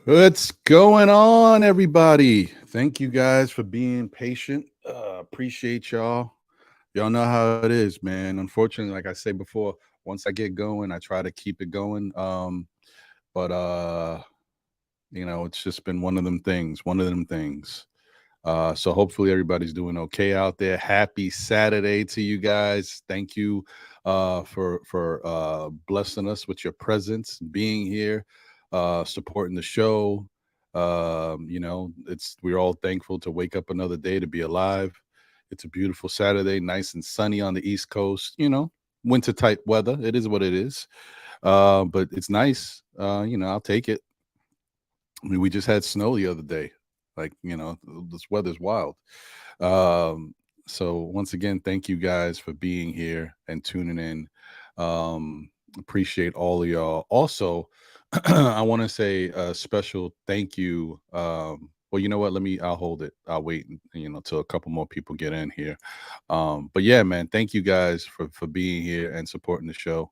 What's going on, everybody? Thank you guys for being patient. Appreciate y'all. Y'all know how it is, man. Unfortunately, like I said before, once I get going, I try to keep it going. But it's just been one of them things. So hopefully everybody's doing okay out there. Happy Saturday to you guys. Thank you for blessing us with your presence, being here, supporting the show. We're all thankful to wake up another day to be alive. It's a beautiful Saturday, nice and sunny on the East Coast. Winter type weather. It is what it is. But it's nice. I'll take it. I mean, we just had snow the other day. Like, this weather's wild. So once again, thank you guys for being here and tuning in. Appreciate all of y'all. Also, I want to say a special thank you. Well, you know what? I'll hold it. I'll wait, till a couple more people get in here. But yeah, man, thank you guys for being here and supporting the show.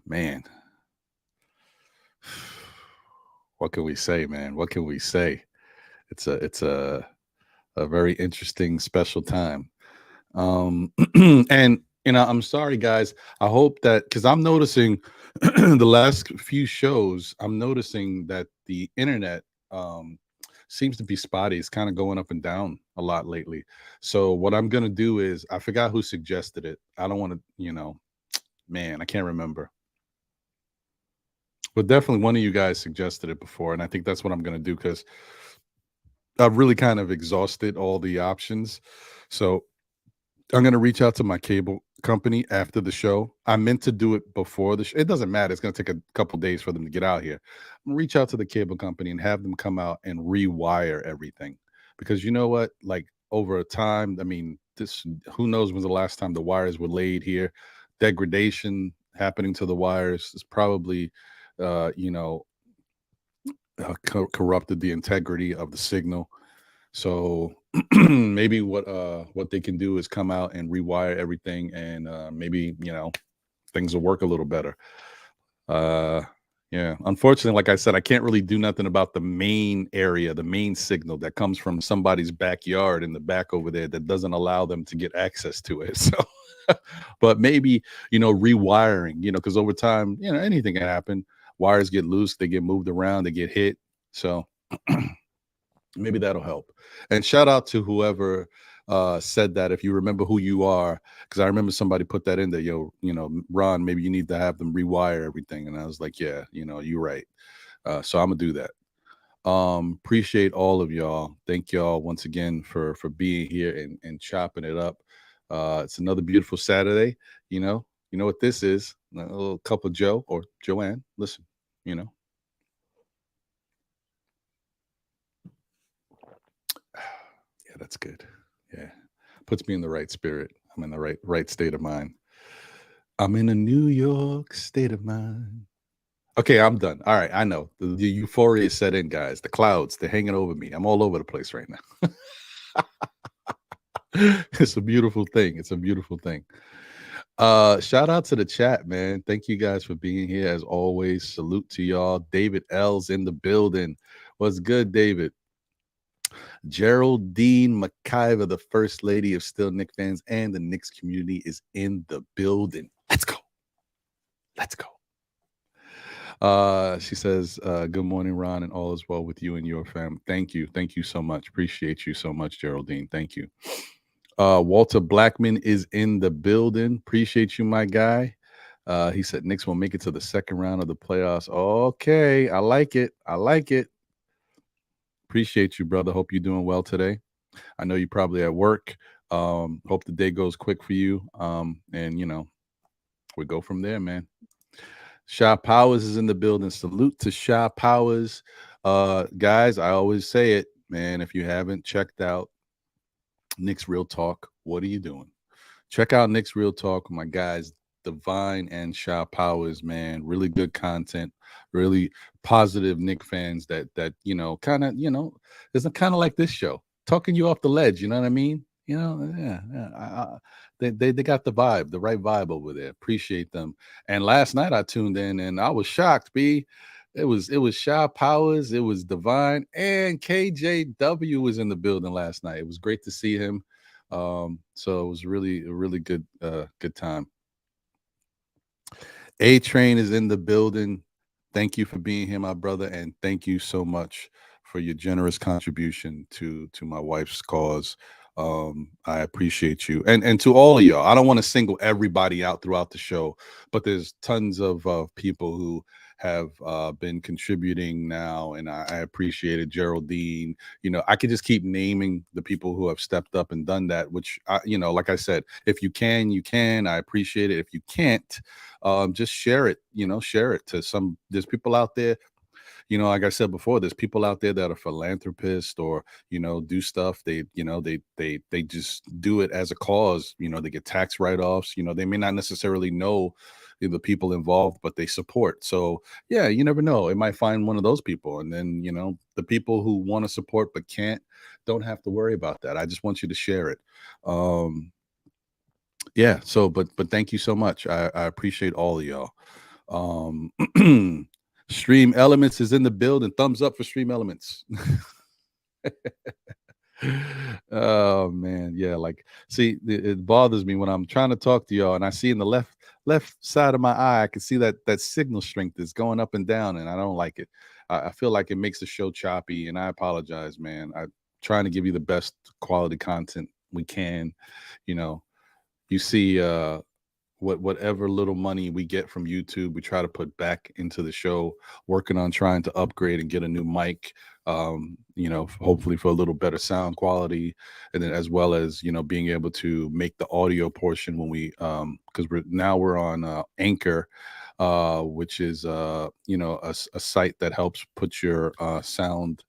Man, what can we say, man? What can we say? It's a very interesting, special time. And I'm sorry, guys. I hope that because I'm noticing the last few shows, I'm noticing that the internet seems to be spotty. It's kind of going up and down a lot lately. So what I'm gonna do is I forgot who suggested it. I don't want to, man, I can't remember. But definitely one of you guys suggested it before, and I think that's what I'm gonna do because I've really kind of exhausted all the options. So I'm going to reach out to my cable company after the show. I meant to do it before the show. It doesn't matter. It's going to take a couple days for them to get out here. I'm going to reach out to the cable company and have them come out and rewire everything. Because you know what? Like over time, I mean, who knows when's the last time the wires were laid here? Degradation happening to the wires is probably, corrupted the integrity of the signal. So maybe what they can do is come out and rewire everything, and maybe things will work a little better. Yeah, unfortunately, like I said, I can't really do nothing about the main area, the main signal that comes from somebody's backyard in the back over there that doesn't allow them to get access to it. So, but maybe rewiring, because over time, anything can happen. Wires get loose, they get moved around, they get hit. So maybe that'll help. And shout out to whoever said that, if you remember who you are, because I remember somebody put that in there. Ron, maybe you need to have them rewire everything. And I was like, yeah, you're right. So I'm gonna do that. Appreciate all of y'all. Thank y'all once again for being here and chopping it up. It's another beautiful Saturday. You know what this is? A little cup of Joe or Joanne. Listen, Yeah, that's good. Yeah. Puts me in the right spirit. I'm in the right state of mind. I'm in a New York state of mind. Okay, I'm done. All right, I know. The euphoria set in, guys. The clouds, they're hanging over me. I'm all over the place right now. It's a beautiful thing. It's a beautiful thing. Shout out to the chat, man. Thank you guys for being here as always. Salute to y'all. David L's in the building. What's good, David? Geraldine McIver, the first lady of Still Knicks fans and the Knicks community, is in the building. Let's go. Let's go. She says, good morning, Ron, and all is well with you and your family. Thank you. Thank you so much. Appreciate you so much, Geraldine. Thank you. Walter Blackman is in the building. Appreciate you, my guy. He said Knicks will make it to the second round of the playoffs. Okay. I like it. I like it. Appreciate you, brother. Hope you're doing well today. I know you're probably at work. Hope the day goes quick for you. And we go from there, man. Sha Powers is in the building. Salute to Sha Powers. Guys, I always say it, man. If you haven't checked out Knicks Real Talk, what are you doing? Check out Knicks Real Talk with my guys, Divine and Sha Powers, man. Really good content, really positive Knicks fans that kind of, it's kind of like this show, talking you off the ledge, you know what I mean? You know, yeah. They got the vibe, the right vibe over there. Appreciate them. And last night I tuned in and I was shocked. B, it was Shy Powers, it was Divine, and KJW was in the building last night. It was great to see him. So it was really a really good good time. A Train is in the building. Thank you for being here, my brother, and thank you so much for your generous contribution to my wife's cause. I appreciate you, and to all of y'all. I don't want to single everybody out throughout the show, but there's tons of people who have been contributing now, and I appreciate it. Geraldine, I could just keep naming the people who have stepped up and done that. Which like I said, if you can, you can. I appreciate it. If you can't, just share it. Share it to some. There's people out there. Like I said before, there's people out there that are philanthropists or, do stuff. They just do it as a cause. They get tax write-offs. They may not necessarily know the people involved, but they support. So yeah, you never know. It might find one of those people. And then, the people who want to support but can't, don't have to worry about that. I just want you to share it. Yeah. So, but thank you so much. I appreciate all of y'all. Stream Elements is in the building. Thumbs up for Stream Elements. Oh man, yeah. Like, see, it bothers me when I'm trying to talk to y'all and I see in the left side of my eye, I can see that signal strength is going up and down, and I don't like it. I feel like it makes the show choppy, and I apologize, man. I'm trying to give you the best quality content we can. You see, whatever little money we get from YouTube, we try to put back into the show, working on trying to upgrade and get a new mic, hopefully for a little better sound quality. And then as well as, being able to make the audio portion when we, because we're on Anchor, which is, a site that helps put your sound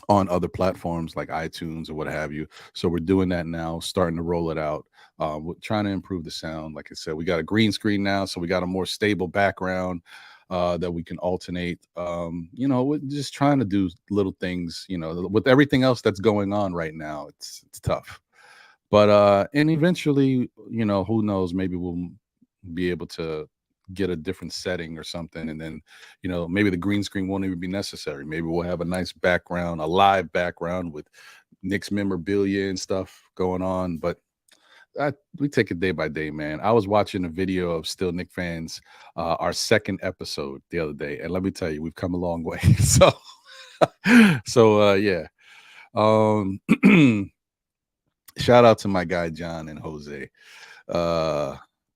on other platforms like iTunes or what have you. So we're doing that now, starting to roll it out. We're trying to improve the sound. Like I said, we got a green screen now, so we got a more stable background that we can alternate. We're just trying to do little things. With everything else that's going on right now, it's tough. But and eventually, who knows? Maybe we'll be able to get a different setting or something, and then maybe the green screen won't even be necessary. Maybe we'll have a nice background, a live background with Knicks memorabilia and stuff going on. But we take it day by day, man. I was watching a video of Still Knick Fans, our second episode the other day, and let me tell you, we've come a long way. So yeah. Shout out to my guy John and Jose.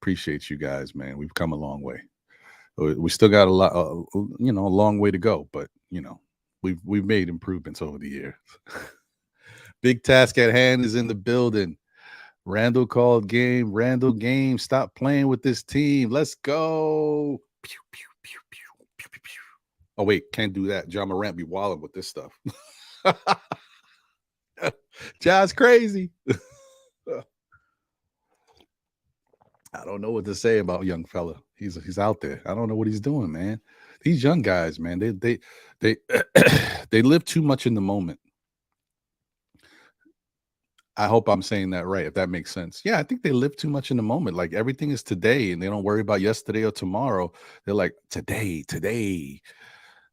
Appreciate you guys, man. We've come a long way. We still got a lot, a long way to go, but we've made improvements over the years. Big task at hand is in the building. Randle called game. Randle game. Stop playing with this team. Let's go. Pew, pew, pew, pew, pew, pew, pew. Oh wait, can't do that. Ja Morant be wilding with this stuff. Ja's crazy. I don't know what to say about young fella. He's out there. I don't know what he's doing, man. These young guys, man, they they live too much in the moment. I hope I'm saying that right, if that makes sense. Yeah, I think they live too much in the moment. Like everything is today, and they don't worry about yesterday or tomorrow. They're like, today.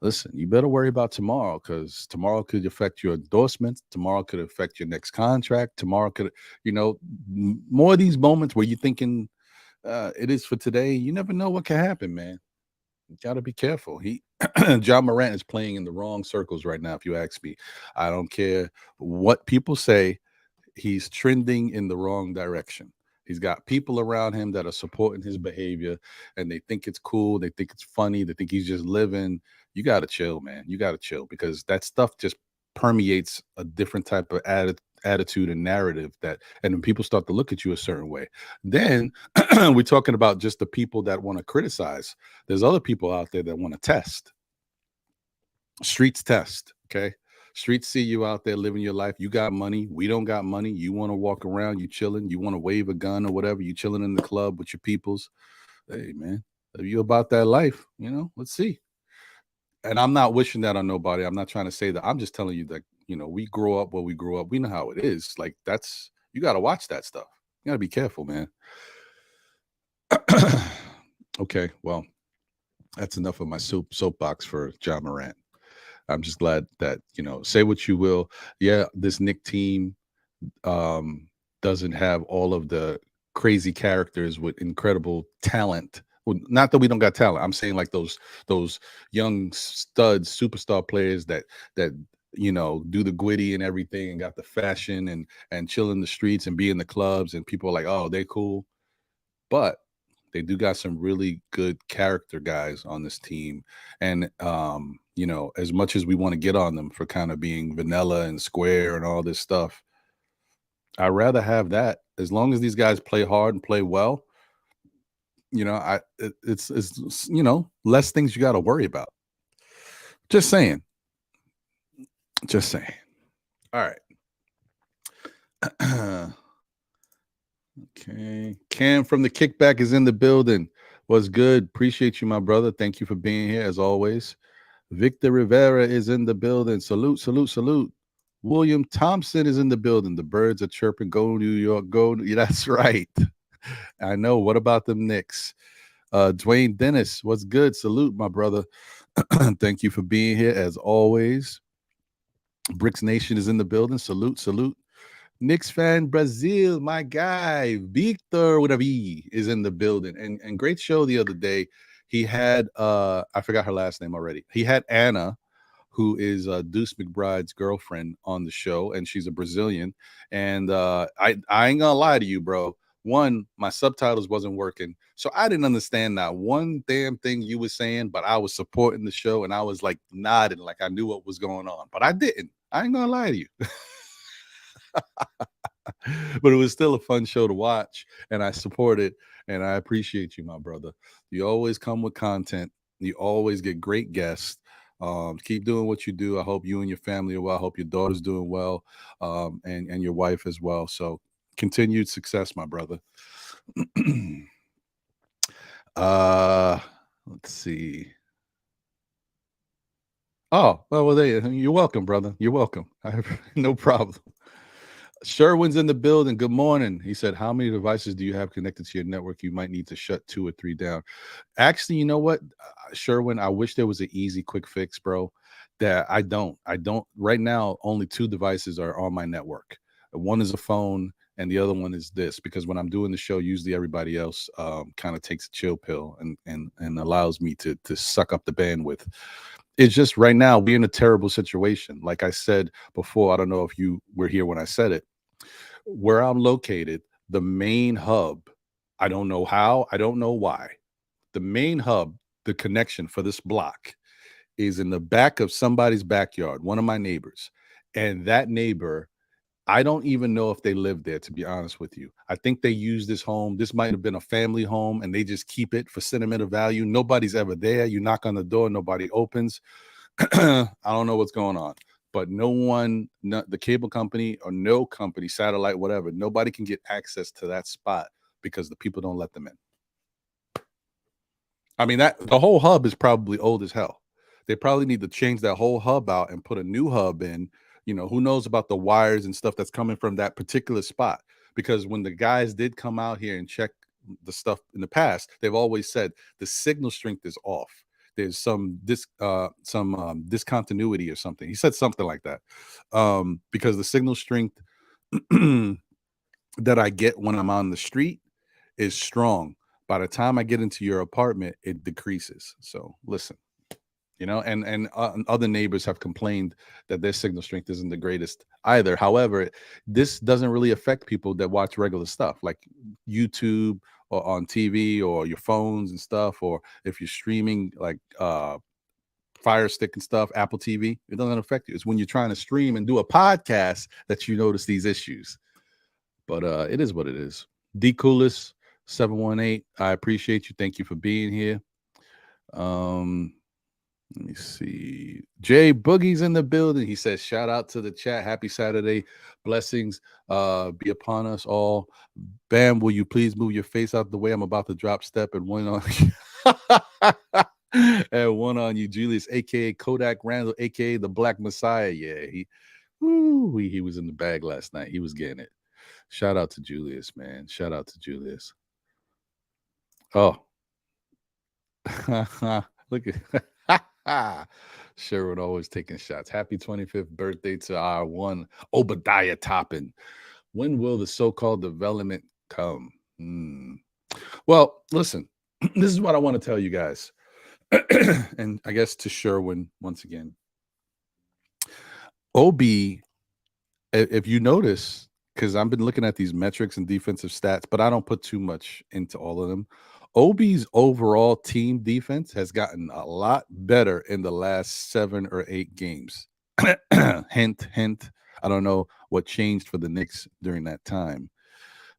Listen, you better worry about tomorrow, because tomorrow could affect your endorsements. Tomorrow could affect your next contract. Tomorrow could, more of these moments where you're thinking, it is for today. You never know what can happen, man. You got to be careful. Ja Morant is playing in the wrong circles right now, if you ask me. I don't care what people say. He's trending in the wrong direction. He's got people around him that are supporting his behavior, and they think it's cool. They think it's funny. They think he's just living. You got to chill, man. You got to chill, because that stuff just permeates a different type of attitude and narrative and when people start to look at you a certain way, then we're talking about just the people that want to criticize. There's other people out there that want to test. Streets test, okay? Streets see you out there living your life. You got money. We don't got money. You want to walk around, you chilling. You want to wave a gun or whatever. You chilling in the club with your peoples. Hey, man, if you about that life, let's see. And I'm not wishing that on nobody. I'm not trying to say that. I'm just telling you that, you know, we grow up where we grew up. We know how it is. Like, that's, you got to watch that stuff. You got to be careful, man. Okay, well, that's enough of my soapbox for Ja Morant. I'm just glad that, you know, say what you will. Yeah, this Knick team doesn't have all of the crazy characters with incredible talent. Well, not that we don't got talent. I'm saying like those young studs, superstar players that you know do the gwitty and everything and got the fashion and chill in the streets and be in the clubs and people are like, oh, they cool. But they do got some really good character guys on this team. And you know, as much as we want to get on them for kind of being vanilla and square and all this stuff, I'd rather have that. As long as these guys play hard and play well, you know, it's you know, less things you got to worry about. Just saying. Just saying. All right. Okay. Cam from the Kickback is in the building. What's good? Appreciate you, my brother. Thank you for being here as always. Victor Rivera is in the building. Salute, salute, salute. William Thompson is in the building. The birds are chirping. Go New York. Go. Yeah, that's right. I know. What about them Knicks? Dwayne Dennis, what's good? Salute, my brother. Thank you for being here as always. Bricks Nation is in the building. Salute, salute. Knicks fan Brazil, my guy. Victor with a V is in the building. And great show the other day. He had I forgot her last name already. He had Anna, who is Deuce McBride's girlfriend, on the show, and she's a Brazilian. And I ain't gonna lie to you, bro. One, my subtitles wasn't working, so I didn't understand not one damn thing you were saying, but I was supporting the show and I was like nodding like I knew what was going on, but I didn't. I ain't gonna lie to you. But it was still a fun show to watch, and I support it, and I appreciate you, my brother. You always come with content. You always get great guests. Keep doing what you do. I hope you and your family are well. I hope your daughter's doing well, and your wife as well. So continued success, my brother. Let's see. Oh, well, you're welcome, brother. You're welcome. I have no problem. Sherwin's in the building. Good morning. He said, how many devices do you have connected to your network? You might need to shut 2 or 3 down. Actually, you know what, Sherwin, I wish there was an easy, quick fix, bro. That I don't. Right now, only 2 devices are on my network. One is a phone, and the other one is this, because when I'm doing the show, usually everybody else kind of takes a chill pill and allows me to suck up the bandwidth. It's just right now we're in a terrible situation. Like I said before, I don't know if you were here when I said it. Where I'm located, the main hub, I don't know how, I don't know why. The main hub, the connection for this block, is in the back of somebody's backyard, one of my neighbors. And that neighbor, I don't even know if they live there, to be honest with you. I think they use this home. This might have been a family home, and they just keep it for sentimental value. Nobody's ever there. You knock on the door, nobody opens. I don't know what's going on, but no one, the cable company or no company, satellite, whatever, nobody can get access to that spot because the people don't let them in. I mean, that the whole hub is probably old as hell. They probably need to change that whole hub out and put a new hub in. You know, who knows about the wires and stuff that's coming from that particular spot? Because when the guys did come out here and check the stuff in the past, they've always said the signal strength is off. There's some discontinuity or something. He said something like that, because the signal strength that I get when I'm on the street is strong. By the time I get into your apartment, it decreases. So listen. You know, and other neighbors have complained that their signal strength isn't the greatest either. However, this doesn't really affect people that watch regular stuff like YouTube or on TV or your phones and stuff, or if you're streaming like Fire Stick and stuff, Apple TV. It doesn't affect you. It's when you're trying to stream and do a podcast that you notice these issues. But it is what it is. D Coolest 718, I appreciate you. Thank you for being here. Let me see. Jay Boogie's in the building. He says, shout out to the chat. Happy Saturday. Blessings be upon us all. Bam, will you please move your face out the way? I'm about to drop step and one on you. And one on you, Julius, a.k.a. Kodak Randle, a.k.a. the Black Messiah. Yeah, Woo, he was in the bag last night. He was getting it. Shout out to Julius, man. Shout out to Julius. Oh, look at Sherwood always taking shots. Happy 25th birthday to our one Obadiah Toppin. When will the so-called development come? Well, listen, this is what I want to tell you guys. And I guess to Sherwin once again. Obi, if you notice, because I've been looking at these metrics and defensive stats, but I don't put too much into all of them. Obi's overall team defense has gotten a lot better in the last 7 or 8 games. Hint, hint. I don't know what changed for the Knicks during that time.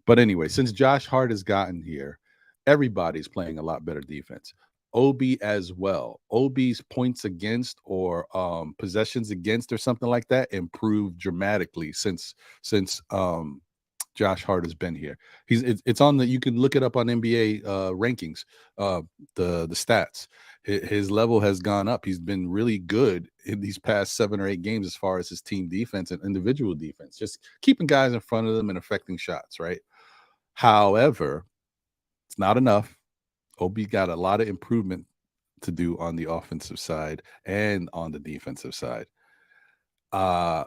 But anyway, since Josh Hart has gotten here, everybody's playing a lot better defense. Obi as well. Obi's points against or possessions against or something like that improved dramatically since Josh Hart has been here. It's on the, you can look it up on NBA rankings, the stats. His level has gone up. He's been really good in these past 7 or 8 games as far as his team defense and individual defense, just keeping guys in front of them and affecting shots, right? However, it's not enough. Obi got a lot of improvement to do on the offensive side and on the defensive side. The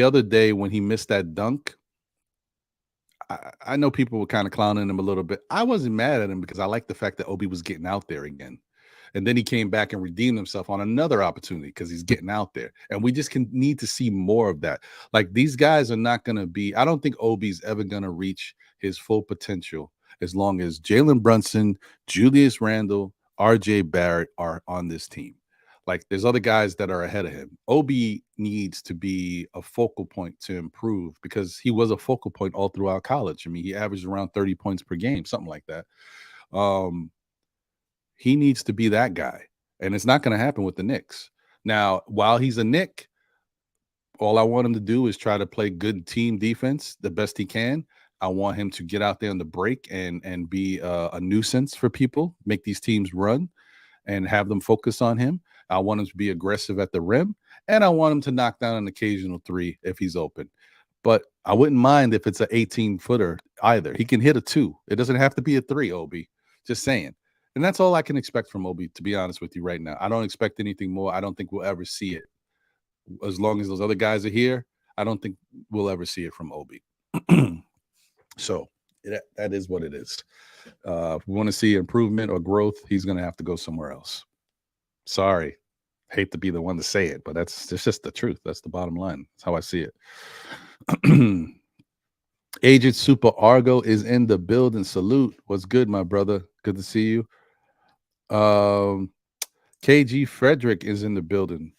other day when he missed that dunk, I know people were kind of clowning him a little bit. I wasn't mad at him because I like the fact that Obi was getting out there again. And then he came back and redeemed himself on another opportunity because he's getting out there. And we just need to see more of that. Like, these guys are not going to be, I don't think Obi's ever going to reach his full potential as long as Jalen Brunson, Julius Randle, RJ Barrett are on this team. Like, there's other guys that are ahead of him. Obi needs to be a focal point to improve because he was a focal point all throughout college. I mean, he averaged around 30 points per game, something like that. He needs to be that guy, and it's not going to happen with the Knicks. Now, while he's a Knick, all I want him to do is try to play good team defense the best he can. I want him to get out there on the break and be a nuisance for people, make these teams run and have them focus on him. I want him to be aggressive at the rim, and I want him to knock down an occasional 3 if he's open. But I wouldn't mind if it's an 18-footer either. He can hit a 2. It doesn't have to be a 3, Obi. Just saying. And that's all I can expect from Obi, to be honest with you right now. I don't expect anything more. I don't think we'll ever see it. As long as those other guys are here, I don't think we'll ever see it from Obi. So that is what it is. If we want to see improvement or growth, he's going to have to go somewhere else. Sorry. Hate to be the one to say it, but that's just the truth. That's the bottom line. That's how I see it. Agent Super Argo is in the building. Salute. What's good, my brother? Good to see you. KG Frederick is in the building.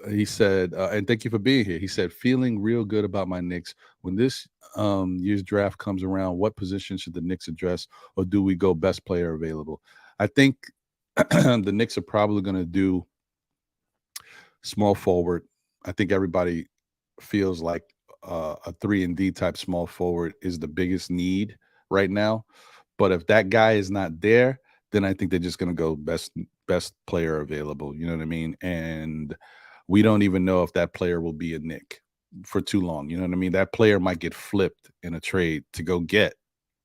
He said, and thank you for being here. He said, feeling real good about my Knicks. When this year's draft comes around, what position should the Knicks address, or do we go best player available? I think the Knicks are probably going to do small forward. I think everybody feels like a 3-and-D type small forward is the biggest need right now. But if that guy is not there, then I think they're just going to go best player available. You know what I mean? And we don't even know if that player will be a Knick for too long. You know what I mean? That player might get flipped in a trade to go get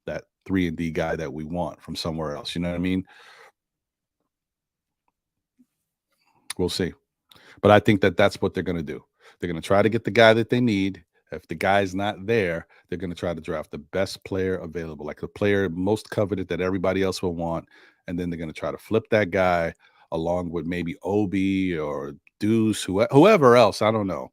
that 3-and-D guy that we want from somewhere else. You know what I mean? We'll see. But I think that that's what they're going to do. They're going to try to get the guy that they need. If the guy's not there, they're going to try to draft the best player available, like the player most coveted that everybody else will want. And then they're going to try to flip that guy along with maybe Obi or Deuce, whoever else. I don't know.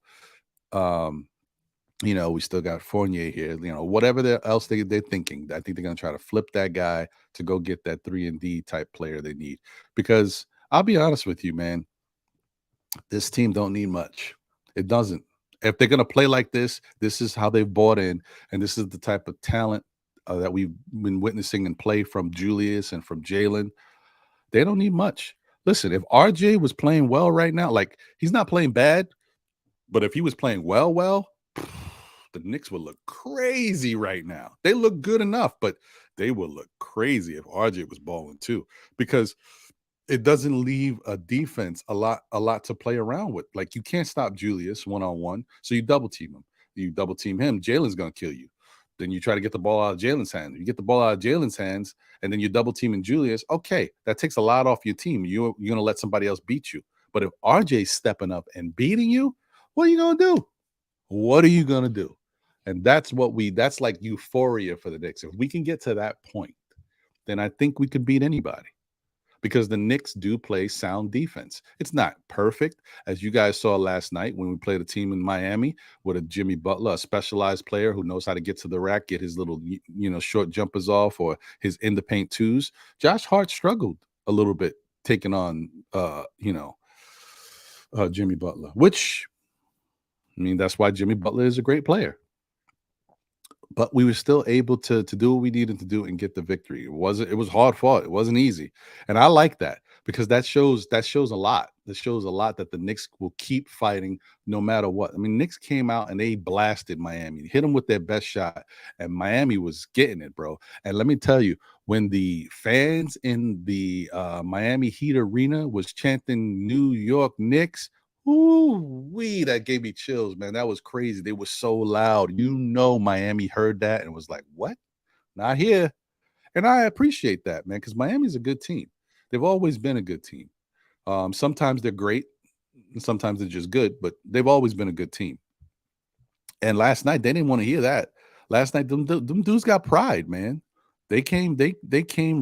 You know, we still got Fournier here. You know, whatever else they're thinking. I think they're going to try to flip that guy to go get that 3-and-D type player they need. Because I'll be honest with you, man, this team don't need much. It doesn't. If they're going to play like this, this is how they've bought in, and this is the type of talent that we've been witnessing and play from Julius and from Jalen. They don't need much. Listen, if RJ was playing well right now, like, he's not playing bad, but if he was playing well, the Knicks would look crazy right now. They look good enough, but they would look crazy if RJ was balling too. Because it doesn't leave a defense a lot to play around with. Like, you can't stop Julius one-on-one, so you double team him. You double team him, Jalen's gonna kill you. Then you try to get the ball out of Jalen's hands. You get the ball out of Jalen's hands, and then you double teaming Julius. Okay, that takes a lot off your team. You're gonna let somebody else beat you. But if RJ's stepping up and beating you, what are you gonna do? What are you gonna do? And that's like euphoria for the Knicks. If we can get to that point, then I think we could beat anybody, because the Knicks do play sound defense. It's not perfect, as you guys saw last night when we played a team in Miami with a Jimmy Butler, a specialized player who knows how to get to the rack, get his little, short jumpers off, or his in the paint twos. Josh Hart struggled a little bit taking on, Jimmy Butler, which, I mean, that's why Jimmy Butler is a great player. But we were still able to do what we needed to do and get the victory. It was hard fought. It wasn't easy. And I like that, because that shows a lot. That shows a lot that the Knicks will keep fighting no matter what. I mean, Knicks came out and they blasted Miami, hit them with their best shot, and Miami was getting it, bro. And let me tell you, when the fans in the Miami Heat arena was chanting New York Knicks, ooh, that gave me chills, man. That was crazy. They were so loud. Miami heard that and was like, what? Not here. And I appreciate that, man, because Miami's a good team. They've always been a good team. Sometimes they're great, and sometimes they're just good, but they've always been a good team. And last night, they didn't want to hear that. Last night, them dudes got pride, man. They came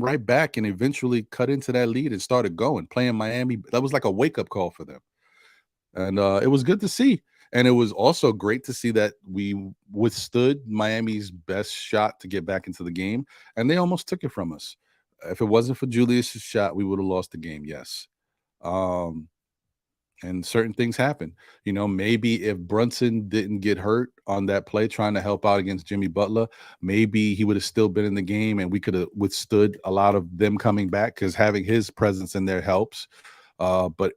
right back and eventually cut into that lead and started going, playing Miami. That was like a wake-up call for them. And it was good to see. And it was also great to see that we withstood Miami's best shot to get back into the game, and they almost took it from us. If it wasn't for Julius's shot, we would have lost the game, yes. And certain things happen. Maybe if Brunson didn't get hurt on that play trying to help out against Jimmy Butler, maybe he would have still been in the game, and we could have withstood a lot of them coming back, because having his presence in there helps. But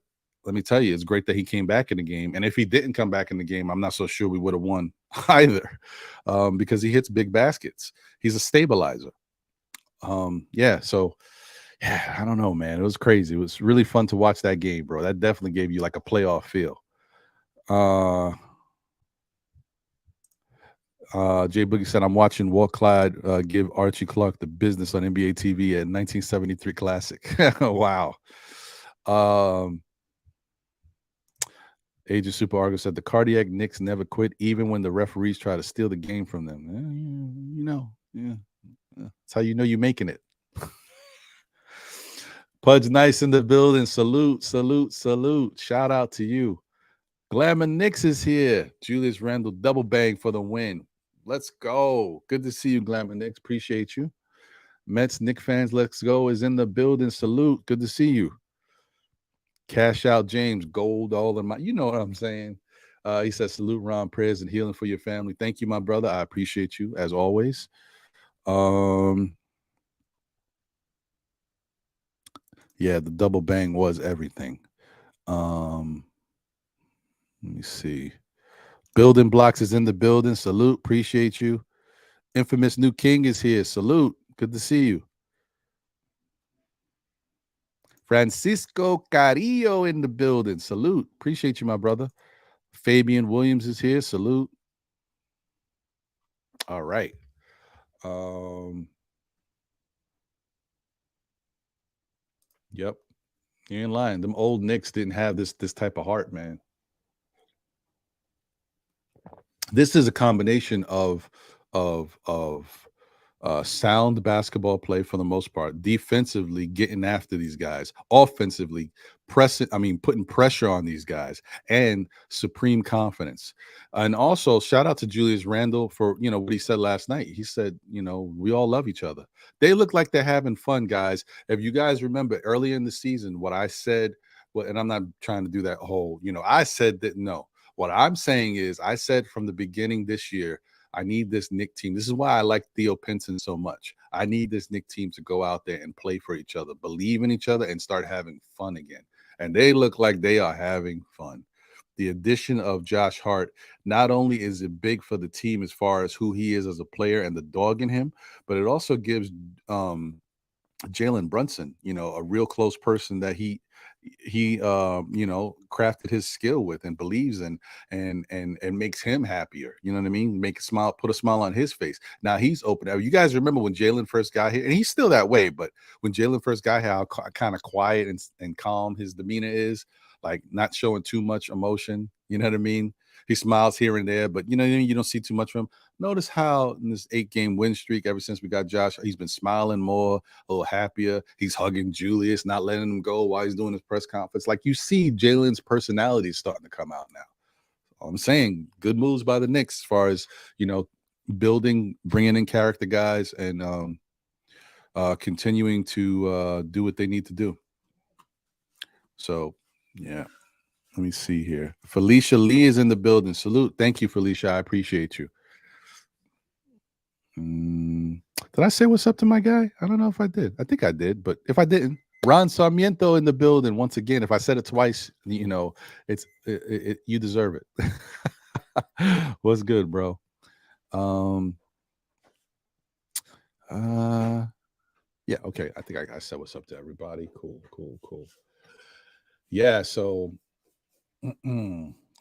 let me tell you, it's great that he came back in the game. And if he didn't come back in the game, I'm not so sure we would have won either, because he hits big baskets. He's a stabilizer. So I don't know, man. It was crazy. It was really fun to watch that game, bro. That definitely gave you like a playoff feel. Jay Boogie said, I'm watching Walt Clyde give Archie Clark the business on NBA TV at 1973 Classic. Wow. Age of Super Argo said, the cardiac Knicks never quit, even when the referees try to steal the game from them. That's how you're making it. Pudge Nice in the building. Salute, salute, salute. Shout out to you. Glamour Knicks is here. Julius Randle double bang for the win. Let's go. Good to see you, Glamour Knicks. Appreciate you. Mets, Knicks fans, let's go is in the building. Salute. Good to see you. Cash out James, gold all in my, you know what I'm saying. He says, salute, Ron, prayers and healing for your family. Thank you, my brother. I appreciate you as always. Yeah, the double bang was everything. Let me see. Building Blocks is in the building. Salute. Appreciate you. Infamous New King is here. Salute. Good to see you. Francisco Carrillo in the building. Salute. Appreciate you, my brother. Fabian Williams is here. Salute. All right. Yep. You ain't lying. Them old Knicks didn't have this type of heart, man. This is a combination of sound basketball play for the most part, defensively getting after these guys, offensively putting pressure on these guys, and supreme confidence. And also shout out to Julius Randle for what he said last night. He said, we all love each other. They look like they're having fun, guys. If you guys remember earlier in the season what I said, and I'm not trying to do that whole, I said that no. What I'm saying is, I said from the beginning this year, I need this Knick team. This is why I like Theo Pinson so much. I need this Knick team to go out there and play for each other, believe in each other, and start having fun again. And they look like they are having fun. The addition of Josh Hart, not only is it big for the team as far as who he is as a player and the dog in him, but it also gives Jalen Brunson, a real close person that he crafted his skill with and believes in and makes him happier. You know what I mean? Put a smile on his face. Now he's open. You guys remember when Jalen first got here, and he's still that way, but when Jalen first got here, how kind of quiet and calm his demeanor is, like not showing too much emotion. You know what I mean? He smiles here and there, but you don't see too much from him. Notice how in this 8-game win streak, ever since we got Josh, he's been smiling more, a little happier. He's hugging Julius, not letting him go while he's doing his press conference. Like, you see Jalen's personality is starting to come out now. I'm saying good moves by the Knicks as far as, building, bringing in character guys, and continuing to do what they need to do. So, yeah. Let me see here. Felicia Lee is in the building. Salute. Thank you, Felicia. I appreciate you. Did I say what's up to my guy? I don't know if I did. I think I did, but if I didn't, Ron Sarmiento in the building once again. If I said it twice, it's you deserve it. What's good, bro? Yeah, okay. I think I said what's up to everybody. Cool. Yeah, so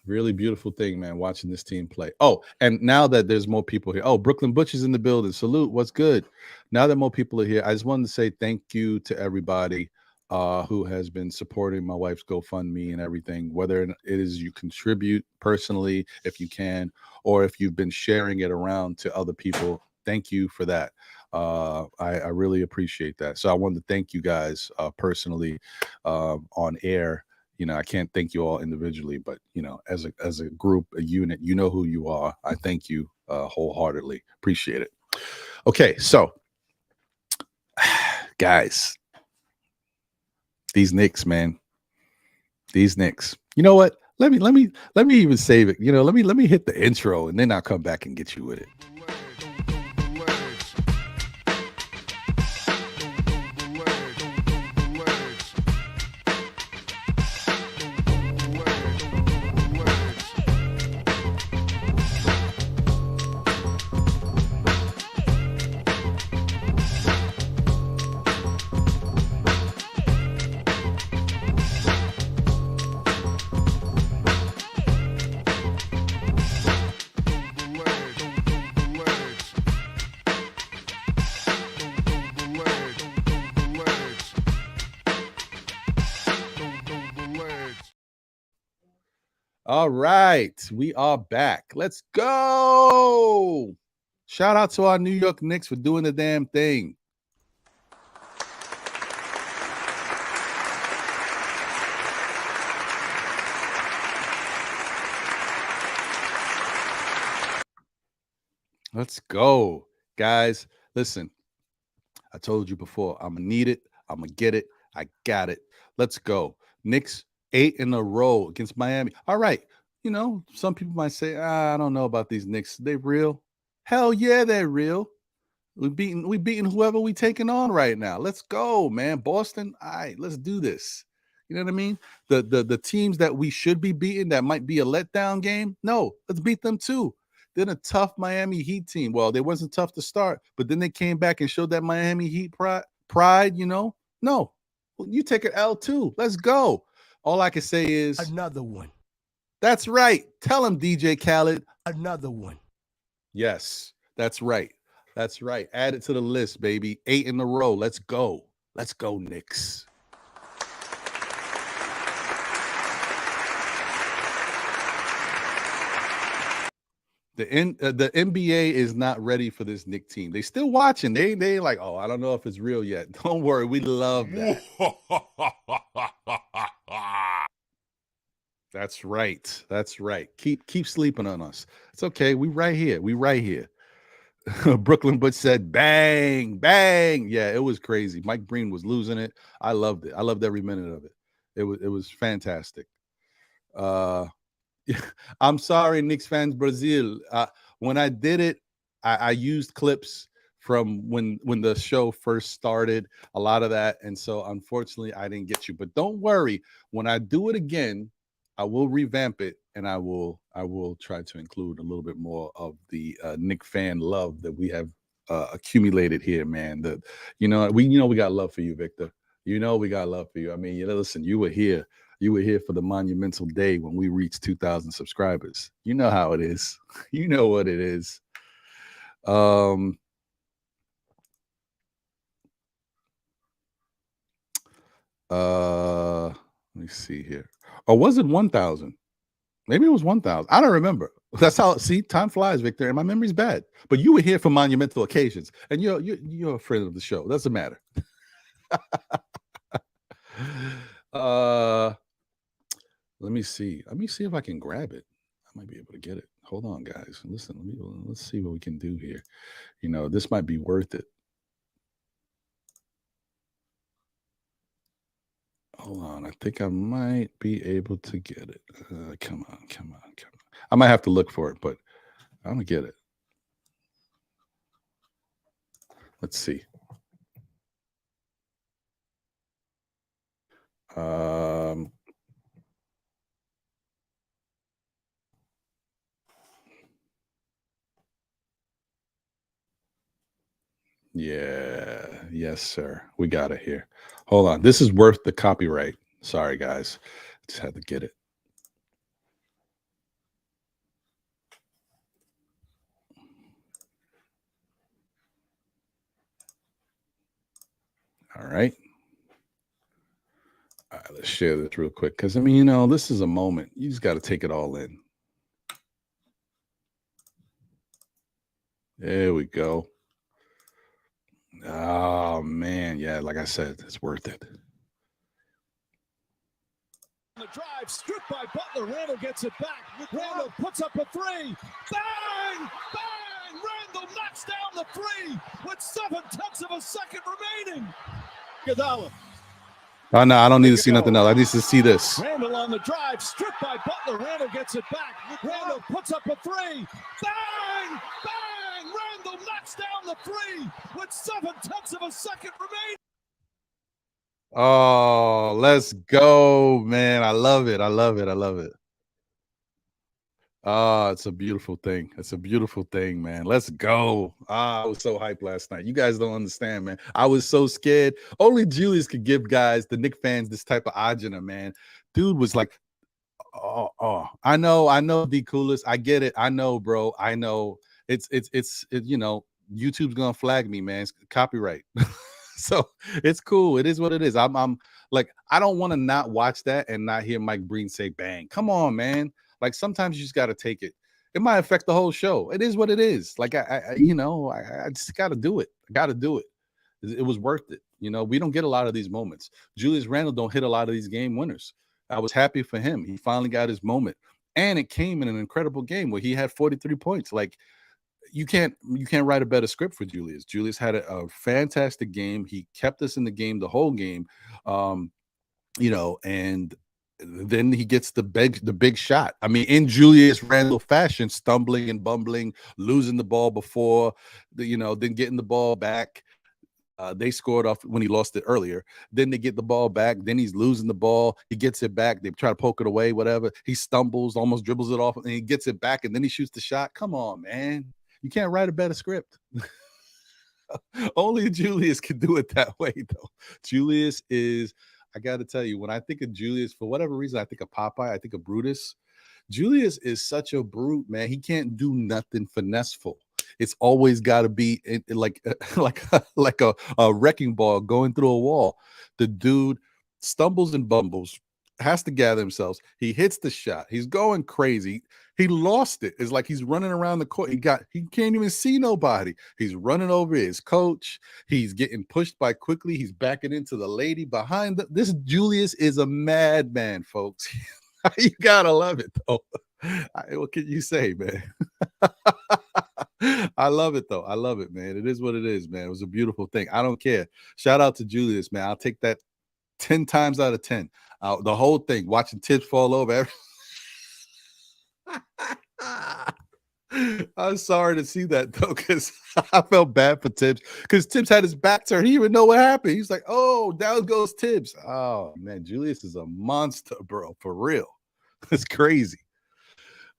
really beautiful thing, man, watching this team play. Oh, and now that there's more people here. Oh, Brooklyn Butch is in the building. Salute. What's good? Now that more people are here, I just wanted to say thank you to everybody who has been supporting my wife's GoFundMe and everything, whether it is you contribute personally, if you can, or if you've been sharing it around to other people. Thank you for that. I really appreciate that. So I wanted to thank you guys personally on air. I can't thank you all individually, but as a group, a unit, you know who you are. I thank you wholeheartedly. Appreciate it. Okay, so guys, these Knicks, man, these Knicks. You know what? Let me even save it. Let me hit the intro, and then I'll come back and get you with it. All right, we are back. Let's go. Shout out to our New York Knicks for doing the damn thing. Let's go, guys. Listen, I told you before, I'm going to need it. I'm going to get it. I got it. Let's go. Knicks 8 in a row against Miami. All right. Some people might say, I don't know about these Knicks. They real? Hell yeah, they're real. We beating whoever we taking on right now. Let's go, man. Boston. All right, let's do this. You know what I mean? The teams that we should be beating that might be a letdown game. No, let's beat them too. They're a tough Miami Heat team. Well, they wasn't tough to start, but then they came back and showed that Miami Heat pride. No, well, you take an L too. Let's go. All I can say is another one. That's right. Tell him, DJ Khaled. Another one. Yes, that's right. That's right. Add it to the list, baby. 8 in a row. Let's go. Let's go, Knicks. The NBA is not ready for this Knicks team. They still watching. They like, oh, I don't know if it's real yet. Don't worry. We love that. That's right. That's right. Keep sleeping on us. It's okay. We right here. Brooklyn Butch said, bang, bang. Yeah, it was crazy. Mike Breen was losing it. I loved it. I loved every minute of it. It was fantastic. I'm sorry, Knicks fans, Brazil. When I did it, I used clips from when the show first started, a lot of that. And so unfortunately, I didn't get you. But don't worry. When I do it again, I will revamp it, and I will try to include a little bit more of the Knick fan love that we have accumulated here, man. We got love for you, Victor. We got love for you. I mean, listen, you were here for the monumental day when we reached 2,000 subscribers. You know how it is. You know what it is. Let me see here. Or was it 1,000? Maybe it was 1,000. I don't remember. That's how. See, time flies, Victor, and my memory's bad. But you were here for monumental occasions, and you're a friend of the show. Doesn't matter. Let me see. Let me see if I can grab it. I might be able to get it. Hold on, guys. Listen, let's see what we can do here. This might be worth it. Hold on. I think I might be able to get it. Come on. I might have to look for it, but I'm gonna get it. Let's see. Yeah, yes, sir. We got it here. Hold on. This is worth the copyright. Sorry, guys. Just had to get it. All right. All right, let's share this real quick. Because, I mean, this is a moment. You just got to take it all in. There we go. Oh, man. Yeah, like I said, it's worth it. The drive, stripped by Butler. Randle gets it back. Randle puts up a three. Bang! Bang! Randle knocks down the three with 7/10 of a second remaining. Iguodala. Oh, no, I don't need to see nothing else. I need to see this. Randle on the drive, stripped by Butler. Randle gets it back. Randle puts up a three. Bang! Bang! Randle knocks down the three with 7/10 of a second remaining. Oh, let's go, man. I love it. I love it. I love it. Oh, it's a beautiful thing. It's a beautiful thing, man. Let's go. I was so hyped last night. You guys don't understand, man. I was so scared. Only Julius could give guys, the Knicks fans, this type of agita, man. Dude was like, I know, D Coolest. I get it. I know, bro. I know. It's YouTube's gonna flag me, man. It's copyright. So it's cool. It is what it is. I'm like, I don't want to not watch that and not hear Mike Breen say bang. Come on, man. Like, sometimes you just got to take it. It might affect the whole show. It is what it is. Like, I just got to do it. I got to do it. It was worth it. We don't get a lot of these moments. Julius Randle don't hit a lot of these game winners. I was happy for him. He finally got his moment. And it came in an incredible game where he had 43 points. Like, you can't write a better script for Julius. Julius had a fantastic game. He kept us in the game the whole game. And then he gets the big shot. I mean, in Julius Randle fashion, stumbling and bumbling, losing the ball before, then getting the ball back. They scored off when he lost it earlier. Then they get the ball back. Then he's losing the ball. He gets it back. They try to poke it away, whatever. He stumbles, almost dribbles it off, and he gets it back, and then he shoots the shot. Come on, man. You can't write a better script. Only Julius can do it that way, though. Julius is, I got to tell you, when I think of Julius, for whatever reason, I think of Popeye. I think of Brutus. Julius is such a brute, man. He can't do nothing finesseful. It's always got to be like a wrecking ball going through a wall. The dude stumbles and bumbles, has to gather himself. He hits the shot. He's going crazy. He lost it. It's like he's running around the court. He can't even see nobody. He's running over his coach. He's getting pushed by quickly. He's backing into the lady behind this. Julius is a madman, folks. You gotta love it, though. What can you say, man? I love it, though. I love it, man. It is what it is, man. It was a beautiful thing. I don't care. Shout out to Julius, man. I'll take that 10 times out of 10. The whole thing, watching Tibbs fall over. I'm sorry to see that, though, because I felt bad for Tibbs, because Tibbs had his back turned. He didn't even know what happened. He's like, oh, down goes Tibbs. Oh, man, Julius is a monster, bro, for real. It's crazy.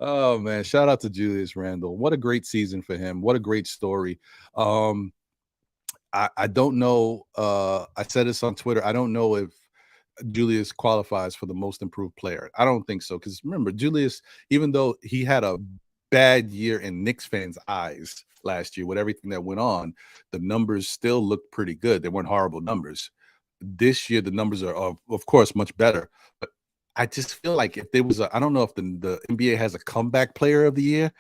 Oh man, shout out to Julius Randle. What a great season for him. What a great story. Um, I don't know. I said this on Twitter. I don't know if Julius qualifies for the most improved player. I don't think so. Because remember, Julius, even though he had a bad year in Knicks fans' eyes last year with everything that went on, the numbers still looked pretty good. They weren't horrible numbers. This year, the numbers are, of course, much better. But I just feel like if there was a, I don't know if the NBA has a comeback player of the year.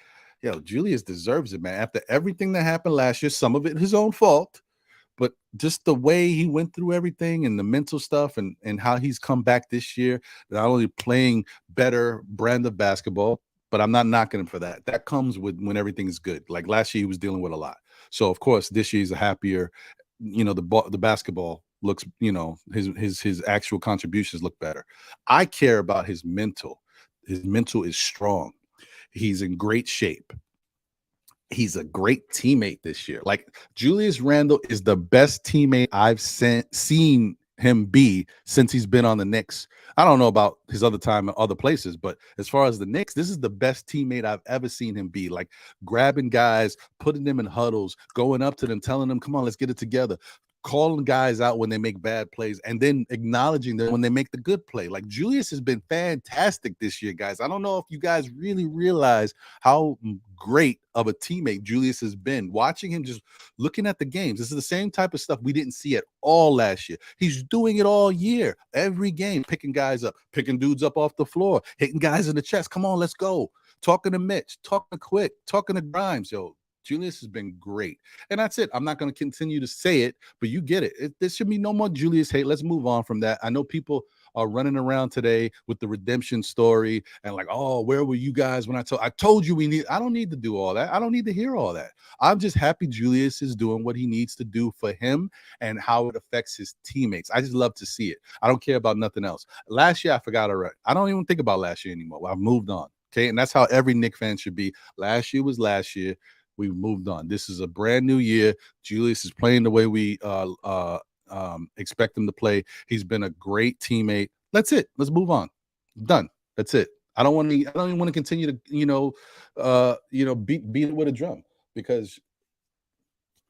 Yo, Julius deserves it, man. After everything that happened last year, some of it his own fault, but just the way he went through everything and the mental stuff and how he's come back this year, not only playing better brand of basketball, but I'm not knocking him for that. That comes with when everything is good. Like last year, he was dealing with a lot. So of course, this year he's a happier. The basketball looks. His actual contributions look better. I care about his mental. His mental is strong. He's in great shape. He's a great teammate this year. Like Julius Randle is the best teammate I've seen him be since he's been on the Knicks. I don't know about his other time in other places, but as far as the Knicks, this is the best teammate I've ever seen him be. Like grabbing guys, putting them in huddles, going up to them, telling them, "Come on, let's get it together." Calling guys out when they make bad plays and then acknowledging them when they make the good play. Like Julius has been fantastic this year, guys. I don't know if you guys really realize how great of a teammate Julius has been. Watching him just looking at the games. This is the same type of stuff we didn't see at all last year. He's doing it all year, every game, picking guys up, picking dudes up off the floor, hitting guys in the chest. Come on, let's go. Talking to Mitch, talking to Quick, talking to Grimes. Yo, Julius has been great. And that's it. I'm not going to continue to say it, but you get it. There should be no more Julius hate. Let's move on from that. I know people are running around today with the redemption story and like, oh, where were you guys when I told you I don't need to do all that. I don't need to hear all that. I'm just happy Julius is doing what he needs to do for him and how it affects his teammates. I just love to see it. I don't care about nothing else. Last year, I forgot already. I don't even think about last year anymore. I've moved on. Okay. And that's how every Knicks fan should be. Last year was last year. We've moved on. This is a brand new year. Julius is playing the way we expect him to play. He's been a great teammate. That's it. Let's move on. Done. That's it. I don't even want to continue to beat it with a drum, because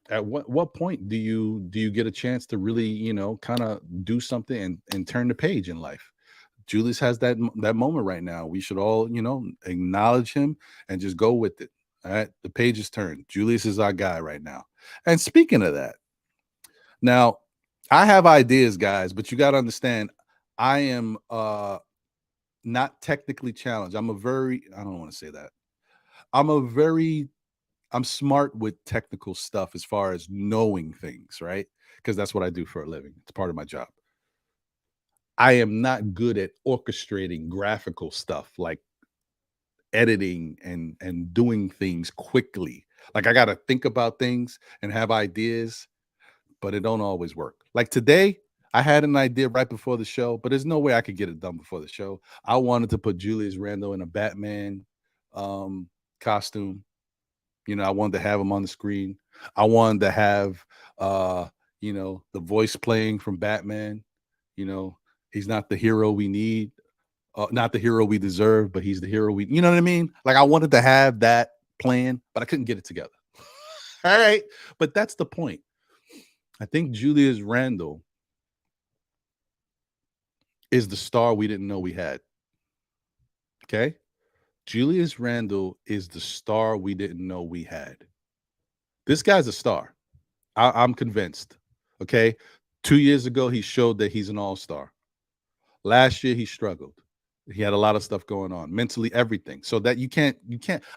at what point do you get a chance to really kind of do something and turn the page in life? Julius has that moment right now. We should all acknowledge him and just go with it. All right, the page is turned. Julius is our guy right now. And speaking of that, now I have ideas, guys, but you got to understand, I am not technically challenged. I don't want to say that. I'm smart with technical stuff as far as knowing things, right? Because that's what I do for a living. It's part of my job. I am not good at orchestrating graphical stuff like editing and doing things quickly. Like I got to think about things and have ideas, but it don't always work. Like today, I had an idea right before the show, but there's no way I could get it done before the show. I wanted to put Julius Randle in a Batman costume. I wanted to have him on the screen. I wanted to have the voice playing from Batman. He's not the hero we need. Not the hero we deserve, but he's the hero you know what I mean? Like I wanted to have that plan, but I couldn't get it together. All right. But that's the point. I think Julius Randle is the star we didn't know we had. Okay. Julius Randle is the star we didn't know we had. This guy's a star. I'm convinced. Okay. 2 years ago, he showed that he's an all-star. Last year, he struggled. He had a lot of stuff going on, mentally, everything. So that you can't,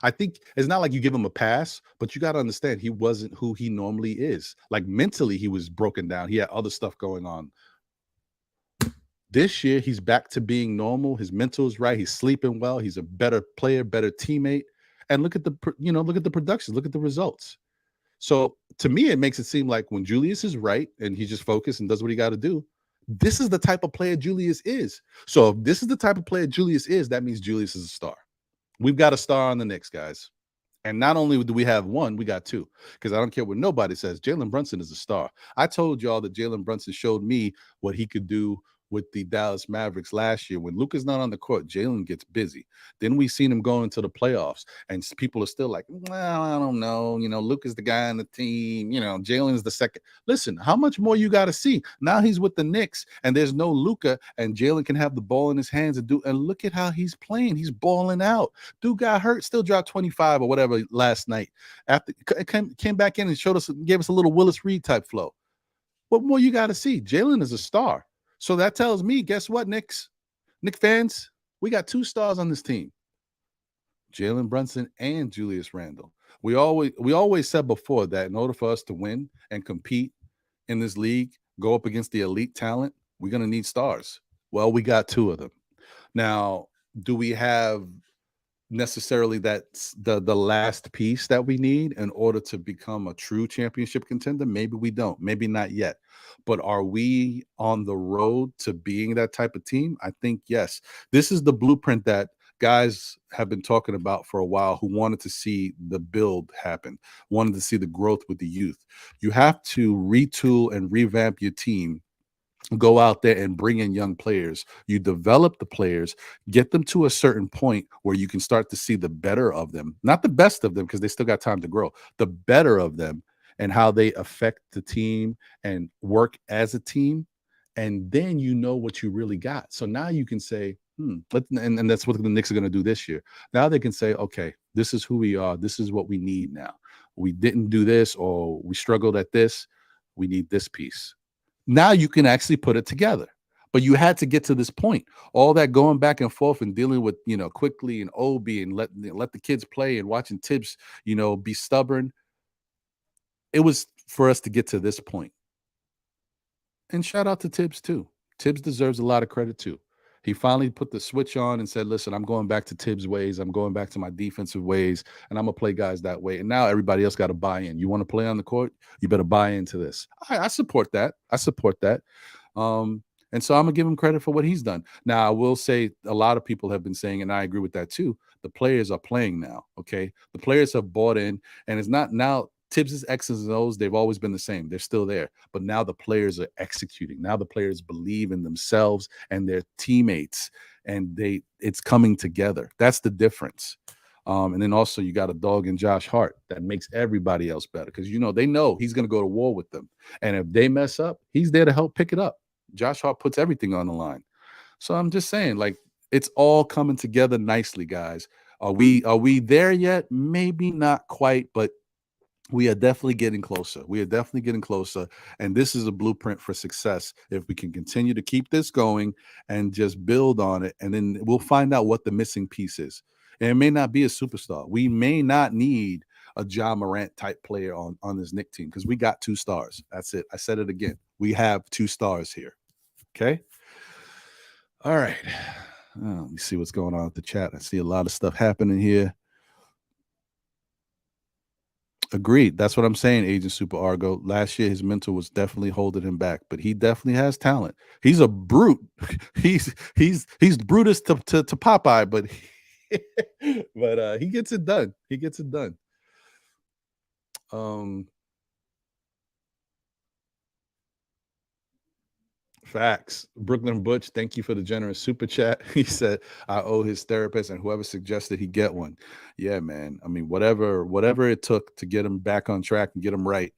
I think it's not like you give him a pass, but you got to understand he wasn't who he normally is. Like mentally, he was broken down. He had other stuff going on. This year, he's back to being normal. His mental is right. He's sleeping well. He's a better player, better teammate. And look at the production. Look at the results. So to me, it makes it seem like when Julius is right and he just focused and does what he got to do, this is the type of player Julius is. So if this is the type of player Julius is, that means Julius is a star. We've got a star on the Knicks, guys. And not only do we have one, we got two. Because I don't care what nobody says. Jalen Brunson is a star. I told y'all that Jalen Brunson showed me what he could do with the Dallas Mavericks last year. When Luka's not on the court, Jalen gets busy. Then we seen him go into the playoffs, and people are still like, well, I don't know. Luka's the guy on the team. Jalen's the second. Listen, how much more you got to see? Now he's with the Knicks, and there's no Luka, and Jalen can have the ball in his hands and look at how he's playing. He's balling out. Dude got hurt, still dropped 25 or whatever last night. After came back in and gave us a little Willis Reed type flow. What more you got to see? Jalen is a star. So that tells me, guess what, Knicks fans? We got 2 stars on this team. Jalen Brunson and Julius Randle. We always said before that in order for us to win and compete in this league, go up against the elite talent, we're going to need stars. Well, we got 2 of them. Now, do we have necessarily that's the last piece that we need in order to become a true championship contender? Maybe we don't, maybe not yet, but are we on the road to being that type of team? I think yes. This is the blueprint that guys have been talking about for a while, who wanted to see the build happen, wanted to see the growth with the youth. You have to retool and revamp your team, go out there and bring in young players. You develop the players, get them to a certain point where you can start to see the better of them, not the best of them, because they still got time to grow, the better of them and how they affect the team and work as a team. And then you know what you really got. So now you can say, and that's what the Knicks are going to do this year. Now they can say, okay, this is who we are. This is what we need now. We didn't do this, or we struggled at this. We need this piece. Now you can actually put it together. But you had to get to this point. All that going back and forth and dealing with, Quickly and Obi and let the kids play and watching Tibbs, be stubborn. It was for us to get to this point. And shout out to Tibbs too. Tibbs deserves a lot of credit too. He finally put the switch on and said, listen, I'm going back to Tibbs' ways. I'm going back to my defensive ways, and I'm going to play guys that way. And now everybody else got to buy in. You want to play on the court? You better buy into this. I support that. I support that. And so I'm going to give him credit for what he's done. Now, I will say a lot of people have been saying, and I agree with that too, the players are playing now, okay? The players have bought in, and it's not now Tibbs' X's and O's, they've always been the same. They're still there. But now the players are executing. Now the players believe in themselves and their teammates, and it's coming together. That's the difference. And then also you got a dog in Josh Hart that makes everybody else better, because they know he's going to go to war with them. And if they mess up, he's there to help pick it up. Josh Hart puts everything on the line. So I'm just saying, like, it's all coming together nicely, guys. Are we there yet? Maybe not quite, but we are definitely getting closer. We are definitely getting closer. And this is a blueprint for success. If we can continue to keep this going and just build on it, and then we'll find out what the missing piece is. And it may not be a superstar. We may not need a Ja Morant type player on this Knicks team, because we got 2 stars. That's it. I said it again. We have 2 stars here. Okay. All right. Let me see what's going on with the chat. I see a lot of stuff happening here. Agreed. That's what I'm saying, Agent Super Argo. Last year, his mentor was definitely holding him back, but he definitely has talent. He's a brute. He's Brutus to Popeye, but he gets it done. He gets it done. Facts. Brooklyn Butch, thank you for the generous super chat. He said, I owe his therapist and whoever suggested he get one. Yeah, man. I mean, whatever it took to get him back on track and get him right.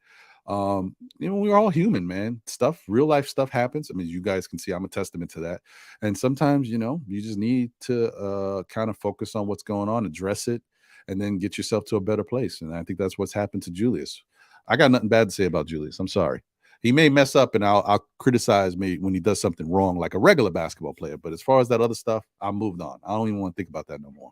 We're all human, man. Real life stuff happens. I mean, you guys can see I'm a testament to that. And sometimes, you just need to kind of focus on what's going on, address it, and then get yourself to a better place. And I think that's what's happened to Julius. I got nothing bad to say about Julius. I'm sorry. He may mess up, and I'll criticize me when he does something wrong, like a regular basketball player. But as far as that other stuff, I moved on. I don't even want to think about that no more.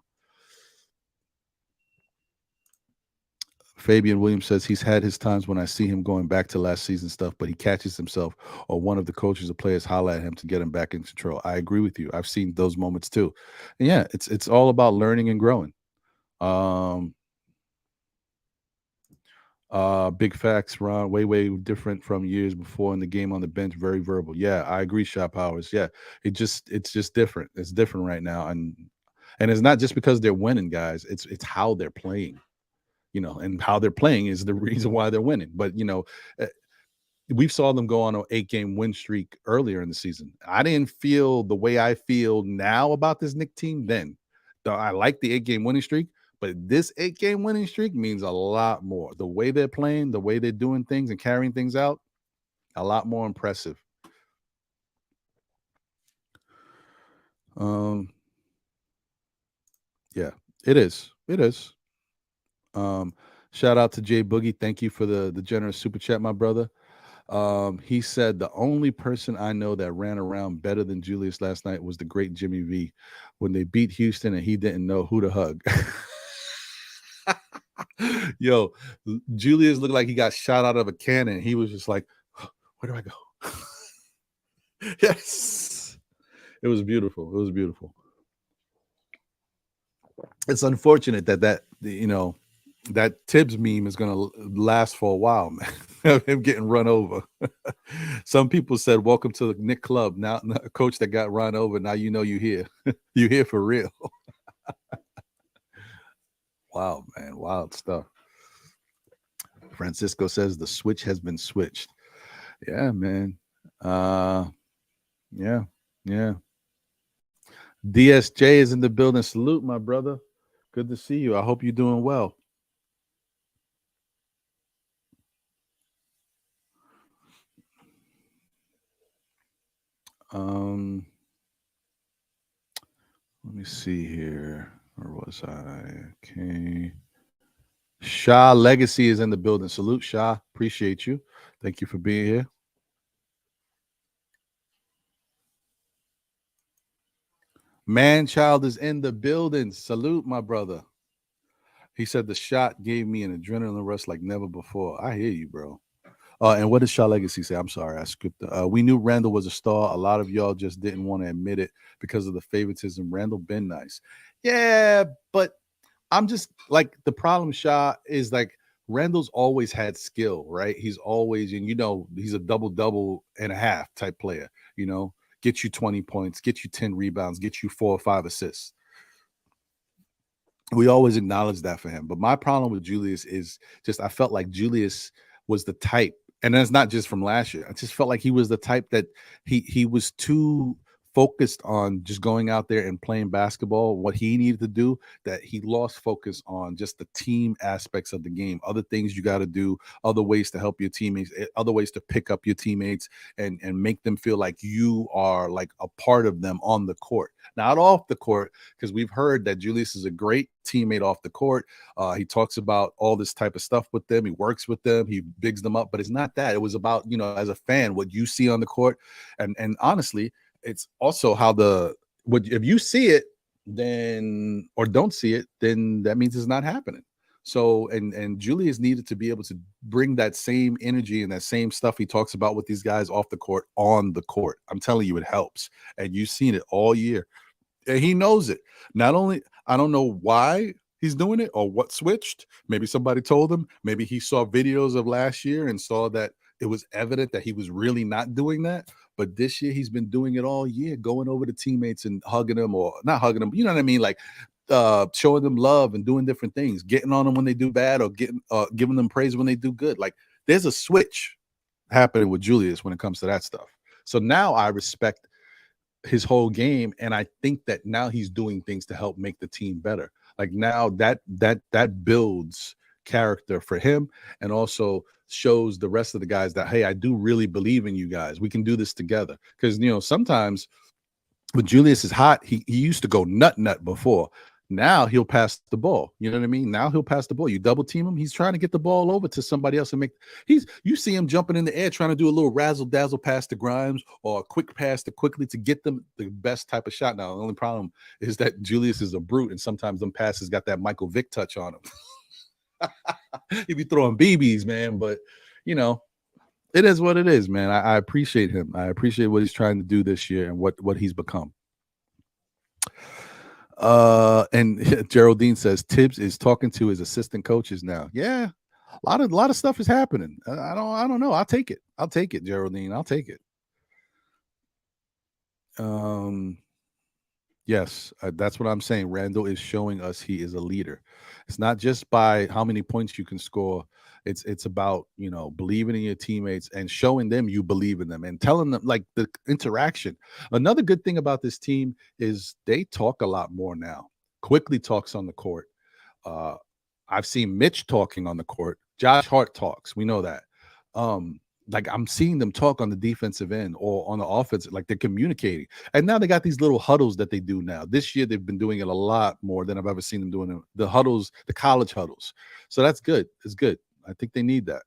Fabian Williams says he's had his times when I see him going back to last season stuff, but he catches himself, or one of the coaches or players holler at him to get him back in control. I agree with you. I've seen those moments too. And yeah, it's all about learning and growing. Big facts, Ron. Way different from years before in the game on the bench. Very verbal. Yeah, I agree, Shop Powers. Yeah, it's just different. It's different right now, and it's not just because they're winning, guys. It's how they're playing, and how they're playing is the reason why they're winning. But we saw them go on an 8-game win streak earlier in the season. I didn't feel the way I feel now about this Knicks team then. I like the 8-game winning streak, but this 8-game winning streak means a lot more. The way they're playing, the way they're doing things and carrying things out, a lot more impressive. Yeah, it is. It is. Shout out to Jay Boogie. Thank you for the generous super chat, my brother. He said the only person I know that ran around better than Julius last night was the great Jimmy V when they beat Houston and he didn't know who to hug. Yo, Julius looked like he got shot out of a cannon. He was just like, where do I go? Yes. It was beautiful. It was beautiful. It's unfortunate that that Tibbs meme is going to last for a while, man. Him getting run over. Some people said, welcome to the Knick Club. Now, a coach that got run over, now you know you here. You here for real. Wow, man. Wild stuff. Francisco says the switch has been switched. Yeah, man. Yeah. DSJ is in the building. Salute, my brother. Good to see you. I hope you're doing well. Let me see here. Where was I? Okay. Shah Legacy is in the building. Salute, Shah. Appreciate you. Thank you for being here. Manchild is in the building. Salute, my brother. He said the shot gave me an adrenaline rush like never before. I hear you, bro. And what does Shaw Legacy say? I'm sorry, I skipped. We knew Randle was a star. A lot of y'all just didn't want to admit it because of the favoritism. Randle been nice. Yeah, but I'm just like, the problem, Shaw, is like Randle's always had skill, right? He's always, and he's a double and a half type player, get you 20 points, get you 10 rebounds, get you 4 or 5 assists. We always acknowledge that for him. But my problem with Julius is just, I felt like Julius was the type, and that's not just from last year. I just felt like he was the type that he was too focused on just going out there and playing basketball, what he needed to do, that he lost focus on just the team aspects of the game, other things you got to do, other ways to help your teammates, other ways to pick up your teammates and make them feel like you are like a part of them on the court, not off the court, because we've heard that Julius is a great teammate off the court. He talks about all this type of stuff with them. He works with them. He bigs them up, but it's not that. It was about, as a fan, what you see on the court. And honestly, it's also how if you see it, then, or don't see it, then that means it's not happening. So, and Julius needed to be able to bring that same energy and that same stuff he talks about with these guys off the court on the court. I'm telling you, it helps. And you've seen it all year. And he knows it. Not only, I don't know why he's doing it or what switched. Maybe somebody told him. Maybe he saw videos of last year and saw that it was evident that he was really not doing that. But this year he's been doing it all year, going over to teammates and hugging them, or not hugging them, you know what I mean? Like showing them love and doing different things, getting on them when they do bad, or giving them praise when they do good. Like, there's a switch happening with Julius when it comes to that stuff. So now I respect his whole game, and I think that now he's doing things to help make the team better. Like, now that builds character for him, and also shows the rest of the guys that, hey, I do really believe in you guys. We can do this together. Because sometimes when Julius is hot, he used to go nut before. Now he'll pass the ball. You know what I mean? Now he'll pass the ball. You double team him, he's trying to get the ball over to somebody else and you see him jumping in the air trying to do a little razzle dazzle pass to Grimes, or a quick pass to Quickly to get them the best type of shot. Now the only problem is that Julius is a brute, and sometimes them passes got that Michael Vick touch on him. He be throwing BBs, man, but it is what it is, man. I appreciate him. I appreciate what he's trying to do this year and what he's become. And Geraldine says Tibbs is talking to his assistant coaches now. Yeah, a lot of stuff is happening. I don't know. I'll take it, Geraldine. I'll take it. Yes, that's what I'm saying. Randle is showing us he is a leader. It's not just by how many points you can score. It's about, believing in your teammates and showing them you believe in them and telling them, like, the interaction. Another good thing about this team is they talk a lot more now. Quickly talks on the court. Uh, I've seen Mitch talking on the court. Josh Hart talks. We know that. Like, I'm seeing them talk on the defensive end or on the offense, like they're communicating. And now they got these little huddles that they do now. This year they've been doing it a lot more than I've ever seen them doing it. The huddles, the college huddles. So that's good. It's good. I think they need that.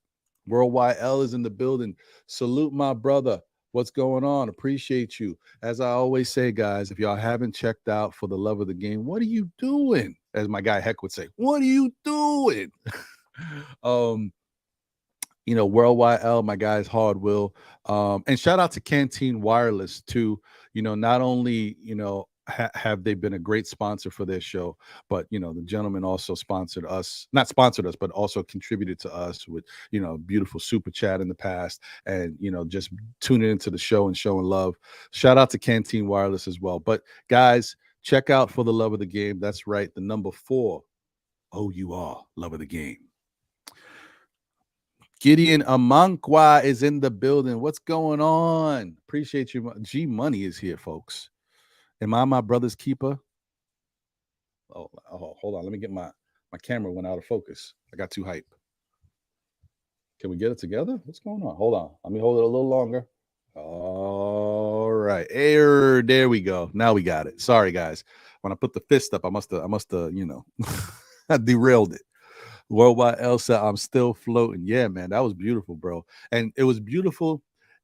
Worldwide L is in the building. Salute my brother. What's going on? Appreciate you. As I always say, guys, if y'all haven't checked out For the Love of the Game, what are you doing? As my guy Heck would say, what are you doing? Worldwide L, my guys, Hard Will. And shout out to Canteen Wireless too. Not only, have they been a great sponsor for their show, but the gentleman also not sponsored us, but also contributed to us with, beautiful super chat in the past, and just tuning into the show and showing love. Shout out to Canteen Wireless as well. But guys, check out For the Love of the Game. That's right, the number 4 OUR, Love of the Game. Gideon Amankwa is in the building. What's going on? Appreciate you. G Money is here, folks. Am I my brother's keeper? Oh, hold on. Let me get my camera went out of focus. I got too hype. Can we get it together? What's going on? Hold on. Let me hold it a little longer. All right. There we go. Now we got it. Sorry, guys. When I put the fist up, I must have, I derailed it. Worldwide Elsa, I'm still floating. Yeah, man, that was beautiful, bro. And it was beautiful.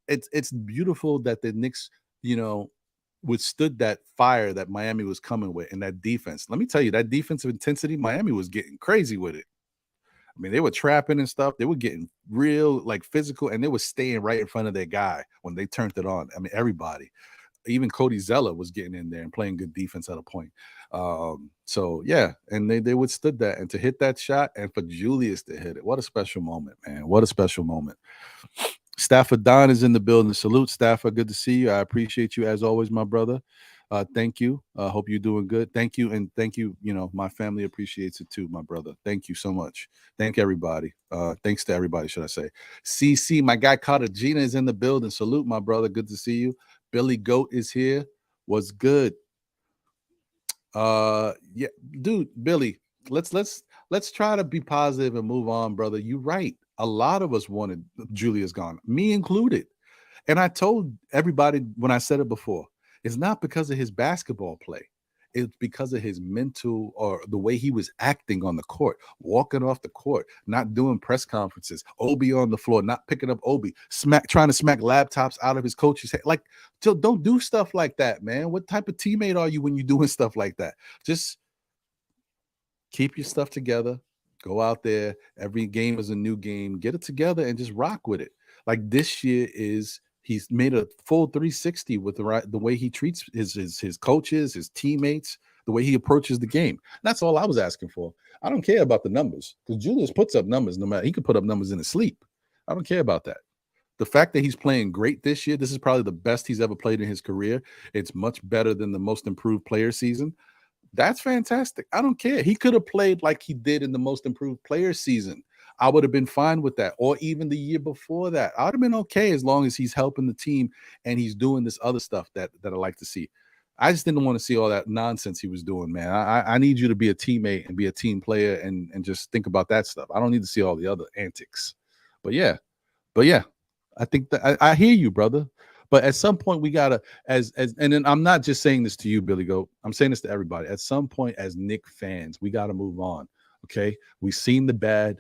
It's beautiful that the Knicks, withstood that fire that Miami was coming with, and that defense. Let me tell you, that defensive intensity, Miami was getting crazy with it. I mean, they were trapping and stuff. They were getting real, like, physical, and they were staying right in front of their guy when they turned it on. I mean, everybody. Even Cody Zeller was getting in there and playing good defense at a point. So yeah, and they withstood that, and to hit that shot, and for Julius to hit it, what a special moment, man! What a special moment. Stafford Don is in the building. Salute, Stafford. Good to see you. I appreciate you as always, my brother. Thank you. Hope you're doing good. Thank you, and thank you. My family appreciates it too, my brother. Thank you so much. Thank everybody. Thanks to everybody, should I say? CC, my guy Cartagena is in the building. Salute, my brother. Good to see you. Billy Goat is here. What's good? Yeah, dude, Billy, let's try to be positive and move on, brother. You're right. A lot of us wanted Julius gone, me included. And I told everybody when I said it before, it's not because of his basketball play. It's because of his mental, or the way he was acting on the court, walking off the court, not doing press conferences, Obi on the floor, not picking up Obi, trying to smack laptops out of his coach's head. Like, don't do stuff like that, man. What type of teammate are you when you're doing stuff like that? Just keep your stuff together. Go out there. Every game is a new game. Get it together and just rock with it. Like, this year he's made a full 360 with the way he treats his coaches, his teammates, the way he approaches the game. That's all I was asking for. I don't care about the numbers, because Julius puts up numbers no matter. He could put up numbers in his sleep. I don't care about that. The fact that he's playing great this year, this is probably the best he's ever played in his career. It's much better than the most improved player season. That's fantastic. I don't care. He could have played like he did in the most improved player season. I would have been fine with that. Or even the year before that. I would have been okay, as long as he's helping the team and he's doing this other stuff that I like to see. I just didn't want to see all that nonsense he was doing, man. I need you to be a teammate and be a team player, and just think about that stuff. I don't need to see all the other antics. But yeah, I think that I hear you, brother. But at some point we gotta, and then I'm not just saying this to you, Billy Goat. I'm saying this to everybody. At some point, as Knicks fans, we gotta move on. Okay, we've seen the bad.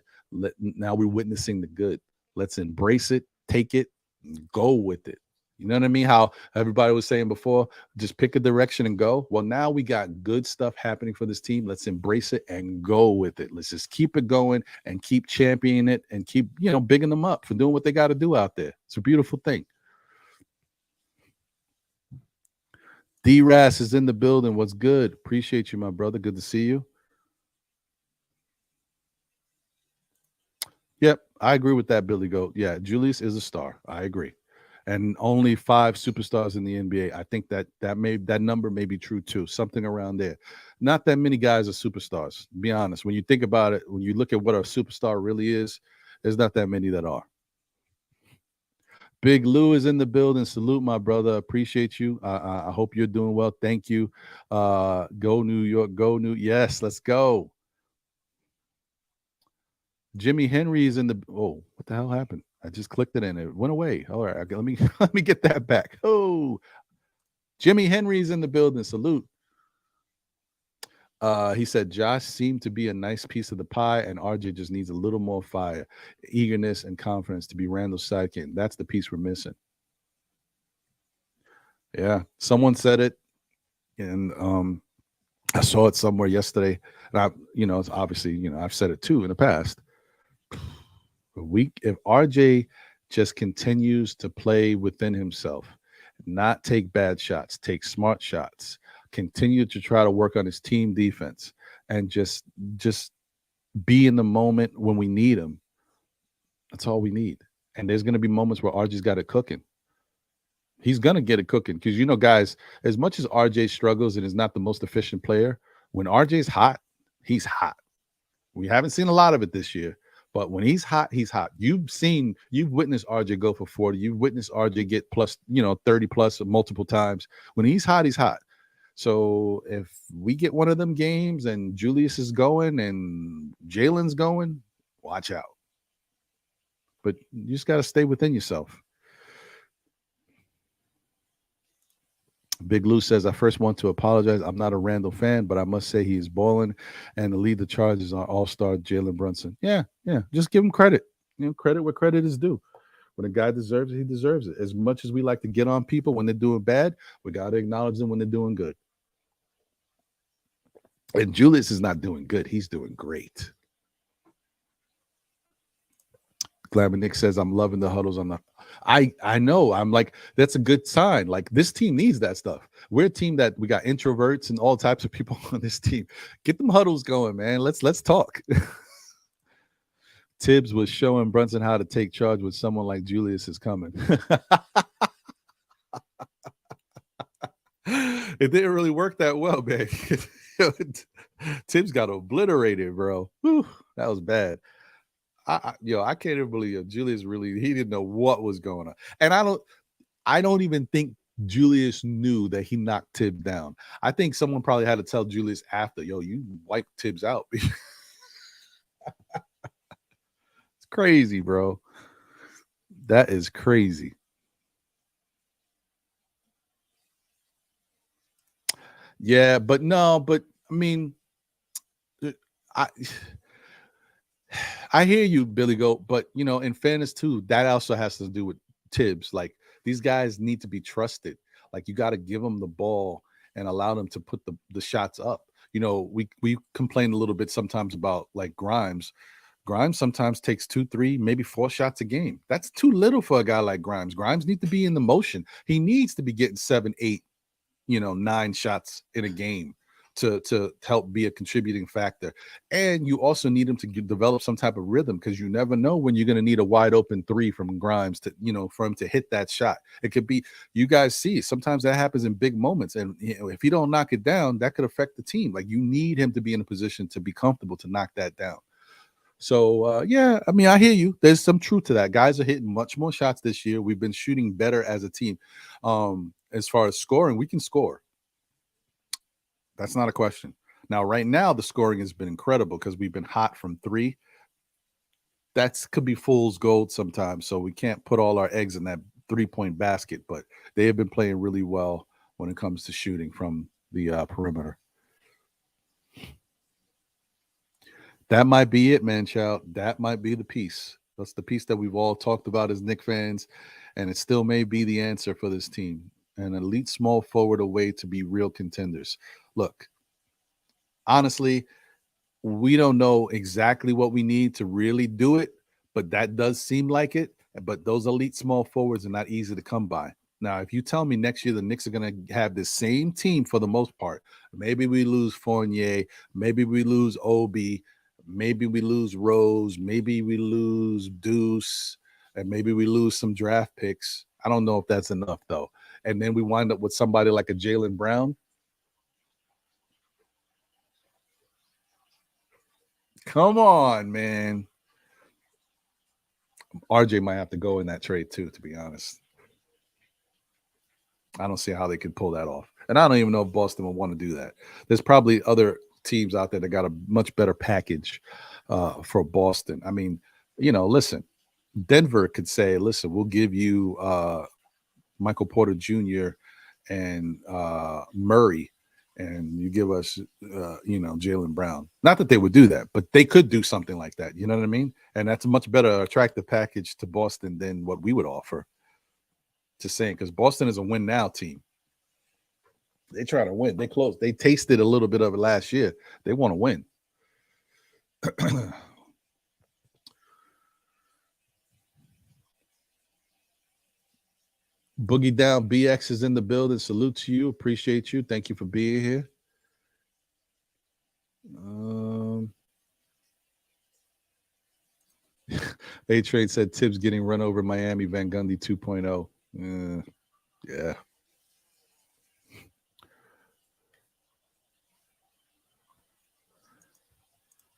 Now we're witnessing the good. Let's embrace it, take it, and go with it. You know what I mean? How everybody was saying before, just pick a direction and go. Well, now we got good stuff happening for this team. Let's embrace it and go with it. Let's just keep it going and keep championing it and keep, bigging them up for doing what they got to do out there. It's a beautiful thing. D-Ras is in the building. What's good? Appreciate you, my brother. Good to see you. Yep, I agree with that, Billy Goat. Yeah, Julius is a star. I agree. and only 5 superstars in the NBA. I think that number may be true too, something around there. Not that many guys are superstars. To be honest, when you think about it, when you look at what a superstar really is, there's not that many that are. Big Lou is in the building. Salute, my brother. Appreciate you. I hope you're doing well. Thank you. Go New York. Go New. Yes, let's go. Jimmy Henry is in the. Oh, what the hell happened? I just clicked it and it went away. All right, let me let me get that back. Oh, Jimmy Henry is in the building. Salute. He said Josh seemed to be a nice piece of the pie, and RJ just needs a little more fire, eagerness, and confidence to be Randle's sidekick. That's the piece we're missing. Yeah, someone said it, and I saw it somewhere yesterday. And it's obviously, I've said it too in the past. If RJ just continues to play within himself, not take bad shots, take smart shots, continue to try to work on his team defense, and just be in the moment when we need him. That's all we need. And there's going to be moments where RJ's got it cooking. He's going to get it cooking because, guys, as much as RJ struggles and is not the most efficient player, when RJ's hot, he's hot. We haven't seen a lot of it this year, but when he's hot, he's hot. You've witnessed RJ go for 40. You've witnessed RJ get plus, 30 plus multiple times. When he's hot, he's hot. So if we get one of them games and Julius is going and Jalen's going, watch out. But you just got to stay within yourself. Big Lou says, I first want to apologize. I'm not a Randle fan, but I must say he is balling and to lead the charges on all-star Jalen Brunson. Yeah. Just give him credit. Credit where credit is due. When a guy deserves it, he deserves it. As much as we like to get on people when they're doing bad, we got to acknowledge them when they're doing good. And Julius is not doing good. He's doing great. Glamour Nick says, I'm loving the huddles on the. I know. I'm like, that's a good sign. Like, this team needs that stuff. We're a team that we got introverts and all types of people on this team. Get them huddles going, man. Let's talk. Tibbs was showing Brunson how to take charge with someone like Julius is coming. It didn't really work that well, man. Tibbs got obliterated, bro. Whew, that was bad. I can't even believe Julius he didn't know what was going on. And I don't even think Julius knew that he knocked Tibbs down. I think someone probably had to tell Julius after, you wiped Tibbs out. It's crazy, bro. That is crazy. Yeah, but I mean, I hear you, Billy Goat, but in fairness too, that also has to do with Tibbs. Like, these guys need to be trusted. Like, you got to give them the ball and allow them to put the shots up. We complain a little bit sometimes about like Grimes. Grimes sometimes takes 2, 3, maybe 4 shots a game. That's too little for a guy like Grimes. Grimes needs to be in the motion. He needs to be getting 7, 8, 9 shots in a game to help be a contributing factor. And you also need him to develop some type of rhythm, because you never know when you're going to need a wide open 3 from Grimes to, for him to hit that shot. It could be, you guys see, sometimes that happens in big moments. And if he don't knock it down, that could affect the team. Like, you need him to be in a position to be comfortable to knock that down. So, yeah, I mean, I hear you. There's some truth to that. Guys are hitting much more shots this year. We've been shooting better as a team. As far as scoring, we can score. That's not a question. Now, right now, the scoring has been incredible because we've been hot from 3. That could be fool's gold sometimes, so we can't put all our eggs in that 3-point basket, but they have been playing really well when it comes to shooting from the perimeter. That might be it, man, child. That might be the piece. That's the piece that we've all talked about as Knicks fans, and it still may be the answer for this team. An elite small forward away to be real contenders. Look, honestly, we don't know exactly what we need to really do it, but that does seem like it. But those elite small forwards are not easy to come by. Now, if you tell me next year the Knicks are going to have the same team for the most part, maybe we lose Fournier, maybe we lose Obi, maybe we lose Rose, maybe we lose Deuce, and maybe we lose some draft picks. I don't know if that's enough though. And then we wind up with somebody like a Jaylen Brown. Come on, man. RJ might have to go in that trade too, to be honest. I don't see how they could pull that off. And I don't even know if Boston will want to do that. There's probably other teams out there that got a much better package for Boston. I mean, listen, Denver could say, listen, we'll give you Michael Porter Jr. and Murray, and you give us, Jaylen Brown. Not that they would do that, but they could do something like that. You know what I mean? And that's a much better attractive package to Boston than what we would offer. Just saying, because Boston is a win now team. They try to win. They close. They tasted a little bit of it last year. They want to win. Boogie Down BX is in the building. Salute to you. Appreciate you. Thank you for being here. A-Trade said Tibbs getting run over Miami, Van Gundy 2.0. Yeah.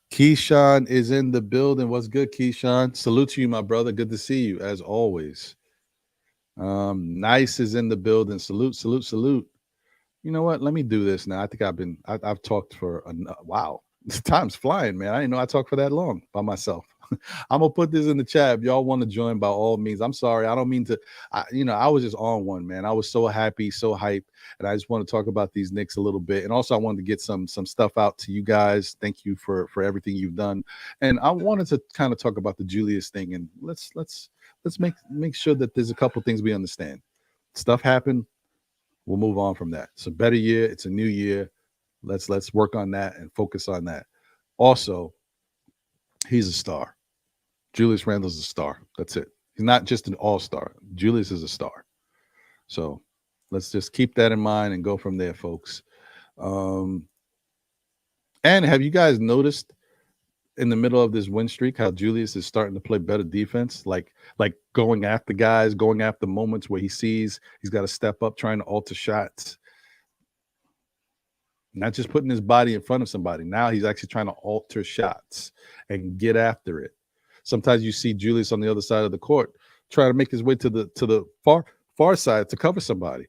Keyshawn is in the building. What's good, Keyshawn? Salute to you, my brother. Good to see you, as always. Nice is in the building. Salute, salute, salute. You know what? Let me do this now. I think I've talked for wow. This time's flying, man. I didn't know I talked for that long by myself. I'm gonna put this in the chat. If y'all want to join, by all means. I'm sorry. I don't mean to. I was just on one, man. I was so happy, so hyped, and I just want to talk about these Knicks a little bit. And also, I wanted to get some stuff out to you guys. Thank you for everything you've done. And I wanted to kind of talk about the Julius thing. And let's make sure that there's a couple things we understand. Stuff happened. We'll move on from that. It's a better year. It's a new year. Let's work on that and focus on that. Also, he's a star. Julius Randle's a star. That's it. He's not just an all-star. Julius is a star. So let's just keep that in mind and go from there, folks. And have you guys noticed in the middle of this win streak how Julius is starting to play better defense, like going after guys, going after moments where he sees he's got to step up, trying to alter shots, not just putting his body in front of somebody. Now he's actually trying to alter shots and get after it. Sometimes you see Julius on the other side of the court try to make his way to the far side to cover somebody.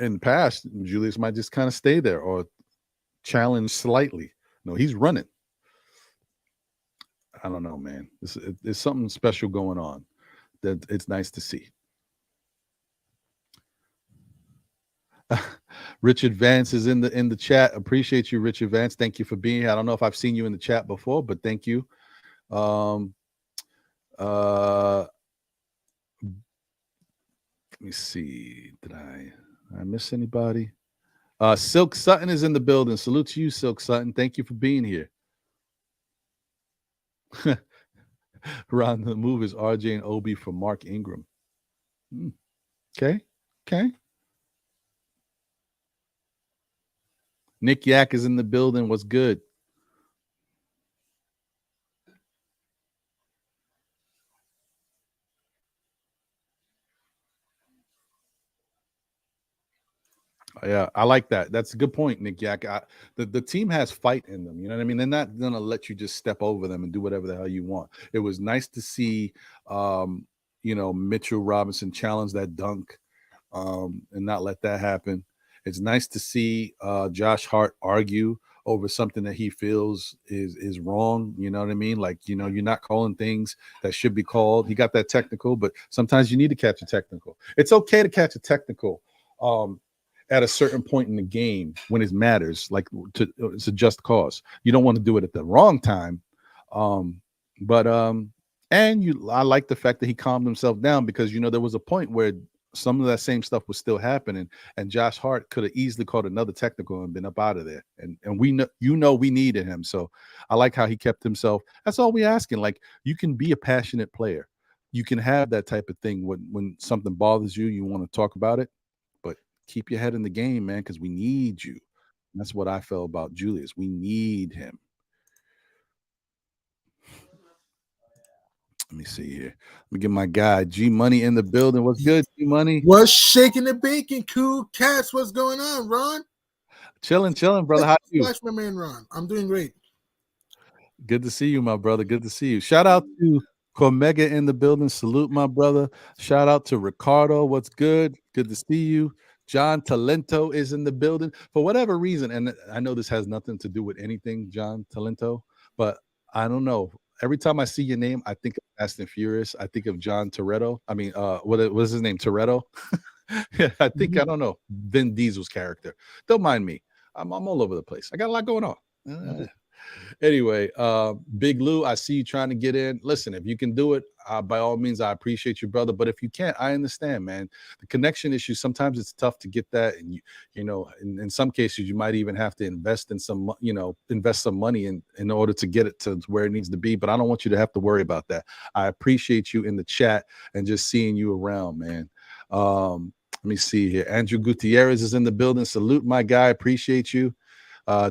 In the past, Julius might just kind of stay there or challenge slightly. No, he's running. I don't know, man. There's something special going on that it's nice to see. Richard Vance is in the chat. Appreciate you, Richard Vance. Thank you for being here. I don't know if I've seen you in the chat before, but thank you. Let me see. Did I miss anybody? Silk Sutton is in the building. Salute to you, Silk Sutton. Thank you for being here. Ron, the move is RJ and Obi for Mark Ingram. Okay. Nick Yak is in the building. What's good? Yeah, I like that. That's a good point, Nick Yak. The team has fight in them. You know what I mean? They're not going to let you just step over them and do whatever the hell you want. It was nice to see, Mitchell Robinson challenge that dunk and not let that happen. It's nice to see Josh Hart argue over something that he feels is wrong. You know what I mean? Like, you're not calling things that should be called. He got that technical, but sometimes you need to catch a technical. It's okay to catch a technical at a certain point in the game when it matters, like it's a just cause. You don't want to do it at the wrong time. I like the fact that he calmed himself down because, there was a point where some of that same stuff was still happening and Josh Hart could have easily called another technical and been up out of there. And we know, we needed him. So I like how he kept himself. That's all we asking. Like, you can be a passionate player. You can have that type of thing when something bothers you want to talk about it. Keep your head in the game, man, because we need you. And that's what I felt about Julius. We need him. Let me see here. Let me get my guy G Money in the building. What's good, G Money? What's shaking the bacon? Cool cats. What's going on, Ron? Chilling, brother. How are you? Watch my man, Ron. I'm doing great. Good to see you, my brother. Good to see you. Shout out to Cormega in the building. Salute, my brother. Shout out to Ricardo. What's good? Good to see you. John Talento is in the building for whatever reason. And I know this has nothing to do with anything, John Talento, but I don't know. Every time I see your name, I think of Fast and Furious. I think of John Toretto. I mean, what was his name? Toretto? I think, I don't know, Vin Diesel's character. Don't mind me. I'm all over the place. I got a lot going on. Anyway, Big Lou, I see you trying to get in. Listen, if you can do it, by all means, I appreciate you, brother. But if you can't, I understand, man. The connection issue, sometimes it's tough to get that. And you know, in some cases, you might even have to invest in some, invest some money in order to get it to where it needs to be. But I don't want you to have to worry about that. I appreciate you in the chat and just seeing you around, man. Let me see here. Andrew Gutierrez is in the building. Salute, my guy. Appreciate you.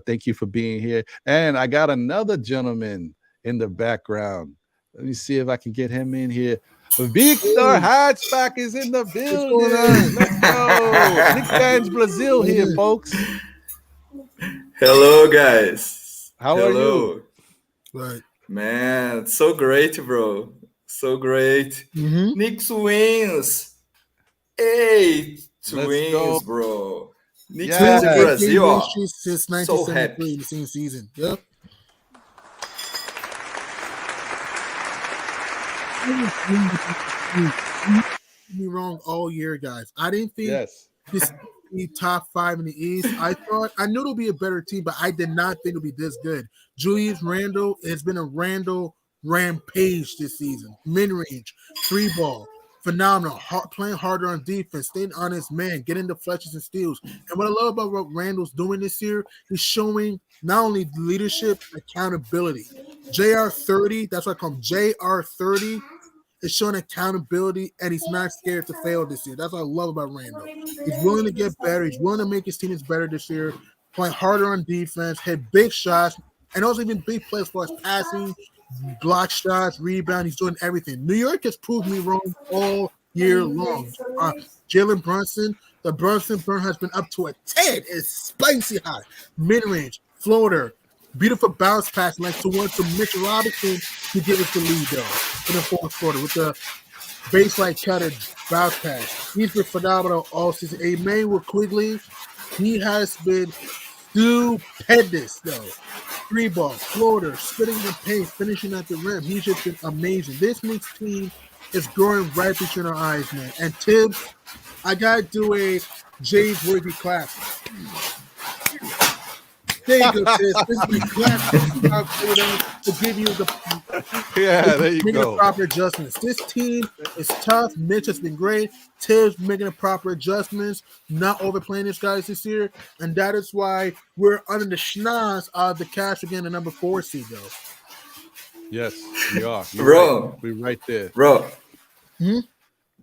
Thank you for being here. And I got another gentleman in the background. Let me see if I can get him in here. Victor Hatchback is in the building. Let's go. Knicks fans Brazil here, folks. Hello, guys. How are you? Right. Man, so great, bro. So great. Knicks wins. 8 wins, bro. Knicks wins in Brazil. Since 1973 in the same season. Yep. Me wrong all year, guys. I didn't think this would be top 5 in the East. I knew it'll be a better team, but I did not think it'll be this good. Julius Randle has been a Randle rampage this season. Mid-range, 3-ball. Phenomenal, playing harder on defense, staying on his man, getting deflections and steals. And what I love about what Randle's doing this year is showing not only leadership, accountability. JR30, that's what I call him, JR30, is showing accountability, and he's not scared to fail this year. That's what I love about Randle. He's willing to get better. He's willing to make his teammates better this year, playing harder on defense, hit big shots, and also even big plays for us passing, block shots, rebound. He's doing everything. New York has proved me wrong all year long. Jalen Brunson, the Brunson burn has been up to a 10. It's spicy hot. Mid-range, floater, beautiful bounce pass like to Mitchell Robinson to give us the lead, though, in the fourth quarter with the baseline cutter bounce pass. He's been phenomenal all season. Emmanuel Quigley, he has been stupendous, though. 3-ball, floater, spitting the paint, finishing at the rim. He's just been amazing. This Knicks team is growing right between our eyes, man. And Tibbs, I got to do a James Worthy clap. There you go, Tibbs. This is my clap to give you there you go. The proper adjustments. This team is tough. Mitch has been great. Tibbs making the proper adjustments, not overplaying these guys this year, and that is why we're under the schnoz of the Cavs again, the number 4 seed, though. Yes, we are. Bro, we're right there. Bro,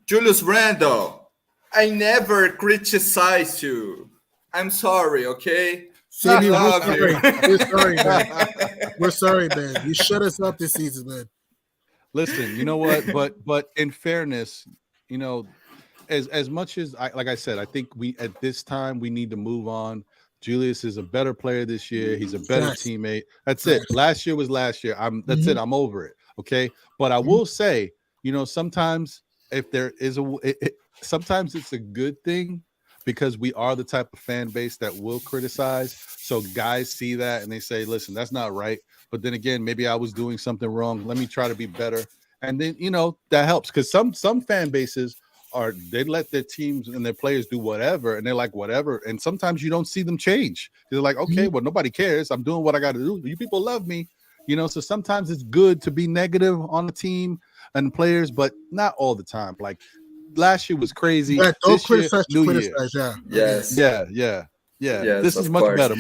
Julius Randle, I never criticized you. I'm sorry, okay? We're sorry, man. We're sorry, man. You shut us up this season, man. Listen, you know what? But in fairness, you know, as much as like I said, I think at this time we need to move on. Julius is a better player this year. He's a better teammate. That's it. Last year was last year. That's it. I'm over it. Okay. But I will say, you know, sometimes if there is sometimes it's a good thing, because we are the type of fan base that will criticize. So guys see that and they say, listen, that's not right. But then again, maybe I was doing something wrong. Let me try to be better. And then, you know, that helps, because some fan bases they let their teams and their players do whatever. And they're like, whatever. And sometimes you don't see them change. They're like, okay, well, nobody cares. I'm doing what I got to do. You people love me. You know, so sometimes it's good to be negative on the team and players, but not all the time. Like, last year was crazy. Yeah, don't criticize, yeah. Yes. Yeah. Yes, this is much better.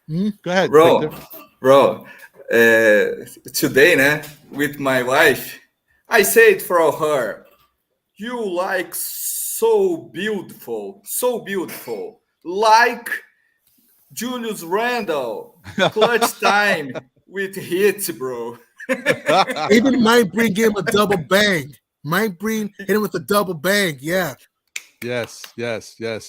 Go ahead, bro. Victor. Bro, today, with my wife, I said for her, you like so beautiful, like Julius Randle, clutch time with hits, bro. Even might bring him a double bang. Might bring hit him with a double bang. Yeah. Yes.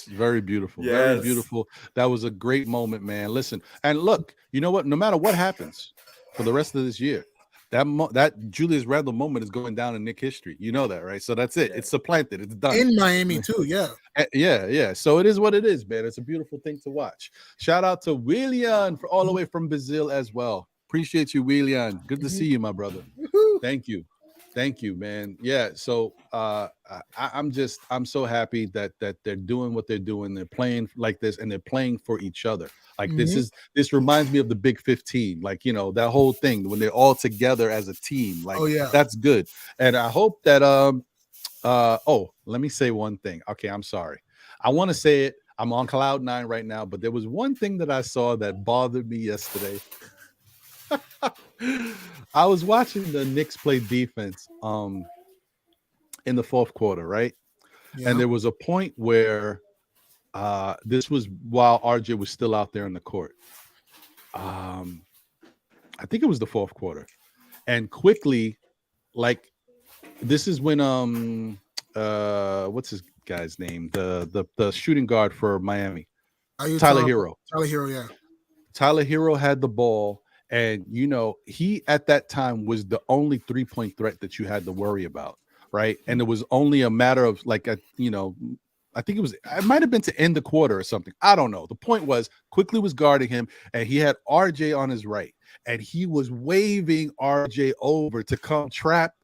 Very beautiful. Yes. Very beautiful. That was a great moment, man. Listen, and look, you know what? No matter what happens for the rest of this year, that Julius Randle moment is going down in Knicks history. You know that, right? So that's it. It's supplanted. It's done. In Miami too, yeah. Yeah. So it is what it is, man. It's a beautiful thing to watch. Shout out to William for all the way from Brazil as well. Appreciate you, William. Good to see you, my brother. Thank you, man. Yeah. So I'm so happy that they're doing what they're doing. They're playing like this, and they're playing for each other. Like this reminds me of the Big 15. Like, you know, that whole thing when they're all together as a team. Like, that's good. And I hope that let me say one thing. Okay, I'm sorry. I want to say it. I'm on cloud 9 right now, but there was one thing that I saw that bothered me yesterday. I was watching the Knicks play defense in the fourth quarter, right? Yeah. And there was a point where this was while RJ was still out there in the court. I think it was the fourth quarter. And quickly, like, this is when what's his guy's name? The shooting guard for Miami. Tyler Hero. Tyler Hero, yeah. Tyler Hero had the ball. And, you know, he at that time was the only 3-point threat that you had to worry about, right? And it was only a matter of like, I think it might have been to end the quarter or something. I don't know. The point was Quickly was guarding him, and he had RJ on his right, and he was waving RJ over to come trap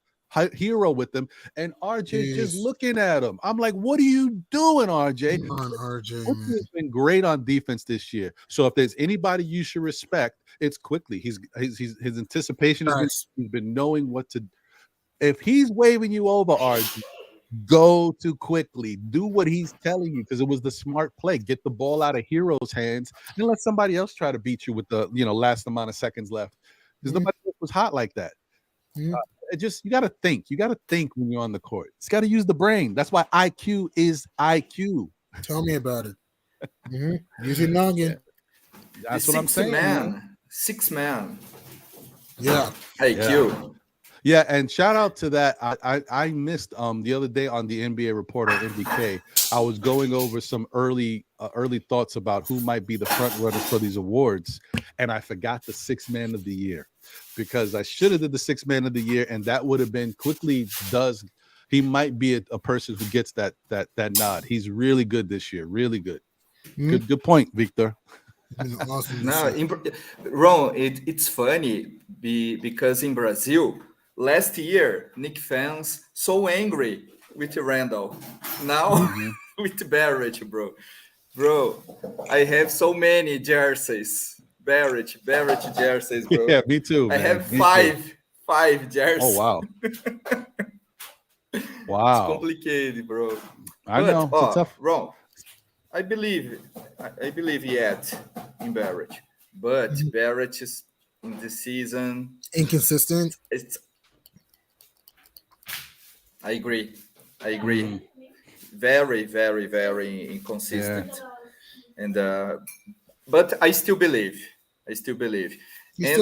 Hero with him, and RJ just looking at him. I'm like, what are you doing, RJ? Come on, RJ. He's been great on defense this year. So if there's anybody you should respect, it's Quickly. His anticipation has he's been knowing what to. If he's waving you over, RJ, go to Quickly. Do what he's telling you, because it was the smart play. Get the ball out of Hero's hands and let somebody else try to beat you with the last amount of seconds left, because nobody else was hot like that. You got to think. You got to think when you're on the court. It's got to use the brain. That's why IQ is IQ. Tell me about it. Use your noggin. That's what I'm saying. 6 man. Yeah. IQ. Yeah, and shout out to that. I missed the other day on the NBA Reporter NBK. I was going over some early thoughts about who might be the front runners for these awards, and I forgot the 6th man of the year, because I should have did the 6th man of the year, and that would have been Quickly. He might be a person who gets that nod. He's really good this year, really good. Good point, Victor. Awesome. No, Ron, it's funny because in Brazil last year, Knicks fans so angry with Randle. Now with Barrett, bro. I have so many jerseys. Barrett jerseys, bro. Yeah, me too. I have five jerseys. Oh wow. It's complicated, bro. I know. It's tough. Wrong. I believe yet in Barrett, but Barrett is in the season inconsistent. I agree. Very, very, very inconsistent. Yeah. And but I still believe. And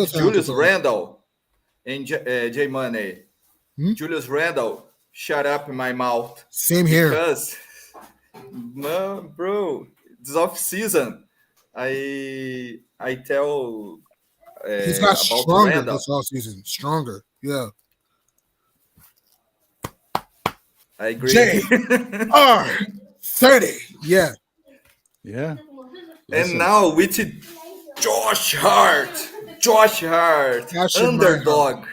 Julius Randle and J Money. Julius Randle, shut up in my mouth. Same here. Because, man, bro, this off season, I tell. He's got stronger Randle. This off season. Stronger, yeah. I agree. JR30. Yeah. Yeah. And now with Josh Hart, underdog.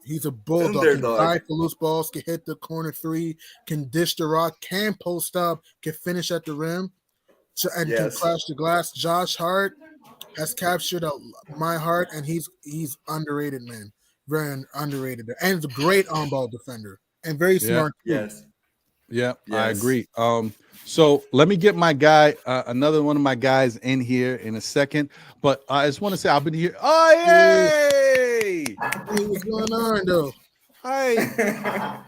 He's a bulldog. Can dive for loose balls, can hit the corner 3, can dish the rock, can post up, can finish at the rim, and can crash the glass. Josh Hart has captured my heart, and he's underrated, man. Very underrated. And he's a great on-ball defender. And very smart. Yes. Yeah, I agree. So let me get my guy, another one of my guys in here in a second. But I just want to say I've been here. Oh, yay! Hey, what's going on, though? Hi.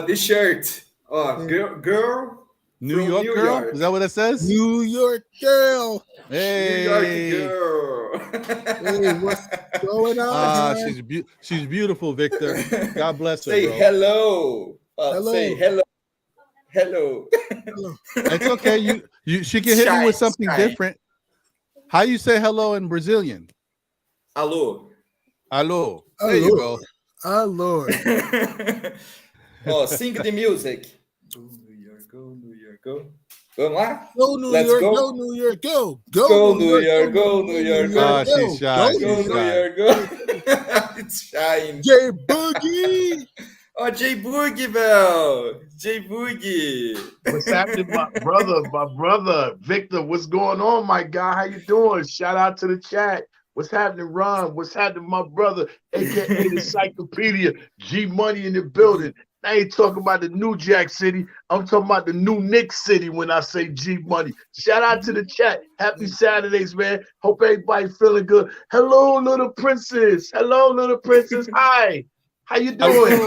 This shirt. Girl. New York girl? Is that what it says? New York girl. Hey. New York girl. Hey, what's going on? She's beautiful, Victor. God bless her. Say bro. hello. Hello. Say hello. Hello. It's okay. She can hit me with something different. How you say hello in Brazilian? Alô. Alô. There you go. Oh, Lord. Oh, sing the music. Go New York, go New York, go. Vamos lá? Go New Let's York, go. go New York, go. Go New York, go New York, go. She's shy. Go New York, go. It's shy. J Boogie. Oh, J Boogie, velho. J Boogie. What's happening, my brother, Victor? What's going on, my guy? How you doing? Shout out to the chat. What's happening, Ron? What's happening, my brother, aka the Encyclopedia? G Money in the building. I ain't talking about the New Jack City. I'm talking about the new Knicks City when I say G Money. Shout out to the chat. Happy Saturdays, man. Hope everybody feeling good. Hello, little princess. Hello, little princess. Hi. How you doing?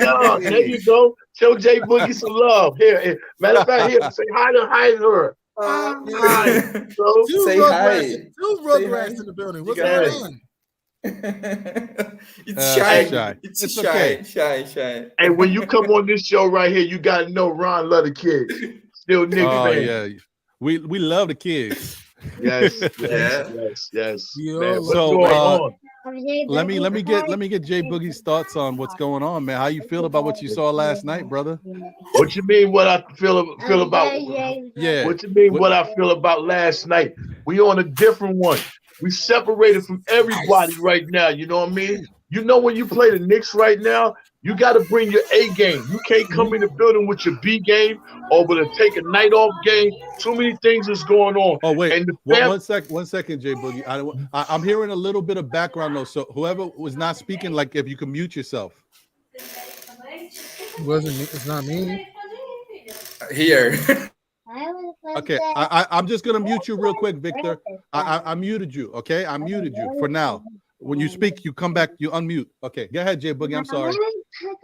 Oh, there you go. Show J Boogie some love. Here. Matter of fact, here, say hi to her. Hi. So, Say hi. Two Rugrats in the building. What's going on? It's shy. Shy. It's okay. shy. Hey, when you come on this show right here, you gotta know Ron love the kids. Still Knicks fan. Yeah. We love the kids. Yes. Man, so let me get J Boogie's thoughts on what's going on, man. How you feel about what you saw last night, brother? What you mean? What I feel about? Yeah. What you mean? What I feel about last night? We on a different one. We separated from everybody right now. You know what I mean? You know when you play the Knicks right now, you got to bring your A game. You can't come in the building with your B game or with a take a night off game. Too many things is going on. Oh wait, and one second, J Boogie. I'm hearing a little bit of background though. So whoever was not speaking, like if you can mute yourself. It's not me. Here. Okay, I'm just gonna mute you real quick, Victor. I muted you. Okay, I muted you for now. When you speak, you come back, you unmute. Okay, go ahead, J Boogie. I'm sorry.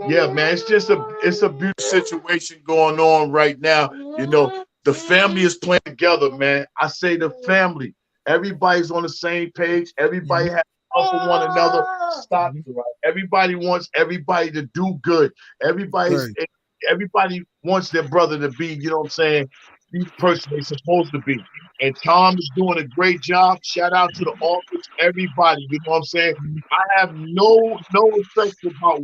Yeah, man, it's a beautiful situation going on right now. You know, the family is playing together, man. I say the family. Everybody's on the same page. Everybody has love for one another. Stop it, right? Everybody wants everybody to do good. Everybody wants their brother to be, you know what I'm saying, the person they're supposed to be. And Tom is doing a great job. Shout out to the office, everybody. You know what I'm saying? I have no respect about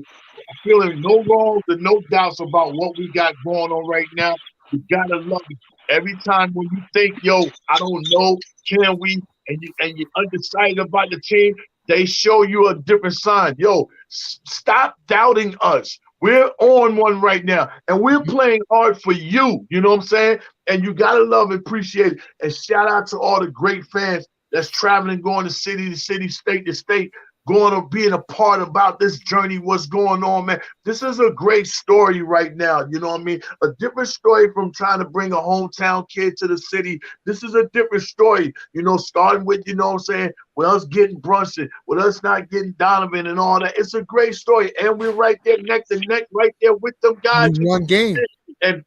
feeling no wrongs and no doubts about what we got going on right now. You gotta love it. Every time when you think, yo, I don't know, can we? And you're undecided about the team, they show you a different sign. Yo, stop doubting us. We're on one right now, and we're playing hard for you. You know what I'm saying? And you got to love and appreciate it. And shout out to all the great fans that's traveling, going to city, state to state, going to being a part about this journey, what's going on, man. This is a great story right now. You know what I mean? A different story from trying to bring a hometown kid to the city. This is a different story, you know, starting with, you know what I'm saying, with us getting Brunson, with us not getting Donovan and all that. It's a great story. And we're right there neck to neck, right there with them guys. One game. And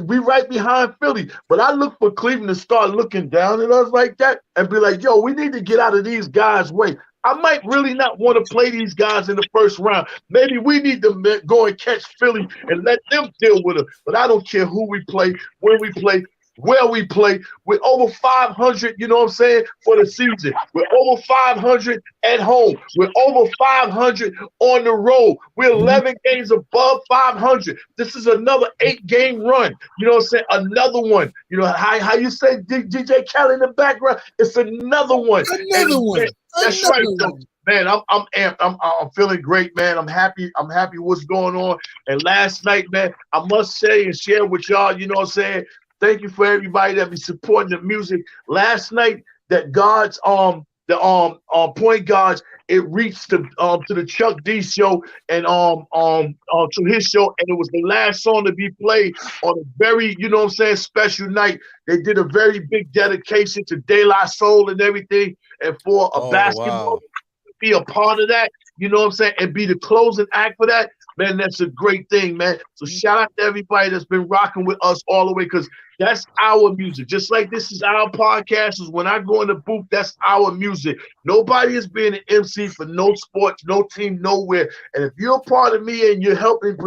we right behind Philly. But I look for Cleveland to start looking down at us like that and be like, yo, we need to get out of these guys' way. I might really not want to play these guys in the first round. Maybe we need to go and catch Philly and let them deal with it. But I don't care who we play, when we play, where we play. We're over 500, you know what I'm saying, for the season. We're over 500 at home. We're over 500 on the road. We're 11 games above 500. This is another 8-game run. You know what I'm saying? Another one. You know how you say DJ Khaled in the background? It's another one. Another one. That's right, though. Man, I'm amped. I'm feeling great, man. I'm happy. I'm happy what's going on. And last night, man, I must say and share with y'all, you know what I'm saying? Thank you for everybody that be supporting the music. Last night, that God's point guards, it reached to the Chuck D show and to his show, and it was the last song to be played on a very, you know what I'm saying, special night. They did a very big dedication to De La Soul and everything, and for a basketball to be a part of that, you know what I'm saying, and be the closing act for that, man, that's a great thing, man. So shout out to everybody that's been rocking with us all the way, because That's our music. Just like this is our podcast. Is when I go in the booth, that's our music. Nobody is being an MC for no sports, no team, nowhere. And if you're a part of me and you're helping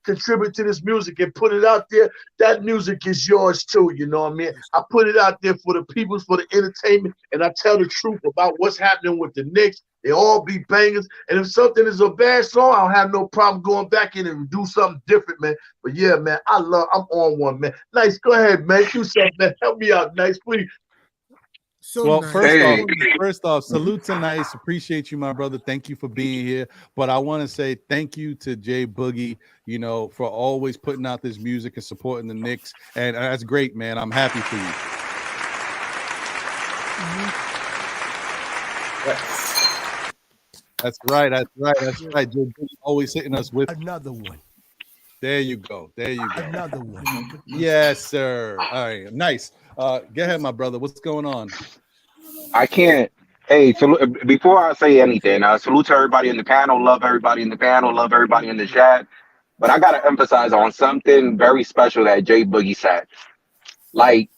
contribute to this music and put it out there, that music is yours too. You know what I mean? I put it out there for the people, for the entertainment, and I tell the truth about what's happening with the Knicks. They all be bangers. And if something is a bad song, I don't have no problem going back in and do something different, man. But yeah, man, I'm on one, man. Nice, go ahead, man. Do something, man. Help me out, Nice, please. So well, nice. first off, salute to Nice. Appreciate you, my brother. Thank you for being here. But I want to say thank you to Jay Boogie, you know, for always putting out this music and supporting the Knicks. And that's great, man. I'm happy for you. That's right. Jay Boogie always hitting us with another one. There you go. Another one. Yes, sir. All right. Nice. Go ahead, my brother. What's going on? I can't. Hey, before I say anything, salute to everybody in the panel. Love everybody in the panel. Love everybody in the chat. But I got to emphasize on something very special that Jay Boogie said. Like,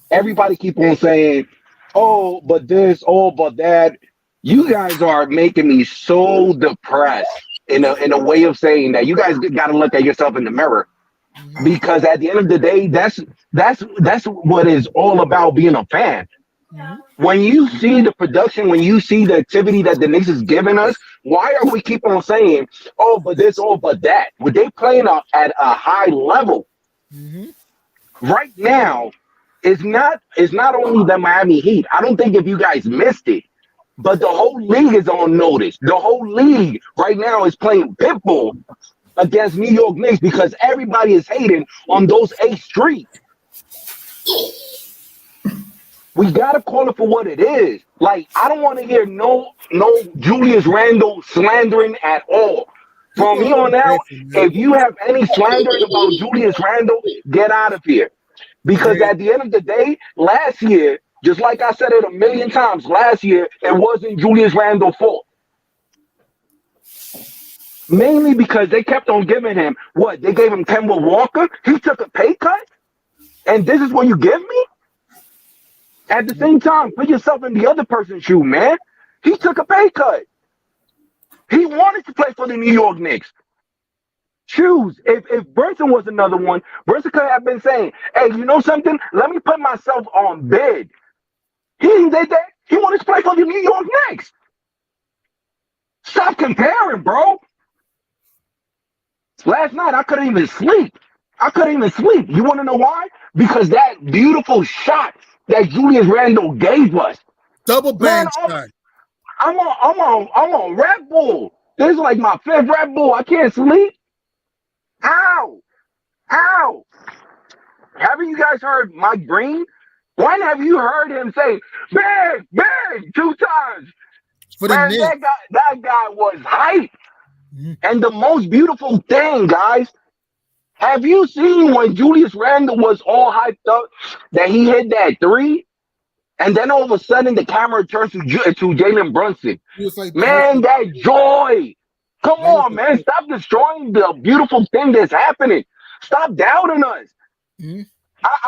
everybody keep on saying, oh, but this, oh, but that. You guys are making me so depressed in a way of saying that you guys got to look at yourself in the mirror, because at the end of the day, that's what is all about being a fan. When you see the production, when you see the activity that the Knicks is giving us, why are we keep on saying, oh, but this, oh, but that? When they playing at a high level right now, it's not only the Miami Heat. I don't think if you guys missed it, but the whole league is on notice. The whole league right now is playing pitbull against New York Knicks because everybody is hating on those 8th Street. We gotta call it for what it is. Like, I don't want to hear no Julius Randle slandering at all. From here on out, if you have any slandering about Julius Randle, get out of here. Because at the end of the day, last year, just like I said it a million times, last year, it wasn't Julius Randle's fault. Mainly because they kept on giving him, what? They gave him Kemba Walker? He took a pay cut? And this is what you give me? At the same time, put yourself in the other person's shoe, man. He took a pay cut. He wanted to play for the New York Knicks. Choose. If Brunson was another one, Brunson could have been saying, hey, you know something? Let me put myself on bid. He did that. He wanted to play for the New York Knicks. Stop comparing, bro. Last night, I couldn't even sleep. You want to know why? Because that beautiful shot that Julius Randle gave us. Double bang shot. I'm on Red Bull. This is like my 5th Red Bull. I can't sleep. How? Haven't you guys heard Mike Breen? When have you heard him say, big, 2 times? Man, that guy was hype. And the most beautiful thing, guys, have you seen when Julius Randle was all hyped up that he hit that 3? And then all of a sudden the camera turns to Jalen Brunson. Like, man, that joy. Come on, man. Stop destroying the beautiful thing that's happening. Stop doubting us.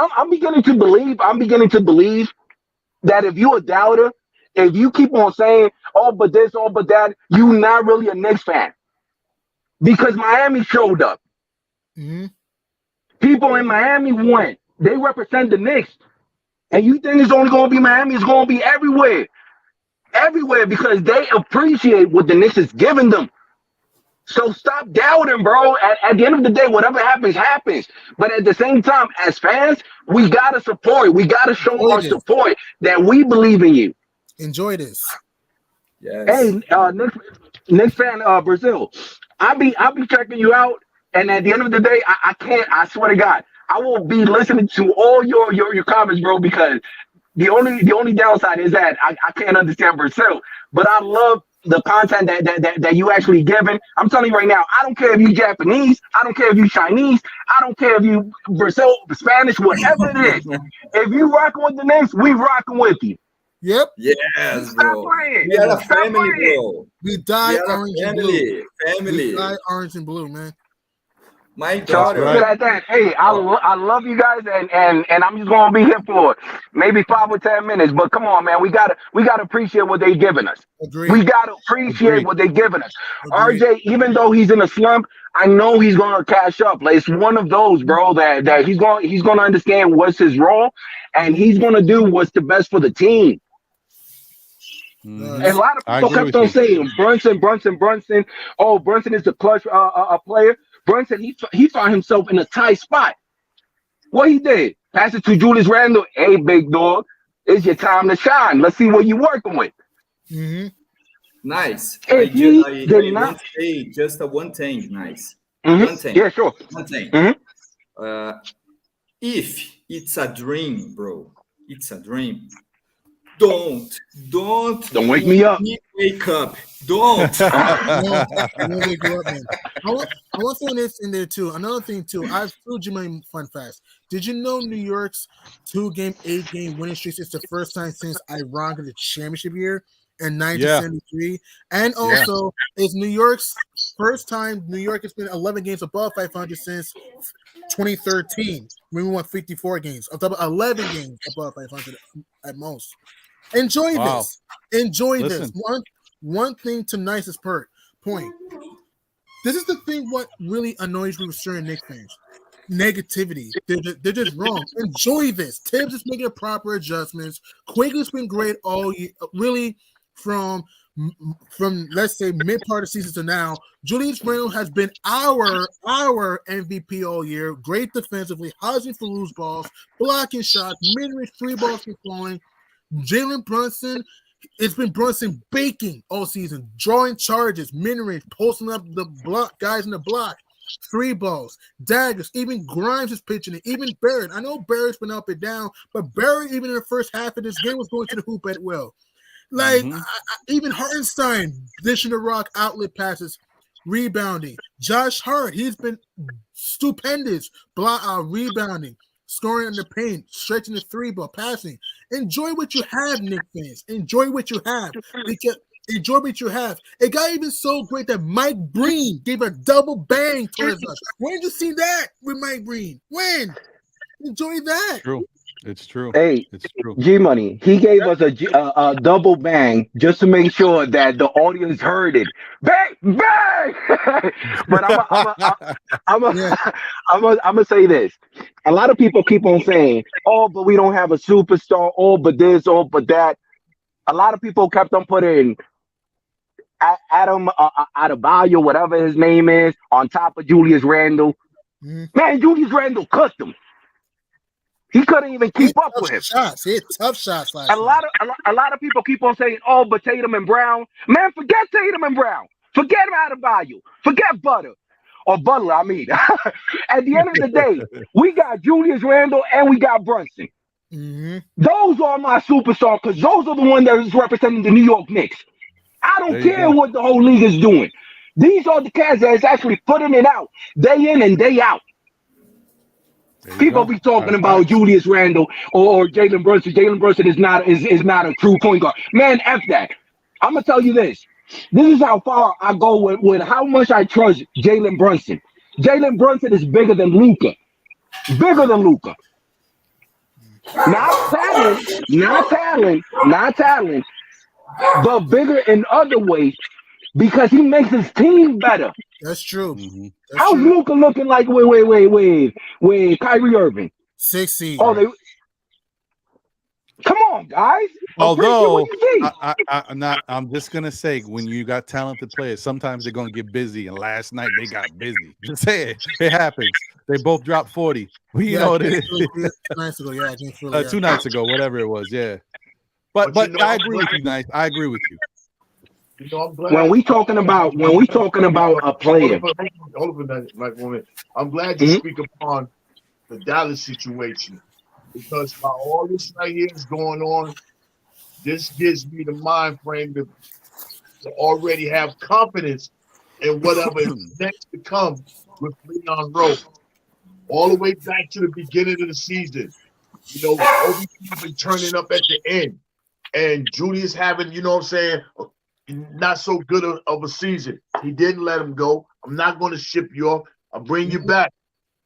I'm beginning to believe that if you're a doubter, if you keep on saying, oh, but this, oh, but that, you're not really a Knicks fan. Because Miami showed up. People in Miami went. They represent the Knicks. And you think it's only going to be Miami? It's going to be everywhere. Everywhere, because they appreciate what the Knicks is giving them. So stop doubting, bro. At the end of the day, whatever happens, happens. But at the same time, as fans, we got to support. We got to show our support that we believe in you. Enjoy this. Yes. Hey, Knicks fan, Brazil, I'll be checking you out. And at the end of the day, I swear to God, I will be listening to all your comments, bro, because the only downside is that I can't understand Brazil. But I love the content that you actually giving. I'm telling you right now, I don't care if you Japanese, I don't care if you Chinese, I don't care if you Brazil, Spanish, whatever it is. If you rocking with the Knicks, we rocking with you. Yep. Yes, bro. We are a family, bro. We die orange and blue. We die orange and blue, man. My daughter. Right. Hey, I love you guys, and I'm just gonna be here for maybe 5 or 10 minutes. But come on, man, we gotta appreciate what they giving us. Agreed. We gotta appreciate what they giving us. Agreed. RJ, even though he's in a slump, I know he's gonna cash up. Like, it's one of those, bro, that he's gonna understand what's his role, and he's gonna do what's the best for the team. And a lot of people kept on saying Brunson. Oh, Brunson is the clutch player. Brunson, he found himself in a tight spot. What he did? Pass it to Julius Randle. Hey, big dog, it's your time to shine. Let's see what you're working with. Mm-hmm. Nice. I want to say just one thing. Nice. Mm-hmm. One thing. Yeah, sure. One thing. Mm-hmm. If it's a dream, bro, it's a dream. Don't wake me up. Wake up. Don't. I want to throw this in there too. Another thing too. I've told you my fun facts. Did you know New York's 2-game, 8-game winning streak is the first time since ironically the championship year in 1973, and also it's New York's first time New York has been 11 games above 500 since 2013 when we won 54 games. 11 games above 500 at most. Enjoy this. Enjoy this. One thing to nicest point. This is the thing what really annoys me with certain Knicks fans. Negativity. They're just wrong. Enjoy this. Tibbs is making proper adjustments. Quigley's been great all year. Really, from let's say mid part of the season to now, Julius Randle has been our MVP all year. Great defensively, housing for loose balls, blocking shots, mid-range 3 balls from flowing. Jalen Brunson, it's been Brunson baking all season, drawing charges, mid-range, posting up the block, guys in the block, 3 balls, daggers. Even Grimes is pitching it. Even Barrett. I know Barrett's been up and down, but Barrett, even in the first half of this game, was going to the hoop at will. Like, even Hartenstein dishing the rock outlet passes, rebounding. Josh Hart, he's been stupendous, rebounding, scoring in the paint, stretching the 3 ball, passing. Enjoy what you have, Knicks fans. Enjoy what you have. Enjoy what you have. It got even so great that Mike Breen gave a double bang towards us. When did you see that with Mike Breen? When? Enjoy that. True. It's true. Hey, it's true. G Money, he gave us a double bang just to make sure that the audience heard it. Bang, bang! But I'm gonna say this. A lot of people keep on saying, "Oh, but we don't have a superstar. Oh, but this. Oh, but that." A lot of people kept on putting Adam Adebayo, whatever his name is, on top of Julius Randle. Man, Julius Randle cooked him. He couldn't even keep up with him. He had tough shots. A lot of people keep on saying, "Oh, but Tatum and Brown." Man, forget Tatum and Brown. Forget Adebayo. Forget Butler. Or Butler, I mean. At the end of the day, we got Julius Randle and we got Brunson. Those are my superstars because those are the ones that is representing the New York Knicks. I don't care what the whole league is doing. These are the cats that is actually putting it out day in and day out. People be talking about Julius Randle or Jalen Brunson. Jalen Brunson is not a true point guard. Man, F that. I'm gonna tell you this. This is how far I go with how much I trust Jalen Brunson. Jalen Brunson is bigger than Luka. Bigger than Luka. Not talent, but bigger in other ways because he makes his team better. That's true. How's Luka looking like with Kyrie Irving? 6 seed. Oh, come on, guys. Although I'm just gonna say, when you got talented players, sometimes they're gonna get busy. And last night they got busy. Just say it happens. They both dropped 40. Well, you know what it is. 2 nights ago, 2 nights ago, whatever it was. Yeah. But I agree with you, Nice. I agree with you. You know, when we talking about a player, I'm glad you speak upon the Dallas situation because while all this right here is going on, this gives me the mind frame to already have confidence in whatever is next to come with Leon Rose. All the way back to the beginning of the season, you know, Obi been turning up at the end, and Julius having, you know what I'm saying, not so good of a season. He didn't let him go. I'm not going to ship you off. I'll bring you back.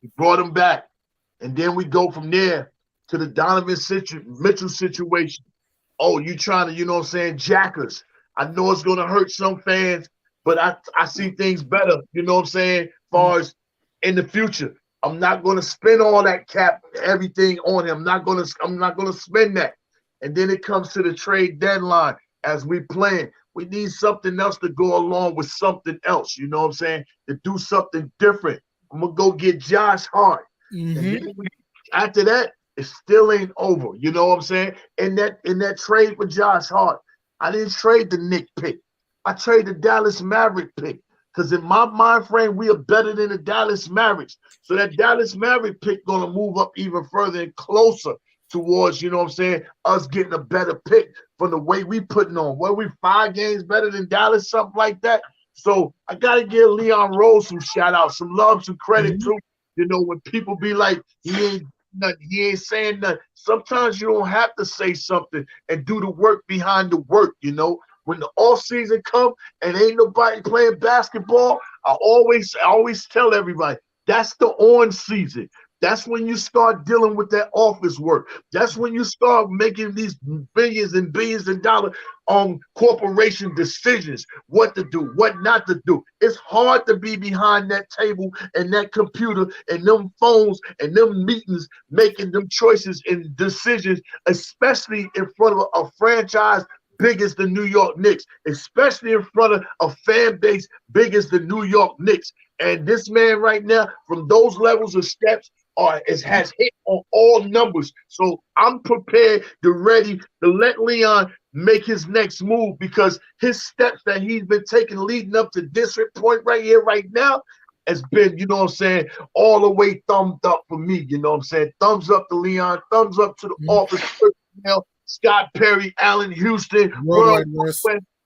We brought him back. And then we go from there to the Donovan Mitchell situation. Oh, you trying to, you know what I'm saying, jack us. I know it's going to hurt some fans, but I see things better, you know what I'm saying, as far as in the future. I'm not going to spend all that cap, everything on him. I'm not going to spend that. And then it comes to the trade deadline as we plan. We need something else to go along with something else, you know what I'm saying, to do something different. I'm going to go get Josh Hart. And then after that, it still ain't over. You know what I'm saying? In that trade for Josh Hart, I didn't trade the Knicks pick. I traded the Dallas Maverick pick. Because in my mind frame, we are better than the Dallas Mavericks. So that Dallas Maverick pick going to move up even further and closer towards, you know what I'm saying, us getting a better pick from the way we putting on. Were we 5 games better than Dallas, something like that? So I got to give Leon Rose some shout out, some love, some credit too. You know, when people be like, he ain't saying nothing. Sometimes you don't have to say something and do the work behind the work, you know. When the off season come and ain't nobody playing basketball, I always tell everybody, that's the on season. That's when you start dealing with that office work. That's when you start making these billions and billions of dollar corporation decisions, what to do, what not to do. It's hard to be behind that table and that computer and them phones and them meetings, making them choices and decisions, especially in front of a franchise big as the New York Knicks, especially in front of a fan base big as the New York Knicks. And this man right now, from those levels of steps, has hit on all numbers. So I'm prepared ready to let Leon make his next move, because his steps that he's been taking leading up to this point right here, right now, has been, you know what I'm saying, all the way thumbs up for me. You know what I'm saying? Thumbs up to Leon, thumbs up to the office personnel, Scott Perry, Allen Houston,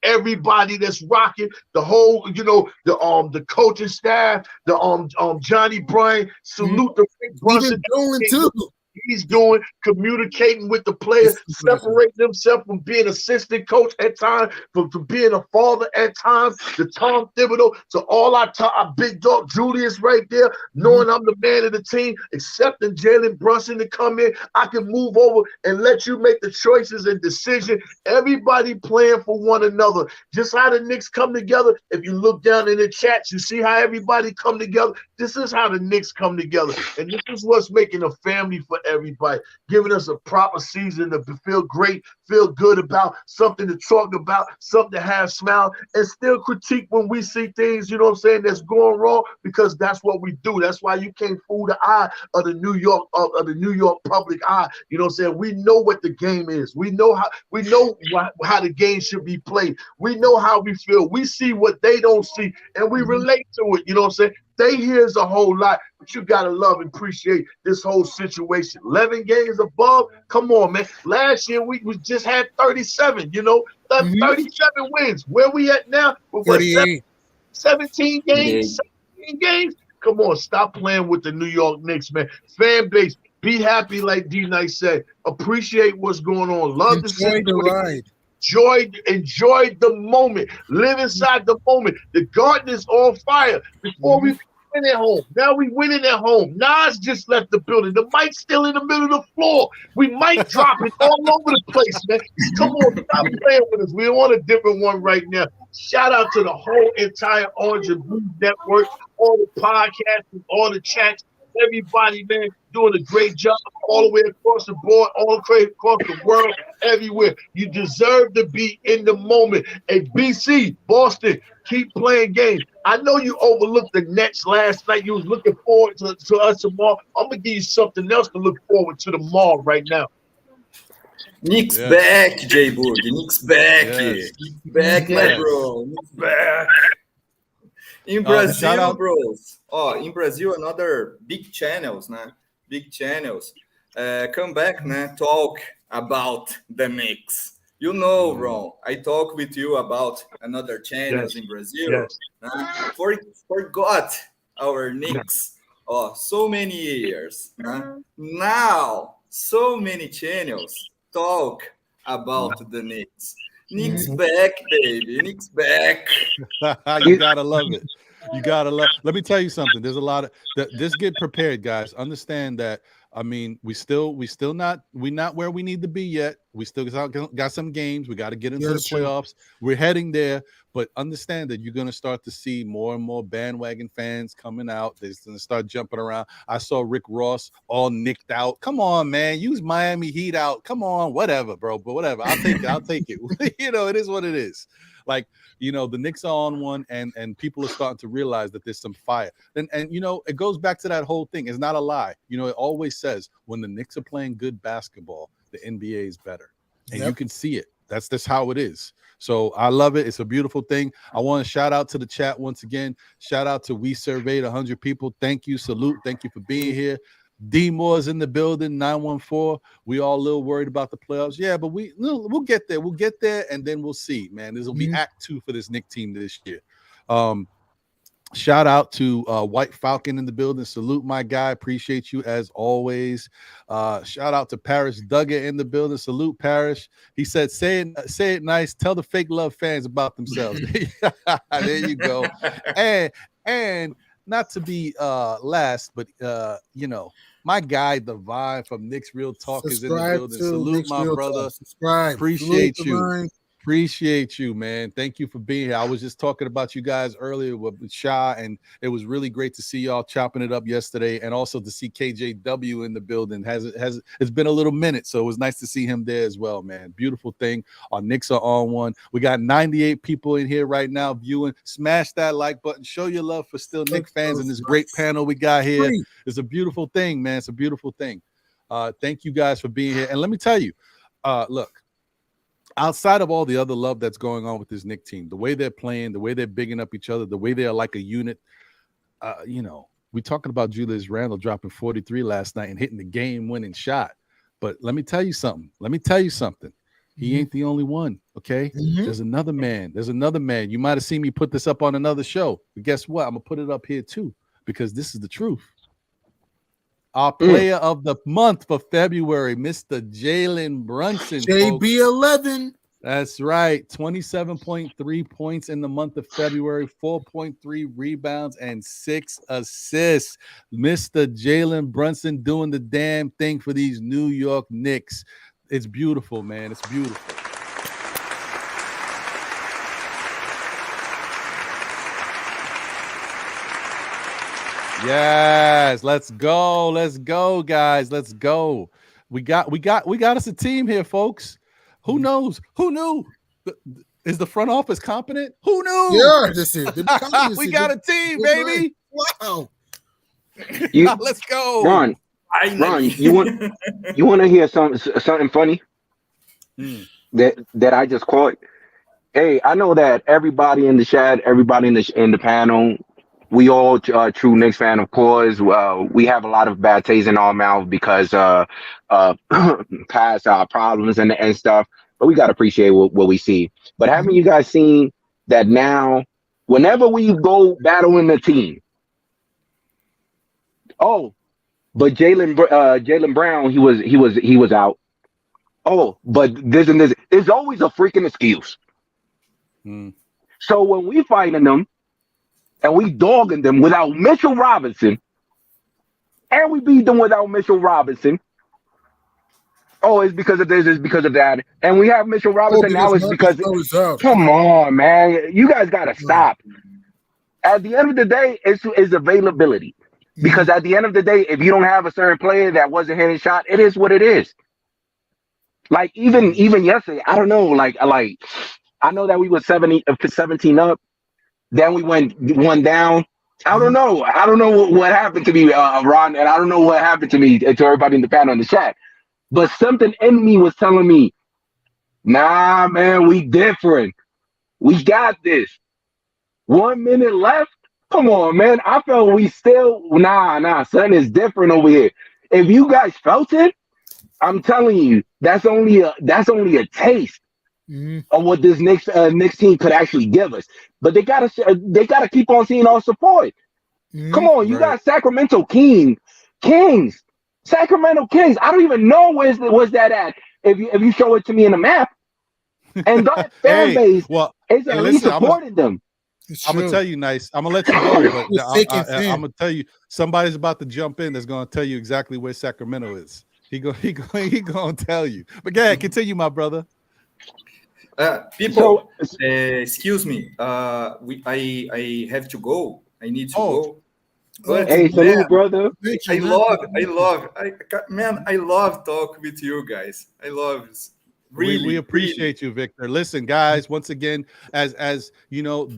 everybody that's rocking, the whole, you know, the coaching staff, the Johnny Bryan, salute the Rick Brunson too. He's doing, communicating with the players, separating himself from being assistant coach at times, from being a father at times, to Tom Thibodeau, to all our big dog Julius right there, knowing I'm the man of the team, accepting Jalen Brunson to come in. I can move over and let you make the choices and decisions. Everybody playing for one another. Just how the Knicks come together. If you look down in the chats, you see how everybody come together. This is how the Knicks come together. And this is what's making a family for everybody, giving us a proper season to feel great, feel good about, something to talk about, something to have smile, and still critique when we see things, you know what I'm saying, that's going wrong, because that's what we do. That's why you can't fool the eye of the New York public eye. You know what I'm saying? We know what the game is. We know how how the game should be played. We know how we feel. We see what they don't see, and we relate to it. You know what I'm saying? They hears a whole lot, but you gotta love and appreciate this whole situation. 11 games above, come on, man. Last year we just had 37, you know, 37 wins. Where we at now? We're 17 games, 17 games. Come on, stop playing with the New York Knicks, man. Fan base, be happy, like D-Night said. Appreciate what's going on. Love the situation. Enjoy the moment. Live inside the moment. The garden is on fire. Before we win at home. Now we winning at home. Nas just left the building. The mic's still in the middle of the floor. We might drop it all over the place, man. Come on, stop playing with us. We're on a different one right now. Shout out to the whole entire Orange and Blue Network, all the podcasts, all the chats. Everybody, man, doing a great job all the way across the board, all across the world, everywhere. You deserve to be in the moment. Hey, BC, Boston, keep playing games. I know you overlooked the Nets last night. You was looking forward to us tomorrow. I'm going to give you something else to look forward to tomorrow right now. Knicks back, J-Boog. Knicks back. Knicks back, my bro. Knicks back. In Brazil, bros. In Brazil, another big channels, né? Big channels. Come back, né? Talk about the Knicks. You know, Ron, I talk with you about another channels in Brazil. Forgot our Knicks. So many years. Now, so many channels talk about the Knicks. Knicks back, baby. Knicks back. You gotta love it. You gotta love. Let me tell you something. There's a lot of just get prepared, guys. Understand that. I mean, we not where we need to be yet. We still got some games. We got to get into the playoffs. We're heading there, but understand that you're going to start to see more and more bandwagon fans coming out. They're going to start jumping around. I saw Rick Ross all nicked out. Come on, man. Use Miami Heat out. Come on, whatever, bro. But whatever. I'll take it. I'll take it. It is what it is. Like, the Knicks are on one, and people are starting to realize that there's some fire. And it goes back to that whole thing. It's not a lie. It always says when the Knicks are playing good basketball, the NBA is better. And you can see it. That's just how it is. So I love it. It's a beautiful thing. I want to shout out to the chat once again. Shout out to We Surveyed 100 people. Thank you. Salute. Thank you for being here. D Moore's in the building, 914. We all a little worried about the playoffs. Yeah, but we'll get there. We'll get there, and then we'll see, man. This will be Act 2 for this Knicks team this year. Shout out to White Falcon in the building. Salute, my guy. Appreciate you as always. Shout out to Parrish Duggar in the building. Salute, Parrish. He said, say it nice. Tell the fake love fans about themselves. There you go. And not to be last, but my guy, the Divine from Knicks Real Talk is in the building. Salute, Knicks my brother. Appreciate you. Appreciate you, man. Thank you for being here. I was just talking about you guys earlier with Sha, and it was really great to see y'all chopping it up yesterday, and also to see KJW in the building. It's been a little minute, so it was nice to see him there as well, man. Beautiful thing. Our Knicks are on one. We got 98 people in here right now viewing. Smash that like button. Show your love for still Knicks fans and this great panel we got here. It's a beautiful thing, man. It's a beautiful thing. Thank you guys for being here. And let me tell you, look, outside of all the other love that's going on with this Knicks team, the way they're playing, the way they're bigging up each other, the way they're like a unit, we're talking about Julius Randle dropping 43 last night and hitting the game-winning shot. But let me tell you something. He ain't the only one, okay? There's another man. You might have seen me put this up on another show. But guess what? I'm going to put it up here too, because this is the truth. Our player of the month for February, Mr. Jalen Brunson. JB11. That's right. 27.3 points in the month of February, 4.3 rebounds, and 6 assists. Mr. Jalen Brunson doing the damn thing for these New York Knicks. It's beautiful, man. It's beautiful. Yes, let's go, guys. Let's go. We got us a team here, folks. Who knows? Who knew? Is the front office competent? Who knew? Yeah, this is. We got a team, baby. Wow. Let's go. Ron, you want to hear something funny that I just caught? Hey, I know that everybody in the chat, everybody in the panel, we all true Knicks fan, of course. We have a lot of bad taste in our mouth because past problems and stuff. But we gotta appreciate what we see. But haven't you guys seen that now? Whenever we go battling the team, but Jaylen Brown, he was out. But this and this. There's always a freaking excuse. So when we fighting them, and we dogging them without Mitchell Robinson, and we beat them without Mitchell Robinson. It's because of this, it's because of that. And we have Mitchell Robinson now, it's because come on, man. You guys gotta stop. At the end of the day, it's availability. Because at the end of the day, if you don't have a certain player that wasn't hitting shot, it is what it is. Like even yesterday, I don't know, like I know that we were 17 up. Then we went one down. I don't know what happened to me, Ron, and I don't know what happened to me, to everybody in the panel in the chat. But something in me was telling me, nah, man, we different. We got this. 1 minute left. Come on, man. I felt we still, something is different over here. If you guys felt it, I'm telling you, that's only a taste. Of what this Knicks team could actually give us, but they gotta keep on seeing our support. Come on, you got Sacramento Kings, Sacramento Kings. I don't even know where's that at. If you show it to me in the map, and that fan base is at least supporting them. I'm gonna tell you, nice. I'm gonna let you go, but I'm gonna tell you, somebody's about to jump in that's gonna tell you exactly where Sacramento is. He gonna tell you. But go ahead, continue, my brother. People, excuse me. I have to go. I need to go. But hey, salute, brother. I love talking with you guys. I love it. Really, we appreciate you, Victor. Listen, guys, once again, as you know,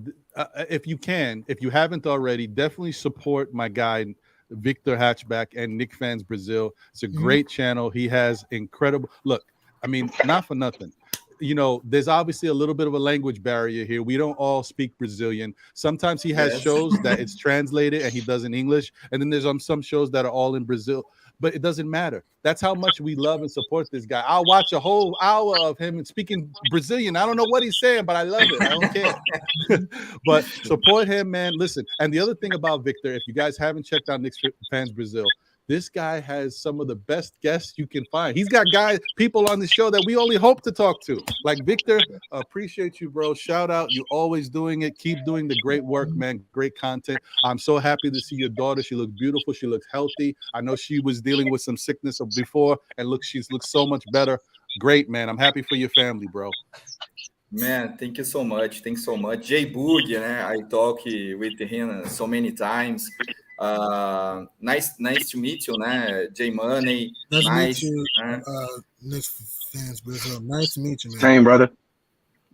if you haven't already, definitely support my guy Victor Hatchback and Knicks Fans Brazil. It's a great channel. He has incredible look. I mean, not for nothing. You know, there's obviously a little bit of a language barrier here. We don't all speak Brazilian. Sometimes he has shows that it's translated and he does in English, and then there's some shows that are all in Brazil. But it doesn't matter. That's how much we love and support this guy. I'll watch a whole hour of him and speaking Brazilian. I don't know what he's saying, but I love it. I don't care. But support him, man. Listen, and the other thing about Victor, if you guys haven't checked out Knicks Fans Brazil, this guy has some of the best guests you can find. He's got people on the show that we only hope to talk to. Like Victor, appreciate you, bro. Shout out. You're always doing it. Keep doing the great work, man. Great content. I'm so happy to see your daughter. She looks beautiful. She looks healthy. I know she was dealing with some sickness before, and look, she's looks so much better. Great, man. I'm happy for your family, bro. Man, thank you so much. Thanks so much. Jay Boogie, I talk with him so many times. Nice to meet you, J Money. Nice to meet you, Knicks Fans Brazil. Nice to meet you, man. Same, brother.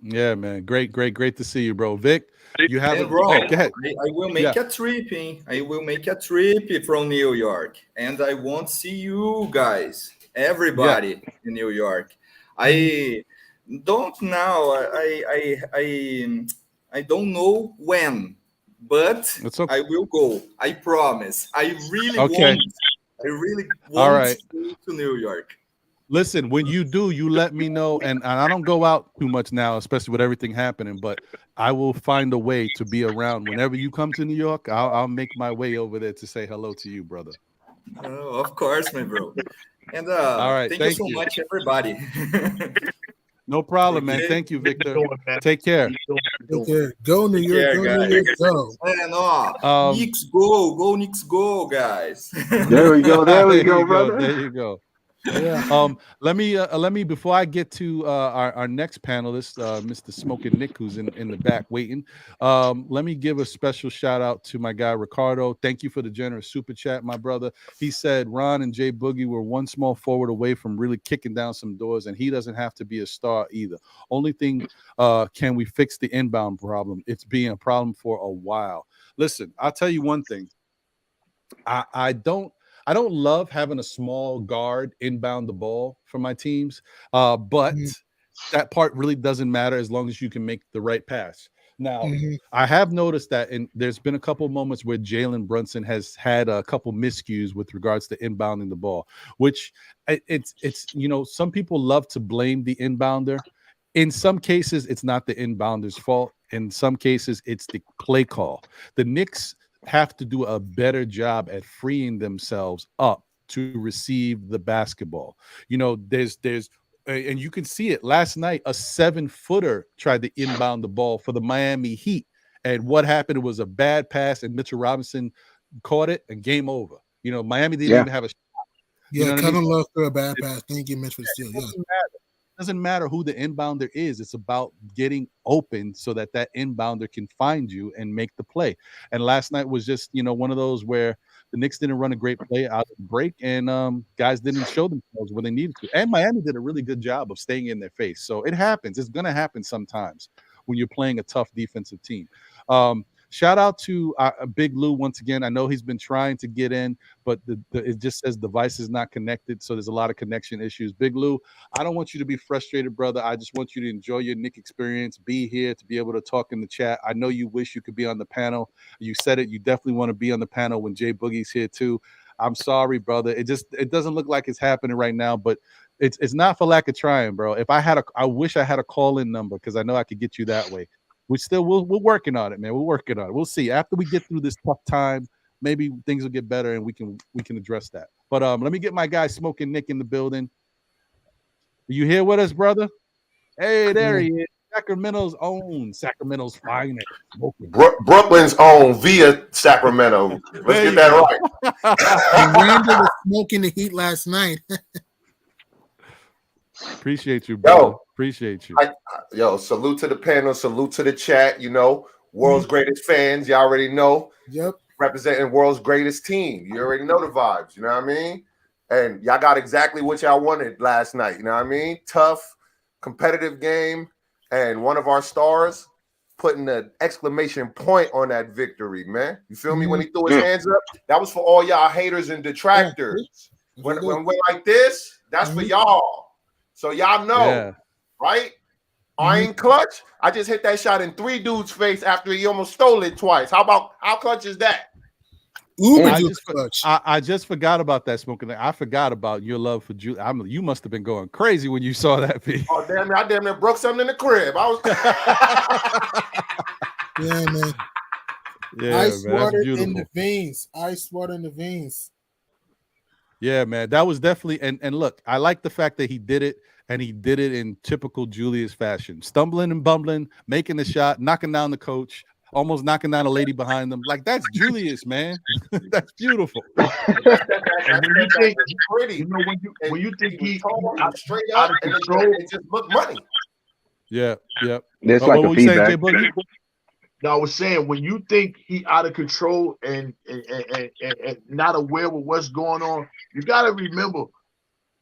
Yeah, man. Great to see you, bro. Vic, you have it. Bro, go ahead. I will make a trip. I will make a trip from New York, and I want to see you guys, everybody in New York. I don't know. I don't know when. But okay. I will go. I promise. I really want to go to New York. Listen, when you do, you let me know. And I don't go out too much now, especially with everything happening. But I will find a way to be around. Whenever you come to New York, I'll make my way over there to say hello to you, brother. Oh, of course, my bro. And all right, thank you so much, everybody. No problem, man. Thank you, Victor. Take care. Go New York. Go New York. Go. Knicks go, Knicks go, guys. There we go, brother. There you go. Yeah. Let me before I get to our next panelist, Mr. Smoking Nick, who's in the back waiting. Let me give a special shout out to my guy Ricardo. Thank you for the generous super chat, my brother. He said Ron and Jay Boogie were one small forward away from really kicking down some doors, and he doesn't have to be a star either. Only thing, can we fix the inbound problem? It's being a problem for a while. Listen, I'll tell you one thing. I don't love having a small guard inbound the ball for my teams, but that part really doesn't matter as long as you can make the right pass. Now, I have noticed that there's been a couple moments where Jalen Brunson has had a couple miscues with regards to inbounding the ball, which it's some people love to blame the inbounder. In some cases, it's not the inbounder's fault. In some cases, it's the play call. The Knicks have to do a better job at freeing themselves up to receive the basketball. There's and you can see it last night. A 7-footer tried to inbound the ball for the Miami Heat, and what happened? It was a bad pass, and Mitchell Robinson caught it, and game over. Miami didn't even have a shot. Yeah, Kevin Love threw a bad pass. Thank you, Mitch, for the steal. Yeah. It doesn't matter who the inbounder is. It's about getting open so that inbounder can find you and make the play. And last night was just, one of those where the Knicks didn't run a great play out of the break, and guys didn't show themselves where they needed to. And Miami did a really good job of staying in their face. So it happens. It's going to happen sometimes when you're playing a tough defensive team. Shout out to Big Lou once again. I know he's been trying to get in, but it just says device is not connected, so there's a lot of connection issues. Big Lou, I don't want you to be frustrated, brother. I just want you to enjoy your Knick experience, be here to be able to talk in the chat. I know you wish you could be on the panel. You said it. You definitely want to be on the panel when Jay Boogie's here too. I'm sorry, brother. It doesn't look like it's happening right now, but it's not for lack of trying, bro. I wish I had a call-in number because I know I could get you that way. We're working on it, man. We're working on it. We'll see. After we get through this tough time, maybe things will get better and we can address that. But let me get my guy Smoking Nick in the building. Are you here with us, brother? Hey, there he is. Sacramento's own, Sacramento's finest. Brooklyn's own via Sacramento. Let's get that right. Randle was smoking the heat last night. Appreciate you, bro. Appreciate you. Salute to the panel. Salute to the chat. You know, world's greatest fans. You already know. Yep. Representing world's greatest team. You already know the vibes. You know what I mean? And y'all got exactly what y'all wanted last night. You know what I mean? Tough, competitive game. And one of our stars putting the exclamation point on that victory, man. You feel me? When he threw his hands up, that was for all y'all haters and detractors. When we're like this, that's for y'all. So y'all know, right? I ain't clutch. I just hit that shot in 3 dudes' face after he almost stole it twice. How clutch is that? I just forgot about that smoking. I forgot about your love for Julius. You must have been going crazy when you saw that video. Oh damn! I damn near broke something in the crib. I was. Yeah, man. Yeah, ice man, water in the veins. Ice water in the veins. Yeah, man, that was definitely. And look, I like the fact that he did it, and he did it in typical Julius fashion, stumbling and bumbling, making the shot, knocking down the coach. Almost knocking down a lady behind them. Like, that's Julius, man. That's beautiful. When you think he straight out of control, it just look money. Yeah. It's like a feedback. No, I was saying, when you think he out of control and not aware of what's going on, you got to remember,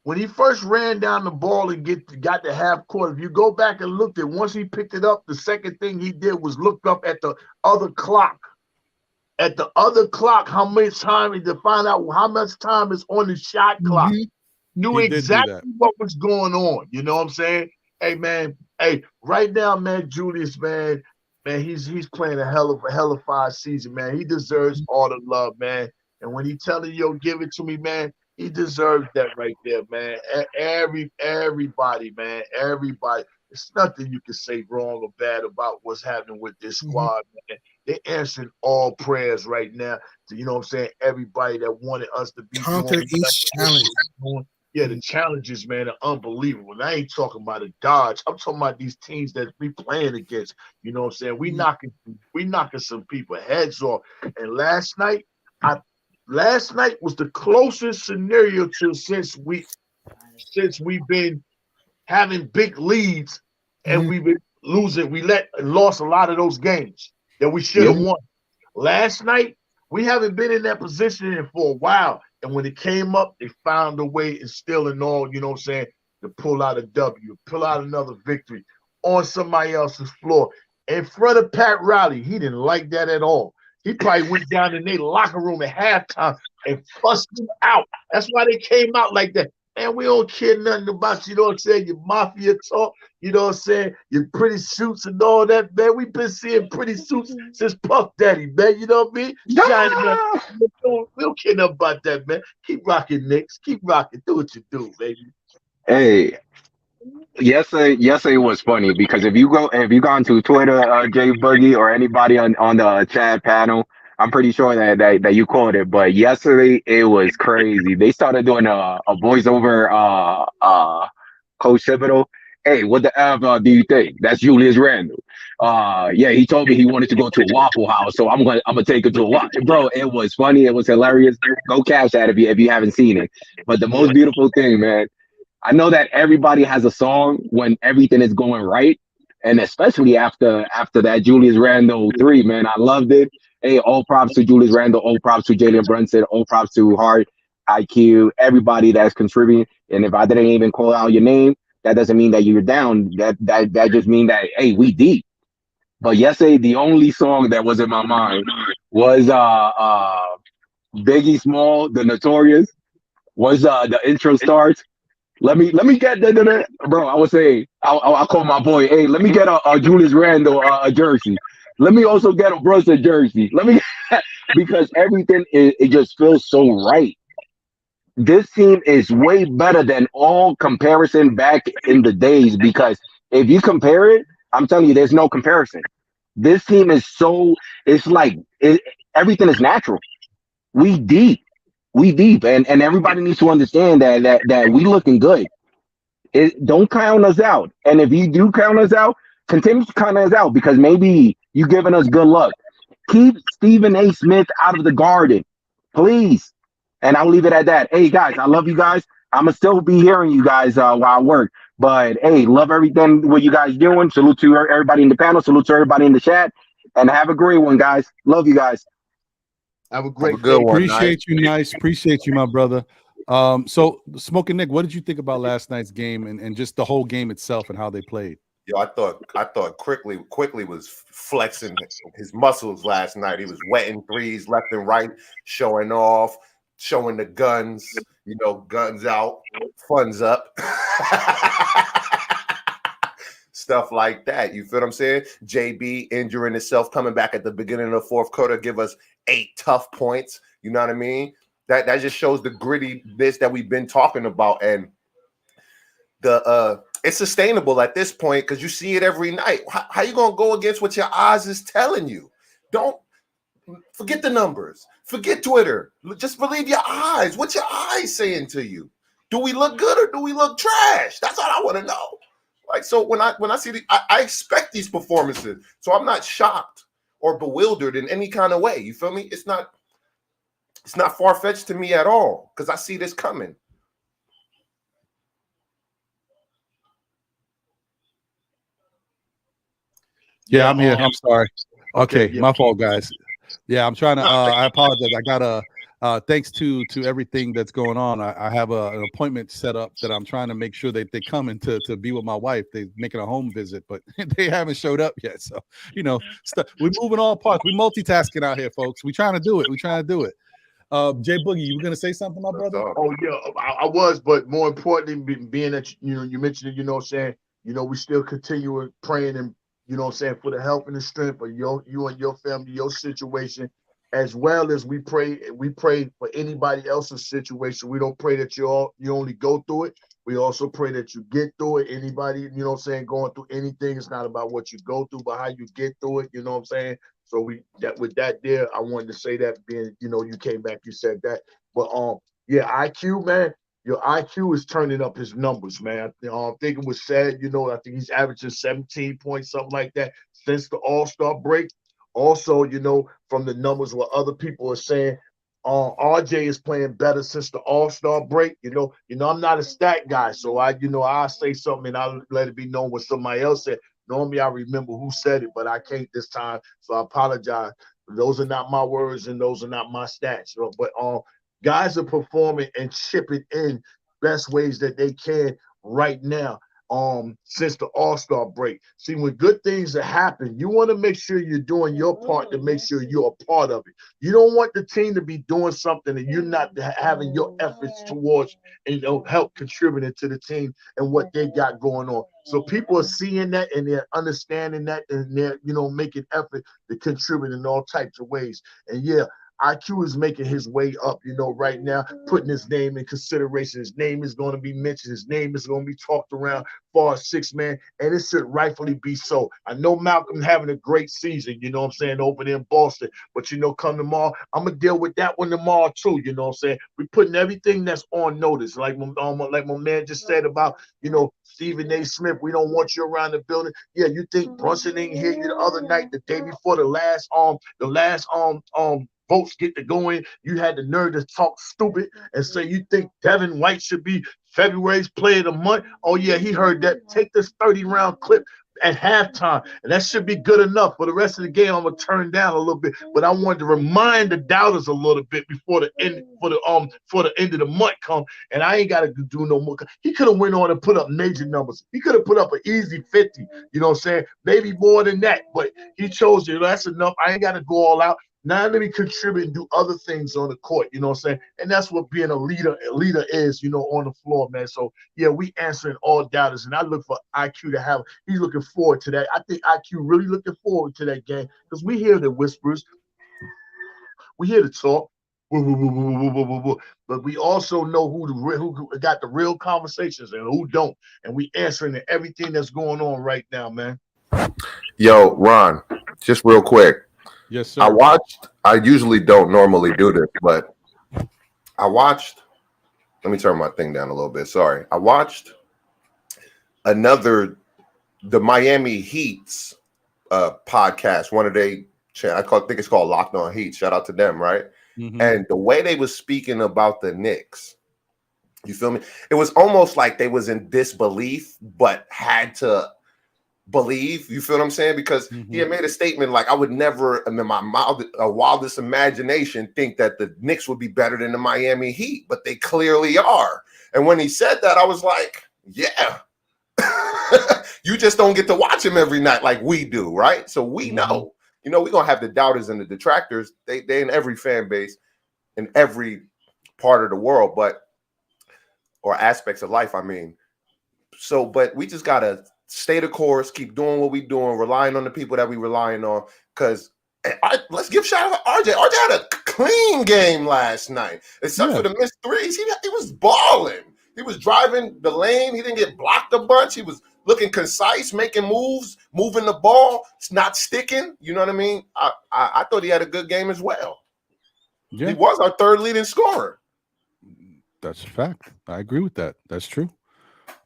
when he first ran down the ball and got to half court, if you go back and looked at, once he picked it up, the second thing he did was look up at the other clock. At the other clock, how much time, to find out how much time is on the shot clock. Knew exactly what was going on. You know what I'm saying? Hey, man. Hey, right now, man, Julius, man, he's playing a hell of 5 season, man. He deserves all the love, man. And when he telling you, give it to me, man, he deserves that right there, man. Everybody, man. Everybody. There's nothing you can say wrong or bad about what's happening with this squad, man. They're answering all prayers right now. So, you know what I'm saying? Everybody that wanted us to be conquer each challenge. Yeah, the challenges, man, are unbelievable. And I ain't talking about a dodge. I'm talking about these teams that we playing against. You know what I'm saying? We knocking some people heads off. And last night was the closest scenario to since we've been having big leads and we've been losing. We lost a lot of those games that we should have won. Last night, we haven't been in that position for a while. And when it came up, they found a way, and still in all, you know what I'm saying, to pull out a W, pull out another victory on somebody else's floor. In front of Pat Riley, he didn't like that at all. He probably went down in their locker room at halftime and fussed them out. That's why they came out like that. Man, we don't care nothing about, you know what I'm saying, your mafia talk, you know what I'm saying, your pretty suits and all that, man. We've been seeing pretty suits since Puff Daddy, man. You know what I mean? Yeah. We don't care nothing about that, man. Keep rocking, Knicks. Keep rocking. Do what you do, baby. Hey, yesterday was funny because if you go onto Twitter, Jay Boogie, or anybody on the chat panel, I'm pretty sure that you called it. But yesterday it was crazy. They started doing a voiceover. Coach Thibodeau, hey, what the F do you think? That's Julius Randle. Yeah, he told me he wanted to go to a Waffle House, so I'm gonna take him to a Waffle. Bro, it was funny. It was hilarious. Go catch that if you haven't seen it. But the most beautiful thing, man, I know that everybody has a song when everything is going right, and especially after that Julius Randle 3, man, I loved it. Hey, all props to Julius Randle, all props to Jalen Brunson, all props to Hart, IQ, everybody that's contributing. And if I didn't even call out your name, that doesn't mean that you're down. That just means that, hey, we deep. But yesterday, the only song that was in my mind was Biggie Small, The Notorious. Was the intro starts. Let me get that, bro. I would say I'll call my boy. Hey, let me get a Julius Randle a jersey. Let me also get a Brunson jersey. Because everything it just feels so right. This team is way better than all comparison back in the days, because if you compare it, I'm telling you, there's no comparison. This team is everything is natural. We deep, and everybody needs to understand that we looking good. Don't count us out. And if you do count us out, continue to count us out because maybe you giving us good luck. Keep Stephen A. Smith out of the Garden, please. And I'll leave it at that. Hey, guys, I love you guys. I'm going to still be hearing you guys while I work. But, hey, love everything what you guys doing. Salute to everybody in the panel. Salute to everybody in the chat. And have a great one, guys. Love you guys. Have a great good day. one. Appreciate you, Nice. Appreciate you, my brother. So, Smoking Nick, what did you think about last night's game and just the whole game itself and how they played? Yo, I thought quickly was flexing his muscles last night. He was wetting threes left and right, showing off, showing the guns, guns out, funds up. Stuff like that. You feel what I'm saying? JB injuring himself, coming back at the beginning of the fourth quarter, give us 8 tough points. You know what I mean? That just shows the grittiness that we've been talking about. And it's sustainable at this point because you see it every night. How you gonna go against what your eyes is telling you? Don't forget the numbers, forget Twitter. Just believe your eyes. What's your eyes saying to you? Do we look good or do we look trash? That's all I want to know. Like, so when I see I expect these performances, so I'm not shocked or bewildered in any kind of way. You feel me? It's not far-fetched to me at all because I see this coming. Yeah, I'm here. I'm sorry. Okay, my fault, guys. Yeah, I'm trying to. I apologize. I got thanks to everything that's going on. I have an appointment set up that I'm trying to make sure that they come in to be with my wife. They're making a home visit, but they haven't showed up yet. So we're moving all parts. We're multitasking out here, folks. We're trying to do it. Jay Boogie, you were gonna say something, my brother? Oh yeah, I was, but more importantly, being that you mentioned it, saying we still continue praying and for the help and the strength for you and your family, your situation, as well as we pray for anybody else's situation. We don't pray that you only go through it. We also pray that you get through it. Anybody, going through anything, it's not about what you go through, but how you get through it. You know what I'm saying? So with that there, I wanted to say that being, you came back, you said that. But yeah, IQ, man, your IQ is turning up his numbers, man. I think it was said, I think he's averaging 17 points, something like that, since the All-Star break. Also, from the numbers what other people are saying, RJ is playing better since the All-Star break. I'm not a stat guy, so I'll say something and I'll let it be known what somebody else said. Normally I remember who said it, but I can't this time, so I apologize. Those are not my words and those are not my stats. But guys are performing and chipping in best ways that they can right now. Since the All-Star break. See, when good things are happening, you want to make sure you're doing your part to make sure you're a part of it. You don't want the team to be doing something and you're not having your efforts towards and help contributing to the team and what they got going on. So people are seeing that and they're understanding that and they're making effort to contribute in all types of ways. And yeah, IQ is making his way up, right now, putting his name in consideration. His name is going to be mentioned. His name is going to be talked around for a 6-man, and it should rightfully be so. I know Malcolm having a great season, over there in Boston, but, come tomorrow, I'm going to deal with that one tomorrow too, We're putting everything that's on notice, like my man just said about, Stephen A. Smith, we don't want you around the building. Yeah, you think Brunson ain't hear you the other night, the day before the last votes get to go in, you had the nerve to talk stupid and say you think Devin White should be February's player of the month. Oh yeah, he heard that. Take this 30-round clip at halftime, and that should be good enough. For the rest of the game, I'm gonna turn down a little bit, but I wanted to remind the doubters a little bit before the end for the end of the month come, and I ain't gotta do no more. He could have went on and put up major numbers. He could have put up an easy 50. You know what I'm saying? Maybe more than that, but he chose that's enough. I ain't gotta go all out. Now let me contribute and do other things on the court, you know what I'm saying? And that's what being a leader is, on the floor, man. So, yeah, we answering all doubters, and I look for IQ to have – he's looking forward to that. I think IQ really looking forward to that game because we hear the whispers. We hear the talk. But we also know who got the real conversations and who don't. And we answering everything that's going on right now, man. Yo, Ron, just real quick. Yes, sir. I usually don't normally do this, but I watched, let me turn my thing down a little bit. Sorry. I watched another the Miami Heat's podcast. One of think it's called Locked On Heat. Shout out to them, right? Mm-hmm. And the way they was speaking about the Knicks, you feel me? It was almost like they was in disbelief, but had to believe. You feel what I'm saying? Because he had made a statement like, I would never, in my wildest imagination, think that the Knicks would be better than the Miami Heat, but they clearly are. And when he said that, I was like, yeah. You just don't get to watch him every night like we do, right? So we know, we're going to have the doubters and the detractors. They in every fan base, in every part of the world, or aspects of life, I mean. So, but we just got to stay the course, keep doing what we're doing, relying on the people that we relying on. Because let's give shout out to RJ. RJ had a clean game last night, except for the missed threes. He was balling. He was driving the lane. He didn't get blocked a bunch. He was looking concise, making moves, moving the ball. It's not sticking. You know what I mean? I thought he had a good game as well. Yeah. He was our third leading scorer. That's a fact. I agree with that. That's true.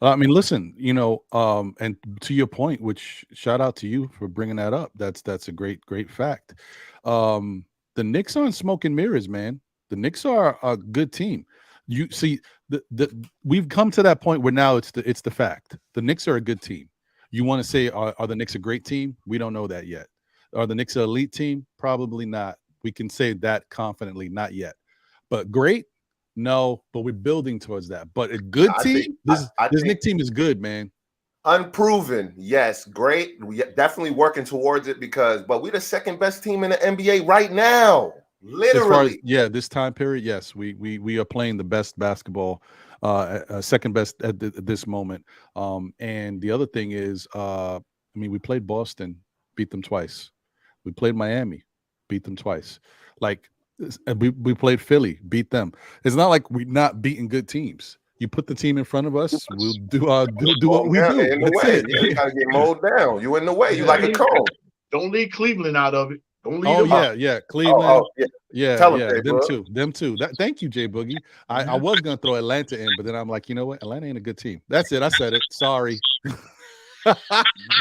I mean, listen, and to your point, which shout out to you for bringing that up. That's a great fact. The Knicks aren't smoke and mirrors, man. The Knicks are a good team. You see, we've come to that point where now it's the fact. The Knicks are a good team. You want to say, are the Knicks a great team? We don't know that yet. Are the Knicks an elite team? Probably not. We can say that confidently, not yet. But great? No, but we're building towards that. But a good team? This Knicks team is good, man. Unproven, yes, great. We definitely working towards it but we're the second best team in the NBA right now. Literally. This time period, yes. We are playing the best basketball, second best at this moment. And the other thing is, we played Boston, beat them twice. We played Miami, beat them twice. Like we played Philly, beat them. It's not like we're not beating good teams. You put the team in front of us, we'll do what we do. In the way. You gotta get mowed down. You in the way. You like a cone. Don't leave Cleveland out of it. Don't leave them out. Cleveland. Yeah. Them too. Thank you, Jay Boogie. I was gonna throw Atlanta in, but then I'm like, you know what? Atlanta ain't a good team. That's it. I said it. Sorry. I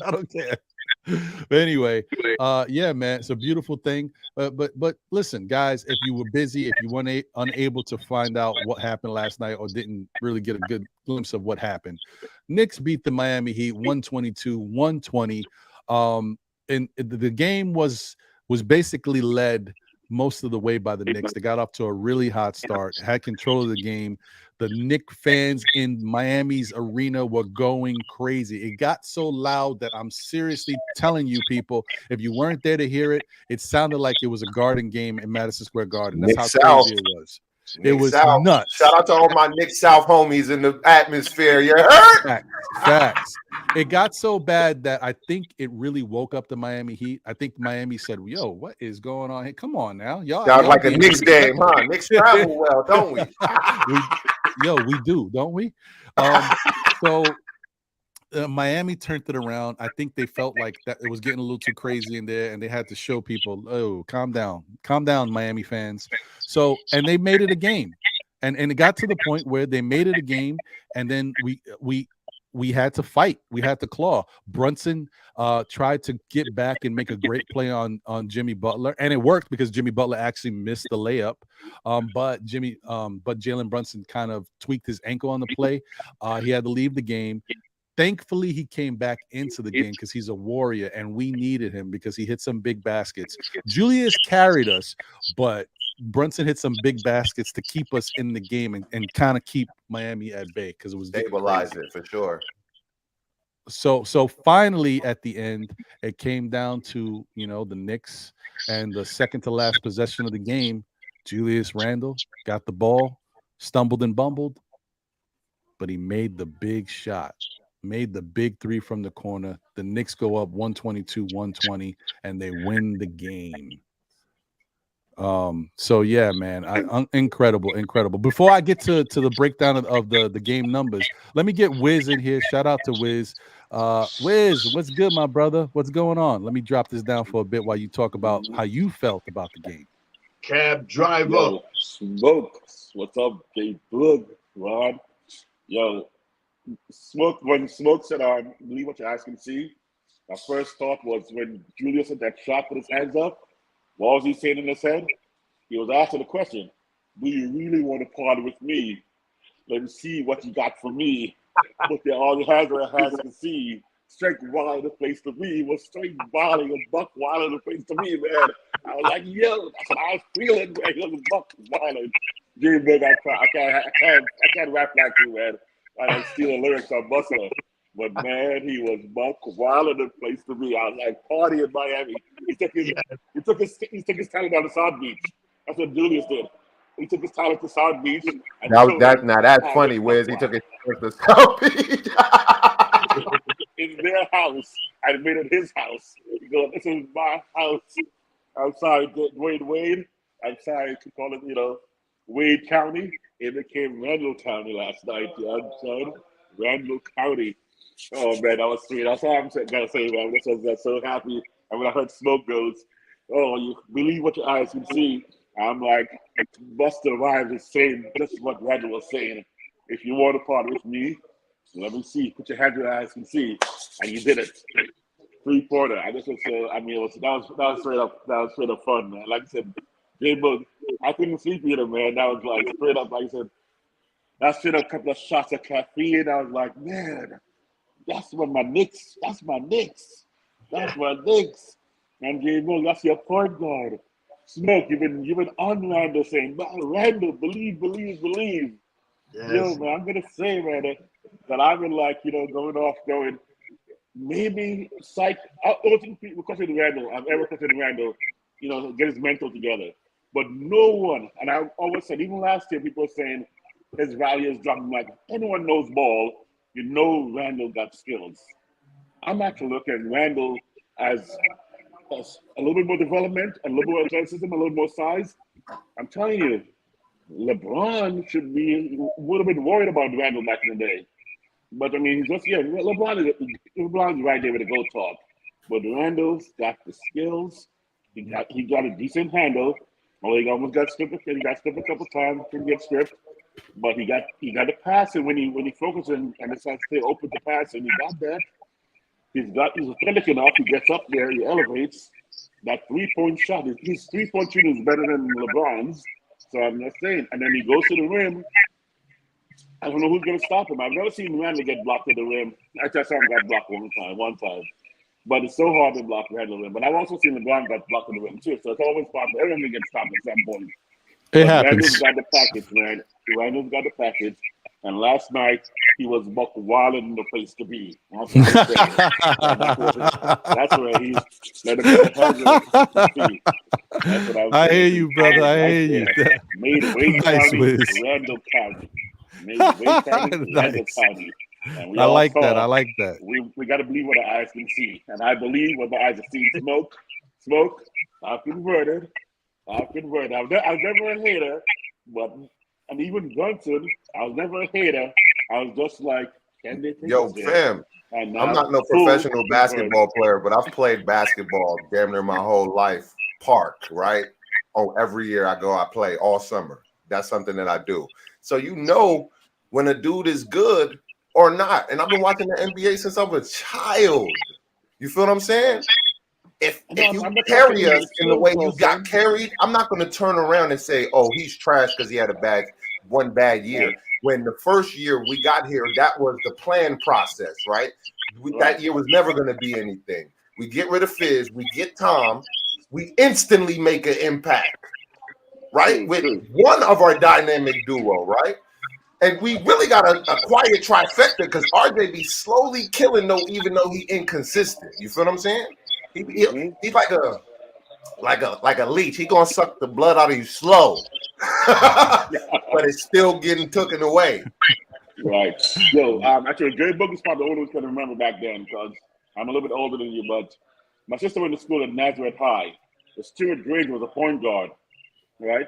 don't care. But anyway, man, it's a beautiful thing. But listen, guys, if you were busy, if you weren't unable to find out what happened last night or didn't really get a good glimpse of what happened, Knicks beat the Miami Heat 122-120. And the game was basically led most of the way by the Knicks. They got off to a really hot start, had control of the game. The Knicks fans in Miami's arena were going crazy. It got so loud that I'm seriously telling you, people, if you weren't there to hear it, it sounded like it was a Garden game in Madison Square Garden. That's how crazy it was. It was nuts. Shout out to all my Knicks South homies in the atmosphere. You heard? Facts. It got so bad that I think it really woke up the Miami Heat. I think Miami said, yo, what is going on here? Come on now. Y'all like a Knicks game, huh? Knicks travel well, don't we? We do, don't we? Miami turned it around. I think they felt like that it was getting a little too crazy in there, and they had to show people, oh, calm down, Miami fans. So, and they made it a game, and it got to the point where they made it a game, and then we had to fight, we had to claw. Brunson tried to get back and make a great play on Jimmy Butler, and it worked because Jimmy Butler actually missed the layup. But Jalen Brunson kind of tweaked his ankle on the play. He had to leave the game. Thankfully, he came back into the game because he's a warrior, and we needed him because he hit some big baskets. Julius carried us, but Brunson hit some big baskets to keep us in the game and kind of keep Miami at bay because it was stabilize it for sure. So finally, at the end, it came down to the Knicks, and the second to last possession of the game, Julius Randle got the ball, stumbled and bumbled, but he made the big shot. Made the big three from the corner. The Knicks go up 122-120, and they win the game. So yeah, man, incredible. Before I get to the breakdown of the game numbers, let me get Wiz in here. Shout out to Wiz. Wiz, what's good, my brother? What's going on? Let me drop this down for a bit while you talk about how you felt about the game. Cab drive up. Smoke. What's up, J Boog, Ron? Yo, when Smoke said, believe what your eyes can see, my first thought was when Julius had that shot with his hands up, what was he saying in his head? He was asking the question, do you really want to party with me? Let me see what you got for me. Put their all your hands where your hands can see. Straight wild the place to be. Was straight wilding and buck wilding the place to me, man. I was like, yo, that's what I was feeling, man. It was buck wilding. Jimmy Bug, I can't rap like you, man. I don't steal the lyrics on Buster. But man, he was buck wilding the place to be. I was like party in Miami. He took his talent down to South Beach. That's what Julius did. He took his talent to South Beach. That's funny. Where's he took his to South Beach? In their house. I made it his house. He goes, this is my house. I'm sorry, Wade. I'm sorry to call it, Wade County. It became Randle County last night, son. Randle County. Oh man, that was sweet. That's all I'm gonna say, man. That's so happy. And when I heard Smoke goes, oh, you believe what your eyes can see. I'm like, Buster Rhymes is saying just what Randle was saying. If you want to party with me, let me see. Put your hand where your eyes can see. And you did it. 3-quarter. I just would say, that was straight up fun, man. Like I said, J-Book, I couldn't sleep either, man. That was like straight up, like I said, that's straight up a couple of shots of caffeine. I was like, man, that's my Knicks. That's my Knicks. And J-Book, that's your point guard. Smoke, you've been on Randle saying, Randle, believe. Yes. Yo, man, I'm gonna say, man, that I've been like, going, maybe I don't think people consider Randle. I've ever considered Randle, get his mental together. But no one, and I always said, even last year, people were saying his value is dropping. Like, anyone knows ball, Randle got skills. I'm actually looking at Randle as a little bit more development, a little more athleticism, a little more size. I'm telling you, LeBron would have been worried about Randle back in the day. But I mean, LeBron is right there with the go talk. But Randle's got the skills. He got a decent handle. Well, he almost got stripped. He got stripped a couple times. Couldn't get stripped. But he got the pass, and when he focuses and decides to stay open to pass, and he got that. He's athletic enough. He gets up there. He elevates. That 3-point shot. His 3-point shooting is better than LeBron's. So I'm just saying. And then he goes to the rim. I don't know who's going to stop him. I've never seen Randle get blocked at the rim. Actually, I saw him get blocked one time. But it's so hard to block Randle at the rim. But I've also seen LeBron get blocked at the rim, too. So it's always possible. Everyone gets stopped at some point. It happens. Randle's got the package, man. Randle's got the package. And last night, he was buck wild in the place to be. That's where he's let him see. That's what I'm saying. I hear you, brother. I hear you. Made Wade County, Randle County. Made Wade County, Randle County. I like that. We got to believe what our eyes can see. And I believe what my eyes have seen. Smoke. I've converted. I was never a hater, but and even Johnson, I was never a hater. I was just like, can they take Yo, fam, I'm not no professional basketball player, but I've played basketball damn near my whole life. Park, right? Oh, every year I play all summer. That's something that I do. So when a dude is good or not. And I've been watching the NBA since I was a child. You feel what I'm saying? If you carry us in the way you got carried, I'm not going to turn around and say, oh, he's trash because he had one bad year. When the first year we got here, that was the planned process, right? That year was never going to be anything. We get rid of Fizz, we get Tom, we instantly make an impact, right? With one of our dynamic duo, right? And we really got a quiet trifecta because RJ be slowly killing even though he inconsistent. You feel what I'm saying? He's like a leech. He gonna suck the blood out of you slow, but it's still getting taken away. Right. Yo, actually, Gary Book is probably the only one who can remember back then because I'm a little bit older than you. But my sister went to school at Nazareth High. The Stuart Granger was a point guard, right?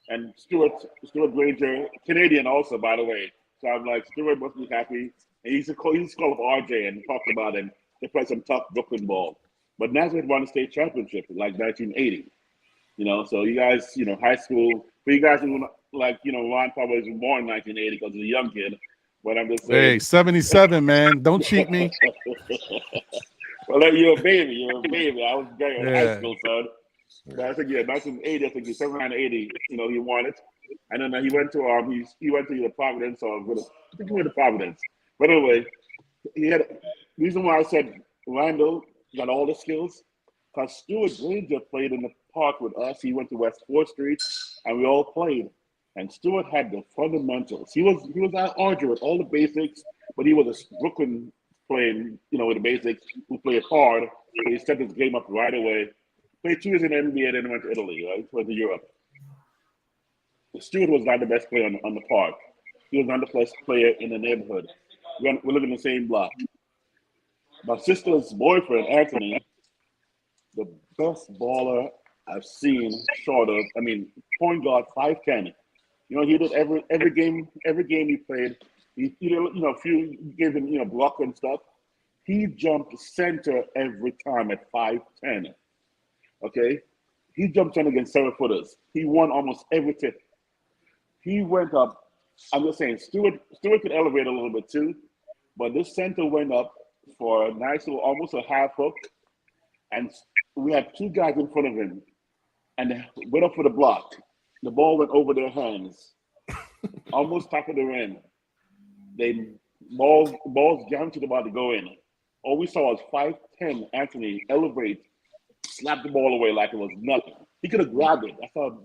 And Stuart Granger, Canadian also, by the way. So I'm like, Stuart must be happy. And he used to call up RJ and talk about him. They play some tough Brooklyn ball. But Nazareth won the state championship in like 1980. So you guys, high school, for you guys who Ron probably was born in 1980 because he's a young kid. But I'm just saying. Hey, 77, man. Don't cheat me. Well, you're a baby. You're a baby. I was going in high school, son. But I think 1980. I think 79 80. You know, he won it, and then he went to he went to either Providence or I think he went to Providence. But anyway, he had reason why I said Randle got all the skills because Stuart Granger played in the park with us. He went to West 4th Street, and we all played. And Stuart had the fundamentals. He was out arduous with all the basics, but he was a Brooklyn playing, with the basics, who played hard. So he set his game up right away. Played 2 years in the NBA, then went to Italy, right? Went to Europe. Stuart was not the best player on the park. He was not the best player in the neighborhood. We live in the same block. My sister's boyfriend, Anthony, the best baller I've seen, point guard, 5'10". He did every game he played. He did, a few gave him, block and stuff. He jumped center every time at 5'10". Okay? He jumped center against 7-footers. He won almost every tip. He went up. I'm just saying, Stewart could elevate a little bit too, but this center went up for a nice little, almost a half hook, and we had 2 guys in front of him, and they went up for the block. The ball went over their hands, almost top of the rim. Balls guaranteed about to go in. All we saw was 5'10" Anthony elevate, slap the ball away like it was nothing. He could have grabbed it.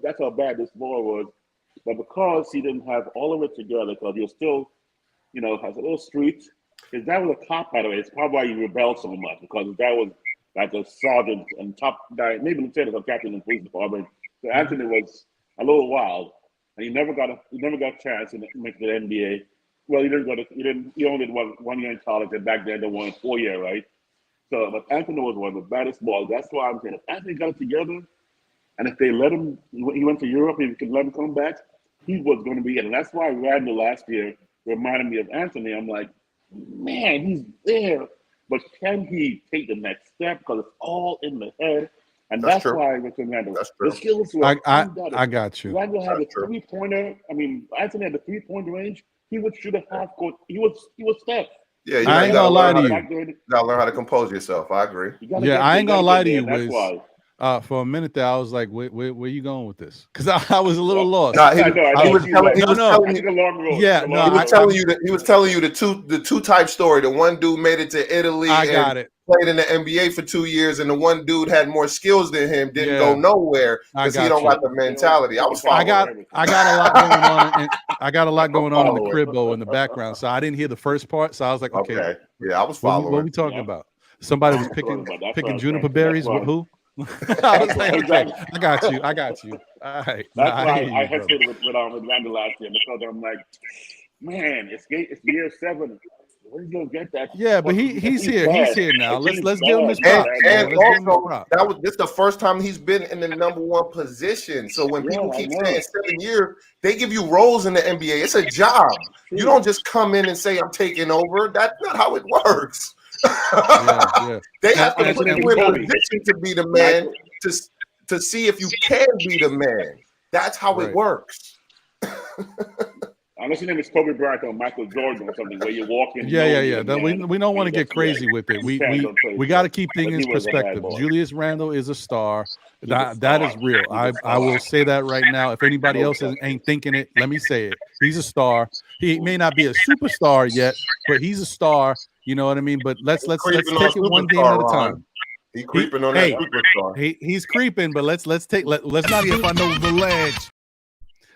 That's how bad this ball was. But because he didn't have all of it together, because he was still, has a little street. His dad was a cop, by the way. It's probably why he rebelled so much, because his dad was like a sergeant and top guy, maybe lieutenant or captain in the police department. So Anthony was a little wild, and he never got a chance to make the NBA. Well, he only did one year in college, and back then they won 4 years, right? So, but Anthony was one of the baddest balls. That's why I'm saying if Anthony got it together, and if they let him, he went to Europe, if he could let him come back, he was going to be it. And that's why Randle last year reminded me of Anthony. I'm like, man, he's there. But can he take the next step? Because it's all in the head. And that's why with Randle, the skills were I got you. Randle had a 3-pointer. Anthony had the 3-point range. He would shoot a half court. He was Steph. Yeah, I ain't gonna lie to you. You gotta learn how to compose yourself. I agree. Yeah, I ain't gonna lie to you, Wiz. For a minute there, I was like, where you going with this? Because I was a little lost. He was telling you the two type story. The one dude made it to Italy played in the NBA for 2 years, and the one dude had more skills than him, didn't go nowhere because he don't got the mentality. I was following. I got a lot going on. I got a lot going on in the cribbo in the background, so I didn't hear the first part. So I was like, okay. Yeah, I was following. What are we talking about? Somebody was picking juniper berries. Who? I was like, okay, I got you. All right. That's why I hesitated with Randle last year, because I'm like, man, it's year 7. Where are you gonna get that? Yeah, but he's here. He's here now. Let's give him his props. And also, this is the first time he's been in the number 1 position. So when people keep saying 7 years, they give you roles in the NBA. It's a job. You don't just come in and say I'm taking over. That's not how it works. They have to put you in a position to be the man to see if you can be the man. That's how it works. Unless your name is Kobe Bryant or Michael Jordan or something, where you're walking. Yeah. We don't want to get crazy with it. We got to keep things in perspective. Julius Randle is a star. That is real. I will say that right now. If anybody else ain't thinking it, let me say it. He's a star. He may not be a superstar yet, but he's a star. You know what I mean? But let's take it one game at a time. He's creeping on that superstar. He's creeping, but let's not get on the ledge.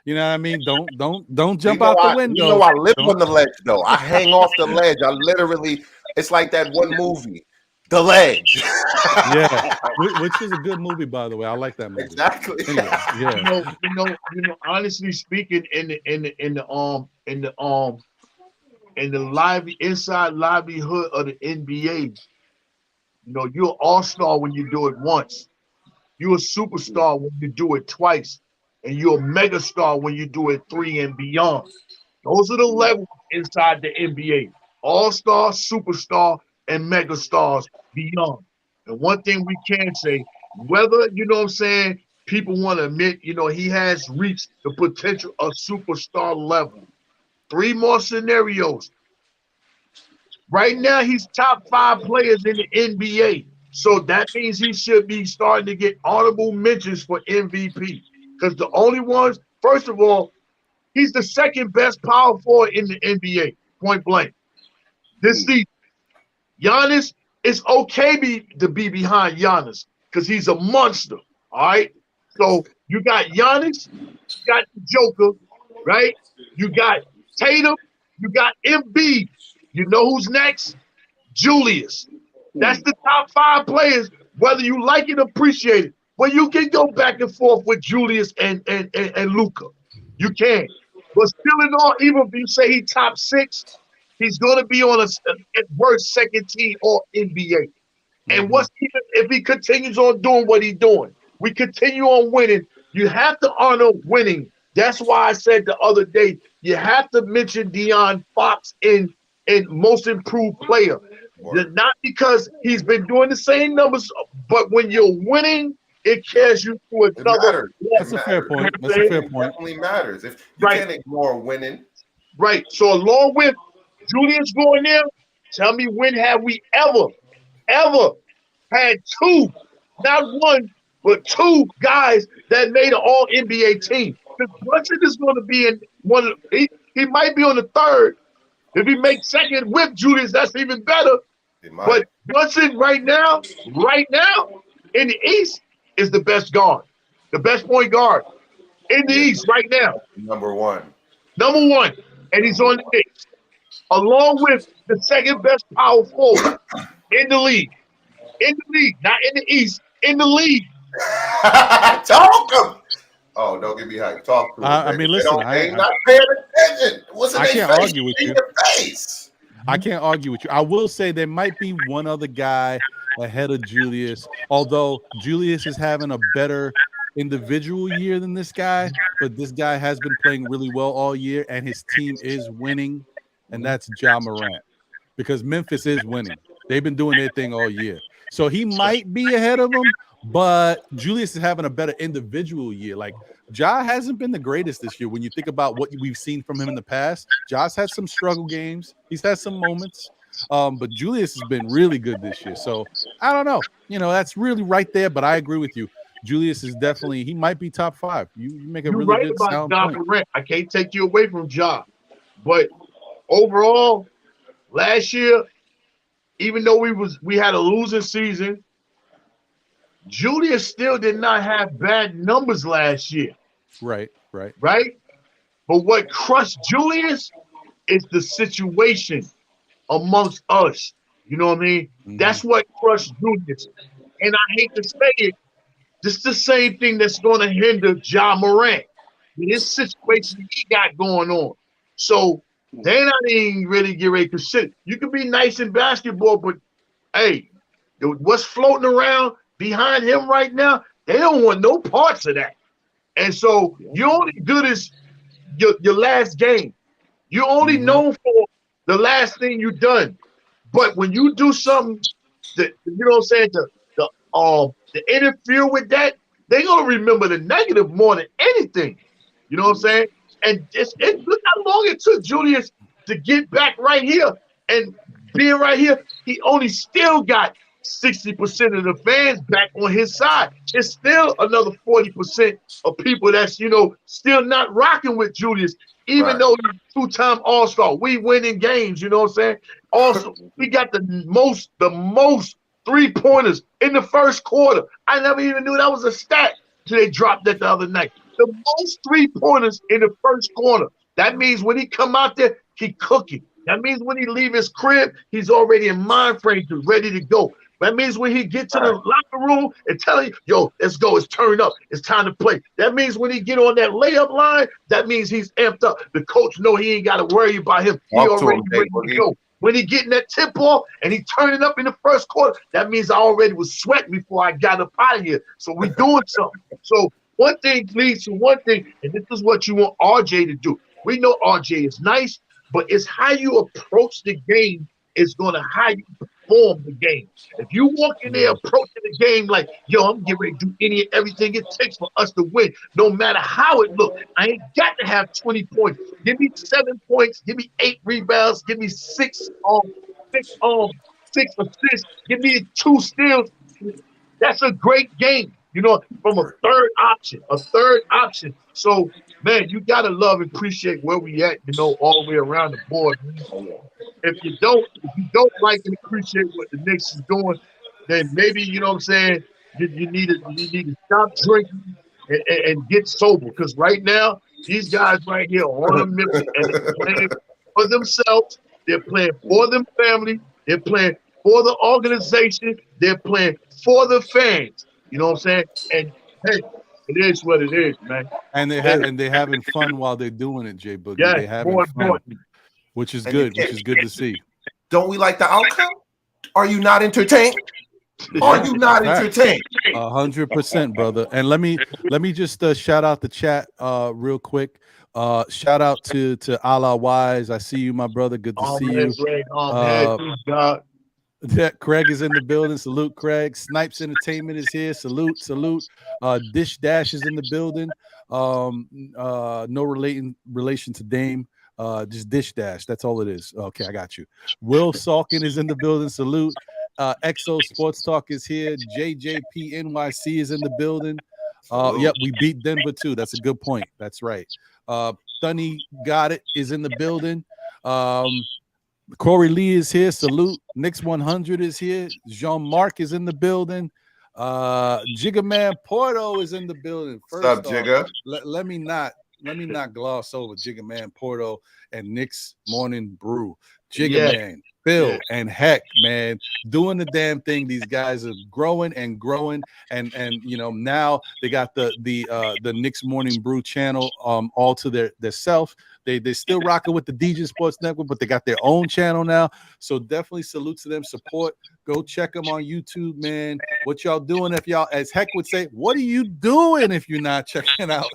You know what I mean? Don't jump out the window. I live on the ledge though. I hang off the ledge. I literally, it's like that one movie, The Ledge. Yeah, which is a good movie, by the way. I like that movie. Exactly. Anyway, yeah. You know. Honestly speaking, in the inside livelihood of the NBA, you're an all-star when you do it once. You're a superstar when you do it twice. And you're a mega star when you do it 3 and beyond. Those are the levels inside the NBA. All-star, superstar, and mega stars beyond. And one thing we can say, whether, people want to admit, he has reached the potential of superstar level. 3 more scenarios. Right now, he's top 5 players in the NBA. So that means he should be starting to get honorable mentions for MVP. Because the only ones, first of all, he's the second best power forward in the NBA, point blank. This season, Giannis, it's okay to be behind Giannis because he's a monster, all right? So you got Giannis, you got the Joker, right? You got Tatum, you got Embiid. You know who's next? Julius. That's the top 5 players, whether you like it or appreciate it. But you can go back and forth with Julius and Luka. You can. But still in all, even if you say he top 6, he's going to be on a at worst second team or NBA. And what's even if he continues on doing what he's doing? We continue on winning. You have to honor winning. That's why I said the other day, you have to mention De'Aaron Fox in most improved player. Not because he's been doing the same numbers, but when you're winning, it carries you to another. That's a fair point. That's a fair point. It definitely matters. If you can't ignore winning. Right. So along with Julius going there, tell me when have we ever had 2, not 1, but 2 guys that made an all NBA team? Because Brunson is going to be in one. He might be on the 3rd. If he makes 2nd with Julius, that's even better. But Brunson right now in the East is the best guard, the best point guard in the East right now. Number 1. And he's on the Knicks, along with the 2nd best power forward in the league. In the league, not in the East, in the league. Talk him. Oh, don't get me hyped. Talk to him. I mean, listen, they're not paying attention. I can't argue with you. I can't argue with you. I will say there might be one other guy ahead of Julius, although Julius is having a better individual year than this guy, but this guy has been playing really well all year, and his team is winning, and that's Ja Morant, because Memphis is winning. They've been doing their thing all year. So he might be ahead of him, but Julius is having a better individual year. Like, Ja hasn't been the greatest this year. When you think about what we've seen from him in the past, Ja's had some struggle games. He's had some moments. But Julius has been really good this year. So I don't know. That's really right there, but I agree with you. Julius is definitely, he might be top 5. You make a really good sound point. Morant. I can't take you away from Ja. But overall, last year, even though we had a losing season, Julius still did not have bad numbers last year. Right. But what crushed Julius is the situation amongst us. You know what I mean? That's what crushed Julius. And I hate to say it, this is the same thing that's going to hinder Ja Morant with his situation he got going on. So they're not even really get ready to consider. You can be nice in basketball, but hey, what's floating around behind him right now, they don't want no parts of that. And so you're only good as your last game. You're only known for the last thing you've done. But when you do something that, you know what I'm saying, to interfere with that, they're gonna remember the negative more than anything. You know what I'm saying? And look how long it took Julius to get back right here. And being right here, he only still got 60% of the fans back on his side. It's still another 40% of people that's, still not rocking with Julius, even though he's a 2-time All-Star. We winning games, you know what I'm saying? Also, we got the most 3-pointers in the first quarter. I never even knew that was a stat until they dropped that the other night. The most 3-pointers in the first quarter. That means when he come out there, he cooking. That means when he leave his crib, he's already in mind frame to ready to go. That means when he get to the locker room and tell you, yo, let's go, it's turned up, it's time to play. That means when he get on that layup line, that means he's amped up. The coach know he ain't got to worry about him. He already ready to go. When he getting that tip off and he turning up in the first quarter, that means I already was sweating before I got up out of here. So we doing something. So one thing leads to one thing, and this is what you want RJ to do. We know RJ is nice, but it's how you approach the game is going to how you perform the game. If you walk in there approaching the game like, yo, I'm getting ready to do any and everything it takes for us to win, no matter how it looks. I ain't got to have 20 points. Give me 7 points. Give me 8 rebounds. Give me 6 assists. Give me 2 steals. That's a great game, you know, from a third option. So, man, you got to love and appreciate where we at, you know, all the way around the board. If you don't like and appreciate what the Knicks is doing, then maybe, you know what I'm saying, you need to stop drinking and get sober. Because right now, these guys right here are on a mission and they're playing for themselves. They're playing for them family. They're playing for the organization. They're playing for the fans. You know what I'm saying? And hey, it is what it is, man. And they're having fun while they're doing it, Jay Boogie. Yeah, they're having fun, which is good. Which is good to see. Don't we like the outcome? Are you not entertained? Are you not entertained? 100%, brother. And let me just shout out the chat real quick. Shout out to Allah Wise. I see you, my brother. Good to see you. Craig is in the building. Salute, Craig. Snipes Entertainment is here. Salute. Dish Dash is in the building. No relation to Dame. Just Dish Dash. That's all it is. Okay, I got you. Will Salkin is in the building. Salute. Exo Sports Talk is here. JJP NYC is in the building. Yep, we beat Denver too. That's a good point. That's right. Thunny Got It is in the building. Corey Lee is here. Salute. Knicks 100 is here. Jean-Marc is in the building. Jigga Man Porto is in the building. What's up, Jigga? Let me not gloss over Jigga Man Porto and Knicks Morning Brew. Jigga Man, Phil, and Heck, man, doing the damn thing. These guys are growing and you know, now they got the Knicks Morning Brew channel all to their self. They still rocking with the DJ Sports Network, but they got their own channel now. So definitely salute to them. Support. Go check them on YouTube, man. What y'all doing? If y'all, as Heck would say, what are you doing if you're not checking out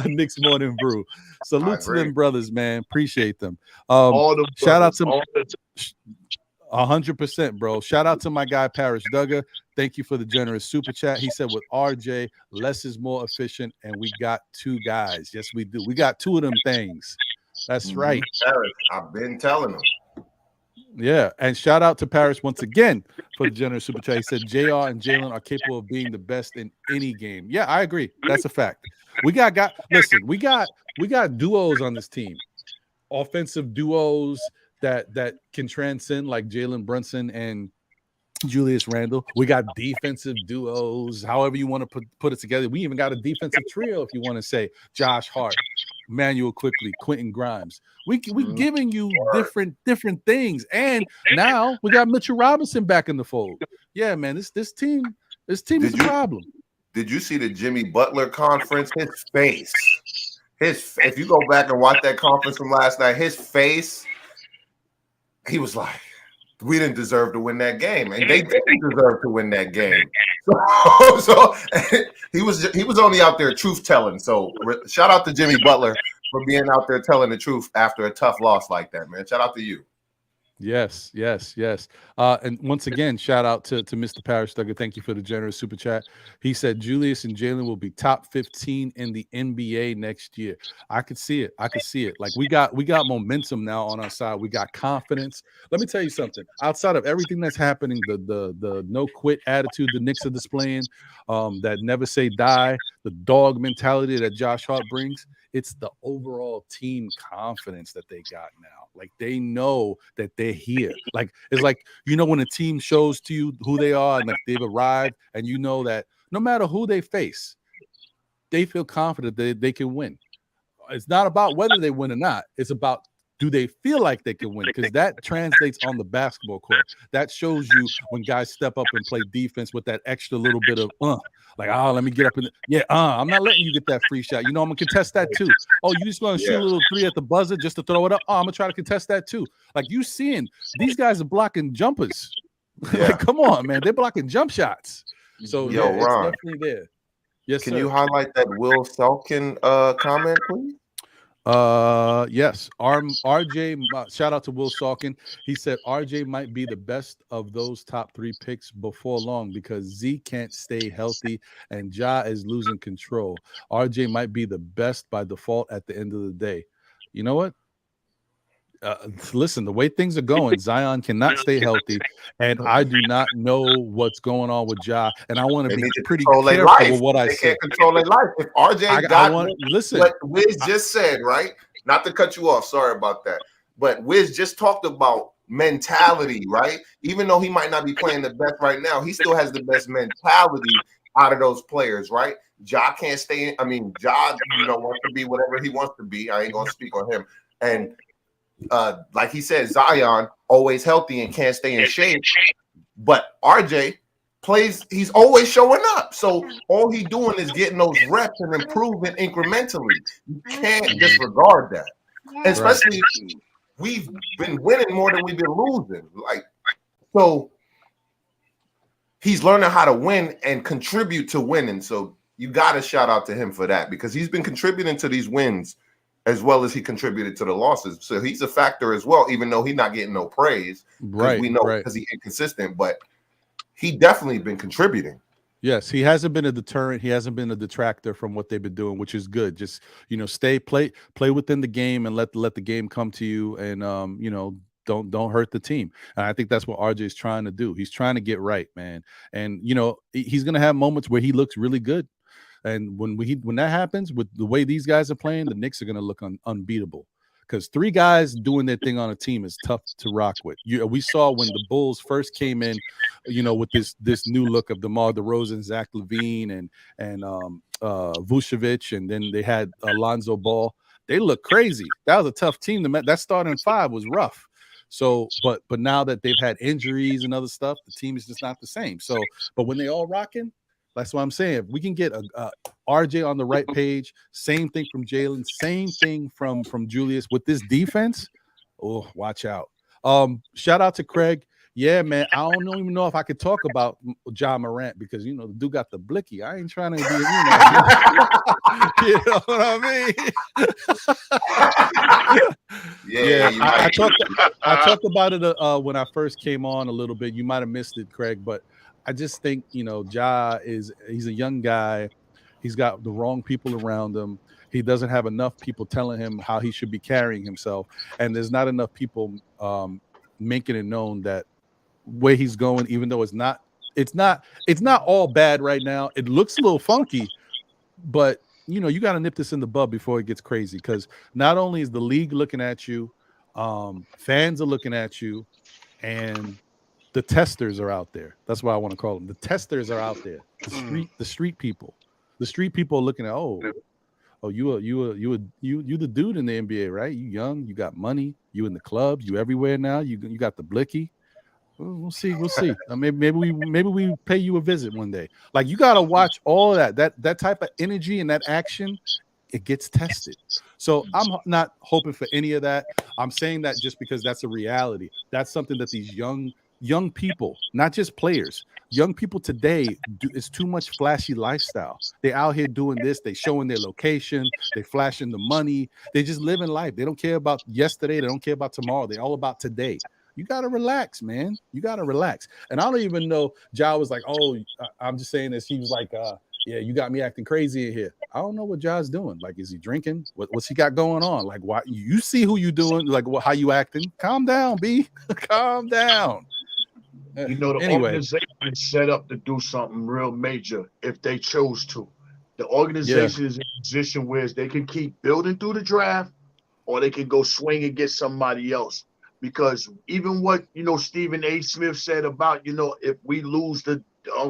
Knicks Morning Brew? Salute to them brothers, man. Appreciate them. Shout out to 100%, bro. Shout out to my guy Parrish Duggar. Thank you for the generous super chat. He said with RJ, less is more efficient, and we got 2 guys. Yes, we do. We got 2 of them things. That's right. I've been telling them. Yeah, and shout out to Paris once again for the generous super chat. He said JR and Jalen are capable of being the best in any game. Yeah, I agree. That's a fact. We got duos on this team, offensive duos that can transcend, like Jalen Brunson and Julius Randle. We got defensive duos, however you want to put it together. We even got a defensive trio, if you want to say Josh Hart, Manuel Quickly, Quentin Grimes. We giving you different things, and now we got Mitchell Robinson back in the fold. Yeah, man, this team is a problem. Did you see the Jimmy Butler conference? His face. If you go back and watch that conference from last night, his face. He was like, we didn't deserve to win that game, and they didn't deserve to win that game. So he was only out there truth telling. So shout out to Jimmy Butler for being out there telling the truth after a tough loss like that, man. Shout out to you. Yes. And once again, shout out to Mr. Parrish Duggar. Thank you for the generous super chat. He said Julius and Jalen will be top 15 in the NBA next year. I could see it. Like we got momentum now on our side. We got confidence. Let me tell you something. Outside of everything that's happening, the no quit attitude the Knicks are displaying, that never say die, the dog mentality that Josh Hart brings, it's the overall team confidence that they got now. Like they know that they're here. Like it's like, you know, when a team shows to you who they are and like they've arrived, and you know that no matter who they face, they feel confident that they can win. It's not about whether they win or not. It's about, do they feel like they can win? Because that translates on the basketball court. That shows you when guys step up and play defense with that extra little bit of let me get up I'm not letting you get that free shot. You know, I'm gonna contest that too. Oh, you just gonna shoot a little 3 at the buzzer just to throw it up? Oh, I'm gonna try to contest that too. Like, you seeing these guys are blocking jumpers. Like, come on, man, they're blocking jump shots. So Ron, it's definitely there. Yes, can sir. you highlight that Will Selkin comment, please? Yes. RJ, shout out to Will Salkin. He said RJ might be the best of those top 3 picks before long because Z can't stay healthy and Ja is losing control. RJ might be the best by default at the end of the day. You know what? Listen, the way things are going, Zion cannot stay healthy, and I do not know what's going on with Ja, and I want to They be need to pretty control their careful life. with what I They say. can't control their life. If RJ I got want listen. what Wiz just said, right? Not to cut you off, sorry about that. But Wiz just talked about mentality, right? Even though he might not be playing the best right now, he still has the best mentality out of those players, right? Ja can't stay in. I mean, Ja, wants to be whatever he wants to be. I ain't gonna speak on him. And like he said, Zion always healthy and can't stay in shape. But RJ plays, he's always showing up. So all he's doing is getting those reps and improving incrementally. You can't disregard that. And especially we've been winning more than we've been losing. So he's learning how to win and contribute to winning. So you got to shout out to him for that because he's been contributing to these wins as well as he contributed to the losses. So he's a factor as well, even though he's not getting no praise. Right. We know because he's inconsistent, but he definitely been contributing. Yes, he hasn't been a deterrent. He hasn't been a detractor from what they've been doing, which is good. Just play within the game and let the game come to you, and don't hurt the team. And I think that's what RJ is trying to do. He's trying to get right, man. And he's gonna have moments where he looks really good. And when that happens, with the way these guys are playing, the Knicks are gonna look unbeatable. Because 3 guys doing their thing on a team is tough to rock with. We saw when the Bulls first came in, with this new look of DeMar DeRozan, Zach LaVine, and Vucevic, and then they had Alonzo Ball. They look crazy. That was a tough team. That starting 5 was rough. So, but now that they've had injuries and other stuff, the team is just not the same. So, but when they all rocking, that's what I'm saying. If we can get a RJ on the right page, same thing from Jalen, same thing from Julius with this defense. Oh, watch out. Shout out to Craig. Yeah, man. I don't even know if I could talk about Ja Morant because the dude got the blicky. I ain't trying to be, you know what I mean? Yeah. I talked about it when I first came on a little bit. You might have missed it, Craig, but I just think, Ja he's a young guy. He's got the wrong people around him. He doesn't have enough people telling him how he should be carrying himself. And there's not enough people making it known that where he's going, even though it's not all bad right now. It looks a little funky, but you got to nip this in the bud before it gets crazy. Because not only is the league looking at you, fans are looking at you, and the testers are out there. That's what I want to call them. The testers are out there. The street people. The street people are looking at, you the dude in the NBA, right? You young, you got money, you in the club, you everywhere now. You got the blicky. We'll see. Maybe we pay you a visit one day. Like, you got to watch all that type of energy and that action. It gets tested. So I'm not hoping for any of that. I'm saying that just because that's a reality. That's something that these young people, not just players, young people today, it's too much flashy lifestyle. They out here doing this. They showing their location. They flashing the money. They just living life. They don't care about yesterday. They don't care about tomorrow. They all about today. You got to relax, man. You got to relax. And I don't even know. Ja was like, I'm just saying this. He was like, yeah, you got me acting crazy in here. I don't know what Ja's doing. Like, is he drinking? What's he got going on? Like, why? You see who you doing? Like, how you acting? Calm down, B. Calm down. The organization is set up to do something real major if they chose to. The organization is in a position where they can keep building through the draft, or they can go swing and get somebody else. Because even what Stephen A. Smith said about if we lose the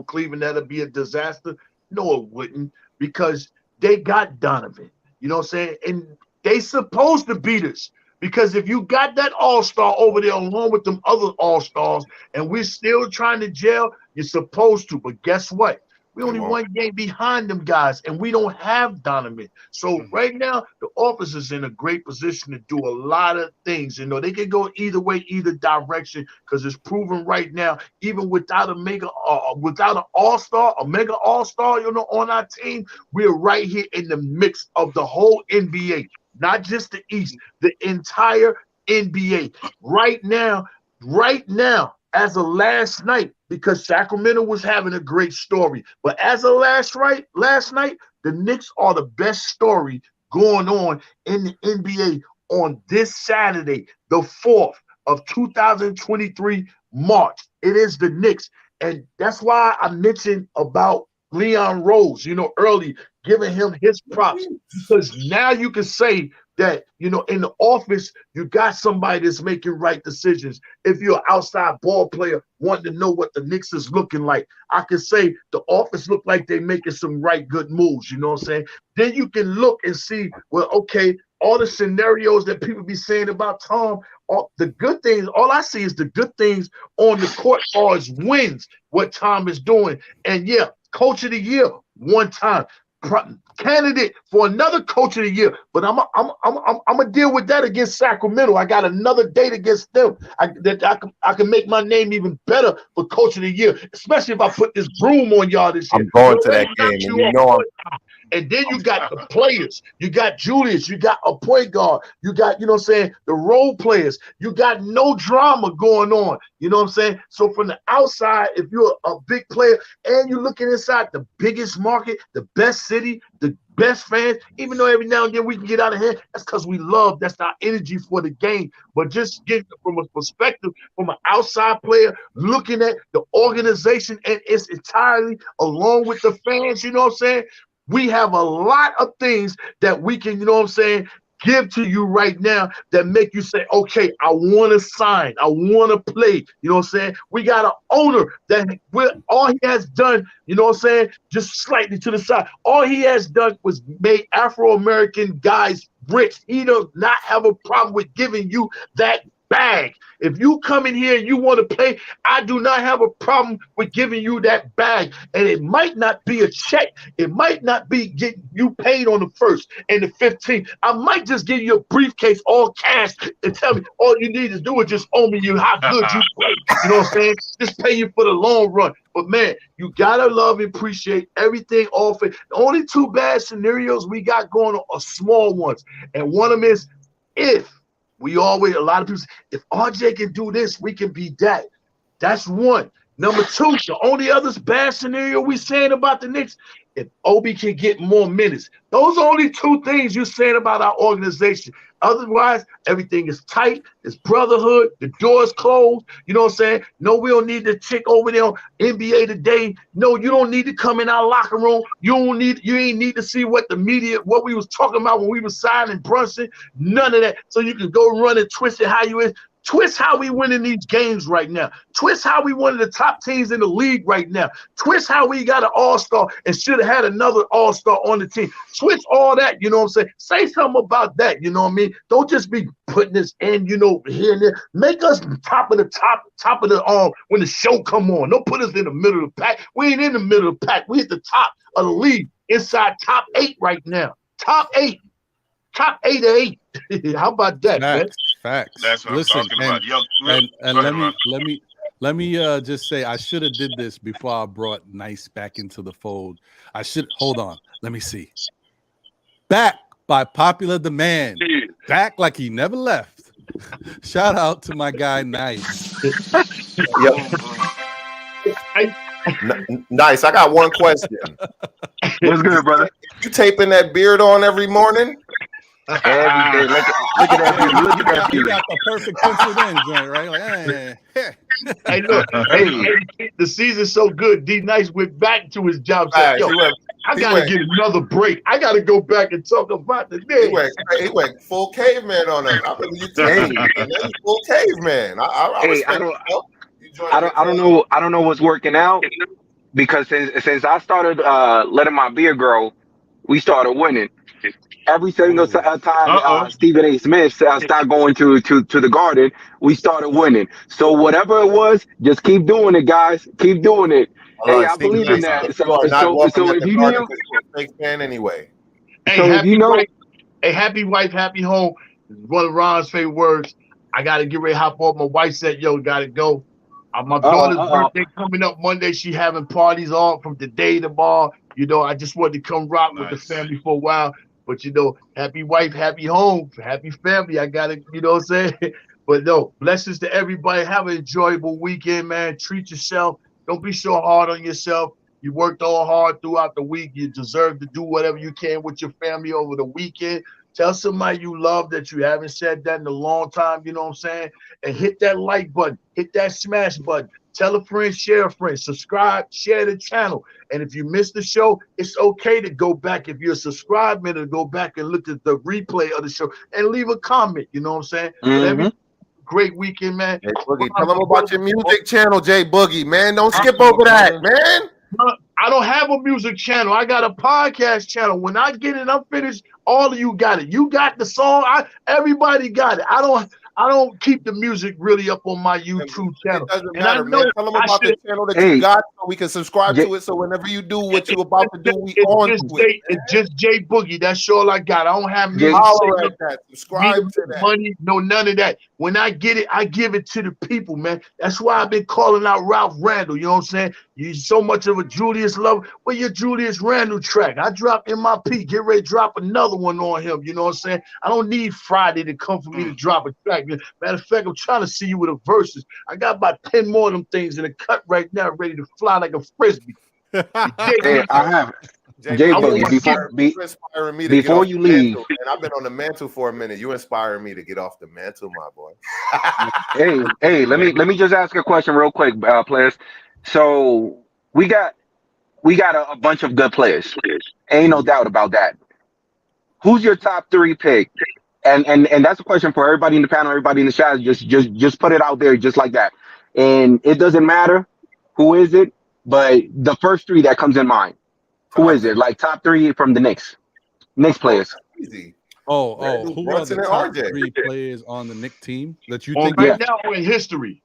Cleveland, that'll be a disaster. No, it wouldn't, because they got Donovan. You know what I'm saying? And they supposed to beat us. Because if you got that all-star over there along with them other all-stars and we're still trying to gel, you're supposed to. But guess what? We only one game behind them guys, and we don't have Donovan. So right now, the office is in a great position to do a lot of things. They can go either way, either direction, because it's proven right now, even without without an all-star, a mega all-star, on our team, we're right here in the mix of the whole NBA. not just the East, the entire NBA. Right now, as of last night, because Sacramento was having a great story, but as of last night, the Knicks are the best story going on in the NBA on this Saturday, the 4th of 2023 March. It is the Knicks. And that's why I mentioned about Leon Rose, early, giving him his props, because now you can say that, in the office, you got somebody that's making right decisions. If you're an outside ball player wanting to know what the Knicks is looking like, I can say the office look like they're making some right good moves, you know what I'm saying? Then you can look and see, well, okay, all the scenarios that people be saying about Tom, all the good things, all I see is the good things on the court as wins, what Tom is doing. And yeah, coach of the year one time, candidate for another coach of the year, but I'm gonna deal with that against Sacramento. I got another date against them. I can make my name even better for coach of the year, especially if I put this broom on y'all this year. I'm going to that game, and then you got the players. You got Julius. You got a point guard. You got, the role players. You got no drama going on. You know what I'm saying? So from the outside, if you're a big player and you're looking inside the biggest market, the best city, the best fans, even though every now and then we can get out of hand, that's because we love, that's our energy for the game. But just get from a perspective, from an outside player, looking at the organization and its entirely along with the fans, you know what I'm saying? We have a lot of things that we can, give to you right now that make you say, okay, I want to sign. I want to play. You know what I'm saying? We got an owner that all he has done, just slightly to the side, all he has done was made Afro-American guys rich. He does not have a problem with giving you that bag. If you come in here and you want to play, I do not have a problem with giving you that bag. And it might not be a check. It might not be getting you paid on the 1st and the 15th. I might just give you a briefcase, all cash, and tell me all you need to do is just owe me how good you play. You know what I'm saying? Just pay you for the long run. But man, you gotta love and appreciate everything off it. The only two bad scenarios we got going on are small ones. And one of them is a lot of people say, if RJ can do this, we can be that. That's one. Number two, the only other bad scenario we saying about the Knicks, if Obi can get more minutes. Those are only two things you're saying about our organization. Otherwise, everything is tight. It's brotherhood. The door is closed. You know what I'm saying? No, we don't need the chick over there on NBA Today. No, you don't need to come in our locker room. You ain't need to see what we was talking about when we was signing Brunson. None of that. So you can go run and twist it how you is. Twist how we win in these games right now. Twist how we one of the top teams in the league right now. Twist how we got an all-star and should have had another all-star on the team. Twist all that, you know what I'm saying? Say something about that, you know what I mean? Don't just be putting this in, here and there. Make us top of the arm when the show come on. Don't put us in the middle of the pack. We ain't in the middle of the pack. We at the top of the league, inside top 8 right now. Top 8 of 8. How about that, man? Facts. That's what I'm talking about. Yo, let me just say I should have did this before I brought Nice back into the fold. Hold on. Let me see. Back by popular demand. Back like he never left. Shout out to my guy Nice. Nice. I got one question. What's good, brother? You taping that beard on every morning? Every day. Look at that view. Look at that view. You got the perfect penciled in joint, right? Like, hey, look, the season's so good. D Nice went back to his job. Said, yo, I gotta get another break. I gotta go back and talk about the day. He went full caveman on us. I remember you full caveman. I don't know what's working out, because since I started letting my beard grow, we started winning. Every single time Stephen A. Smith started going to the Garden, we started winning. So whatever it was, just keep doing it, guys. Keep doing it. Hey, I believe in that. So if you knew, big fan anyway. Hey, so if you know, happy wife, happy home. One of Ron's favorite words. I gotta get ready to hop off. My wife said, "Yo, gotta go." My daughter's birthday coming up Monday. She having parties all from today to tomorrow. I just wanted to come rock with the family for a while. But happy wife, happy home, happy family. I got it, what I'm saying? But no, blessings to everybody. Have an enjoyable weekend, man. Treat yourself. Don't be so hard on yourself. You worked all hard throughout the week. You deserve to do whatever you can with your family over the weekend. Tell somebody you love that you haven't said that in a long time, you know what I'm saying? And hit that like button, hit that smash button. Tell a friend, share a friend, subscribe, share the channel. And if you missed the show, it's okay to go back. If you're a subscribed, to go back and look at the replay of the show and leave a comment, you know what I'm saying? Mm-hmm. Great weekend, man. Hey, Boogie, tell them about your music channel, Jay Boogie, man. Don't skip over that, man. I don't have a music channel. I got a podcast channel. When I get it, I'm finished. All of you got it. You got the song. Everybody got it. I don't keep the music really up on my YouTube channel. It doesn't matter, man. Tell them about the channel that you got so we can subscribe to it. So whenever you do what you're about to do, we on to it. It's just Jay Boogie. That's all I got. I don't have music. Subscribe to that. Money, no, none of that. When I get it, I give it to the people, man. That's why I've been calling out Ralph Randle. You know what I'm saying? You're so much of a Julius lover. Where your Julius Randle track? I dropped MIP. Get ready to drop another one on him. You know what I'm saying? I don't need Friday to come for me to drop a track. Matter of fact, I'm trying to see you with a verses. I got about 10 more of them things in the cut right now, ready to fly like a frisbee. Hey, I have Jay Boogie, before you leave. And I've been on the mantle for a minute. You inspiring me to get off the mantle, my boy. hey, let me just ask a question real quick, players. So we got a bunch of good players. Ain't no doubt about that. Who's your top 3 pick? And that's a question for everybody in the panel, everybody in the chat. Just put it out there just like that. And it doesn't matter who is it, but the first 3 that comes in mind. Who is it? Like top 3 from the Knicks players. Easy. Who are the top 3 players on the Knicks team that you think right now or in history?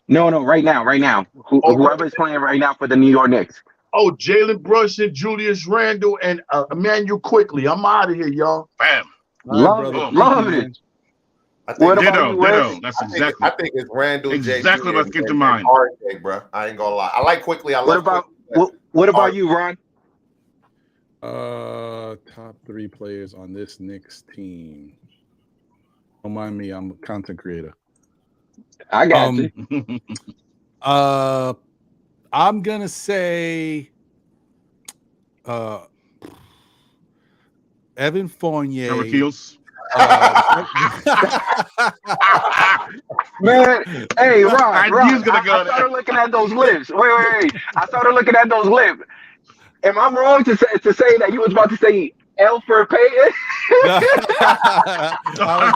No, right now. Whoever is playing right now for the New York Knicks. Oh, Jalen Brunson, Julius Randle, and Emmanuel Quickly. I'm out of here, y'all. Bam. Love it. Ditto. That's exactly. I think it's Randall. Exactly what came to mind. RJ, bro. I ain't gonna lie. I like Quickly. What about you, Ron? Top 3 players on this Knicks team. Don't mind me. I'm a content creator. I got you. I'm gonna say Evan Fournier. Trevor Keels. Man, hey, Ron, I started looking at those lips. Wait. I started looking at those lips. Am I wrong to say that you was about to say Elfrid Payton? I was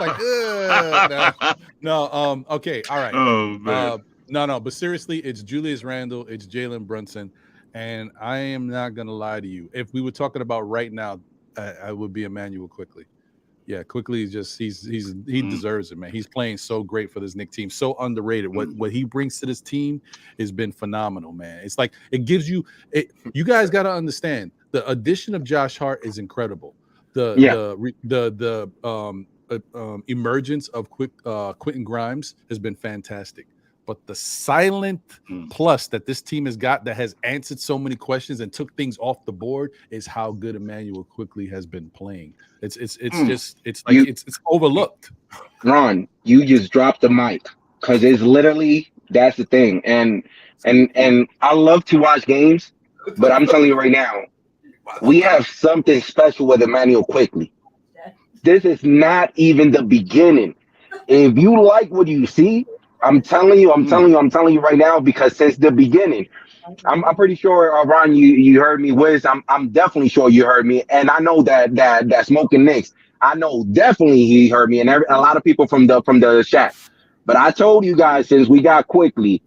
like, no. Okay, all right. Oh, man. No, but seriously, it's Julius Randle, it's Jalen Brunson, and I am not gonna lie to you. If we were talking about right now, I would be Emmanuel Quickly. Yeah, Quickly is just he deserves it, man. He's playing so great for this Knicks team, so underrated. What he brings to this team has been phenomenal, man. It's like it gives you it. You guys got to understand the addition of Josh Hart is incredible. The emergence of Quentin Grimes has been fantastic. But the silent plus that this team has got that has answered so many questions and took things off the board is how good Emmanuel Quickly has been playing. It's overlooked. Ron, you just dropped the mic because it's literally that's the thing. And I love to watch games, but I'm telling you right now, we have something special with Emmanuel Quickly. This is not even the beginning. If you like what you see, I'm telling you right now, because since the beginning, I'm pretty sure, Ron, you heard me. Wiz, I'm definitely sure you heard me, and I know that Smoking Knicks, I know definitely he heard me, and a lot of people from the chat. But I told you guys since we got Quickly,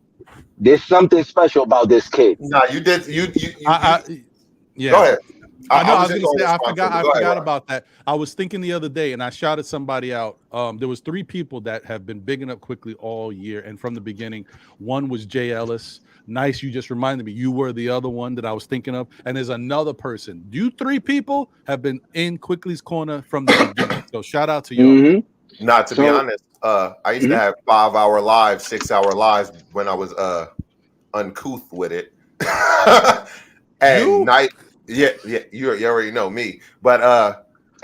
there's something special about this kid. No, you did. Yeah. Go ahead. I forgot about that. I was thinking the other day, and I shouted somebody out. There was 3 people that have been bigging up Quickly all year, and from the beginning. One was Jay Ellis. Nice, you just reminded me. You were the other one that I was thinking of. And there's another person. You 3 people have been in Quickly's corner from the beginning. So shout out to you. Mm-hmm. Not to be honest, I used to have 5-hour lives, 6-hour lives when I was uncouth with it. And night. Yeah, you already know me. But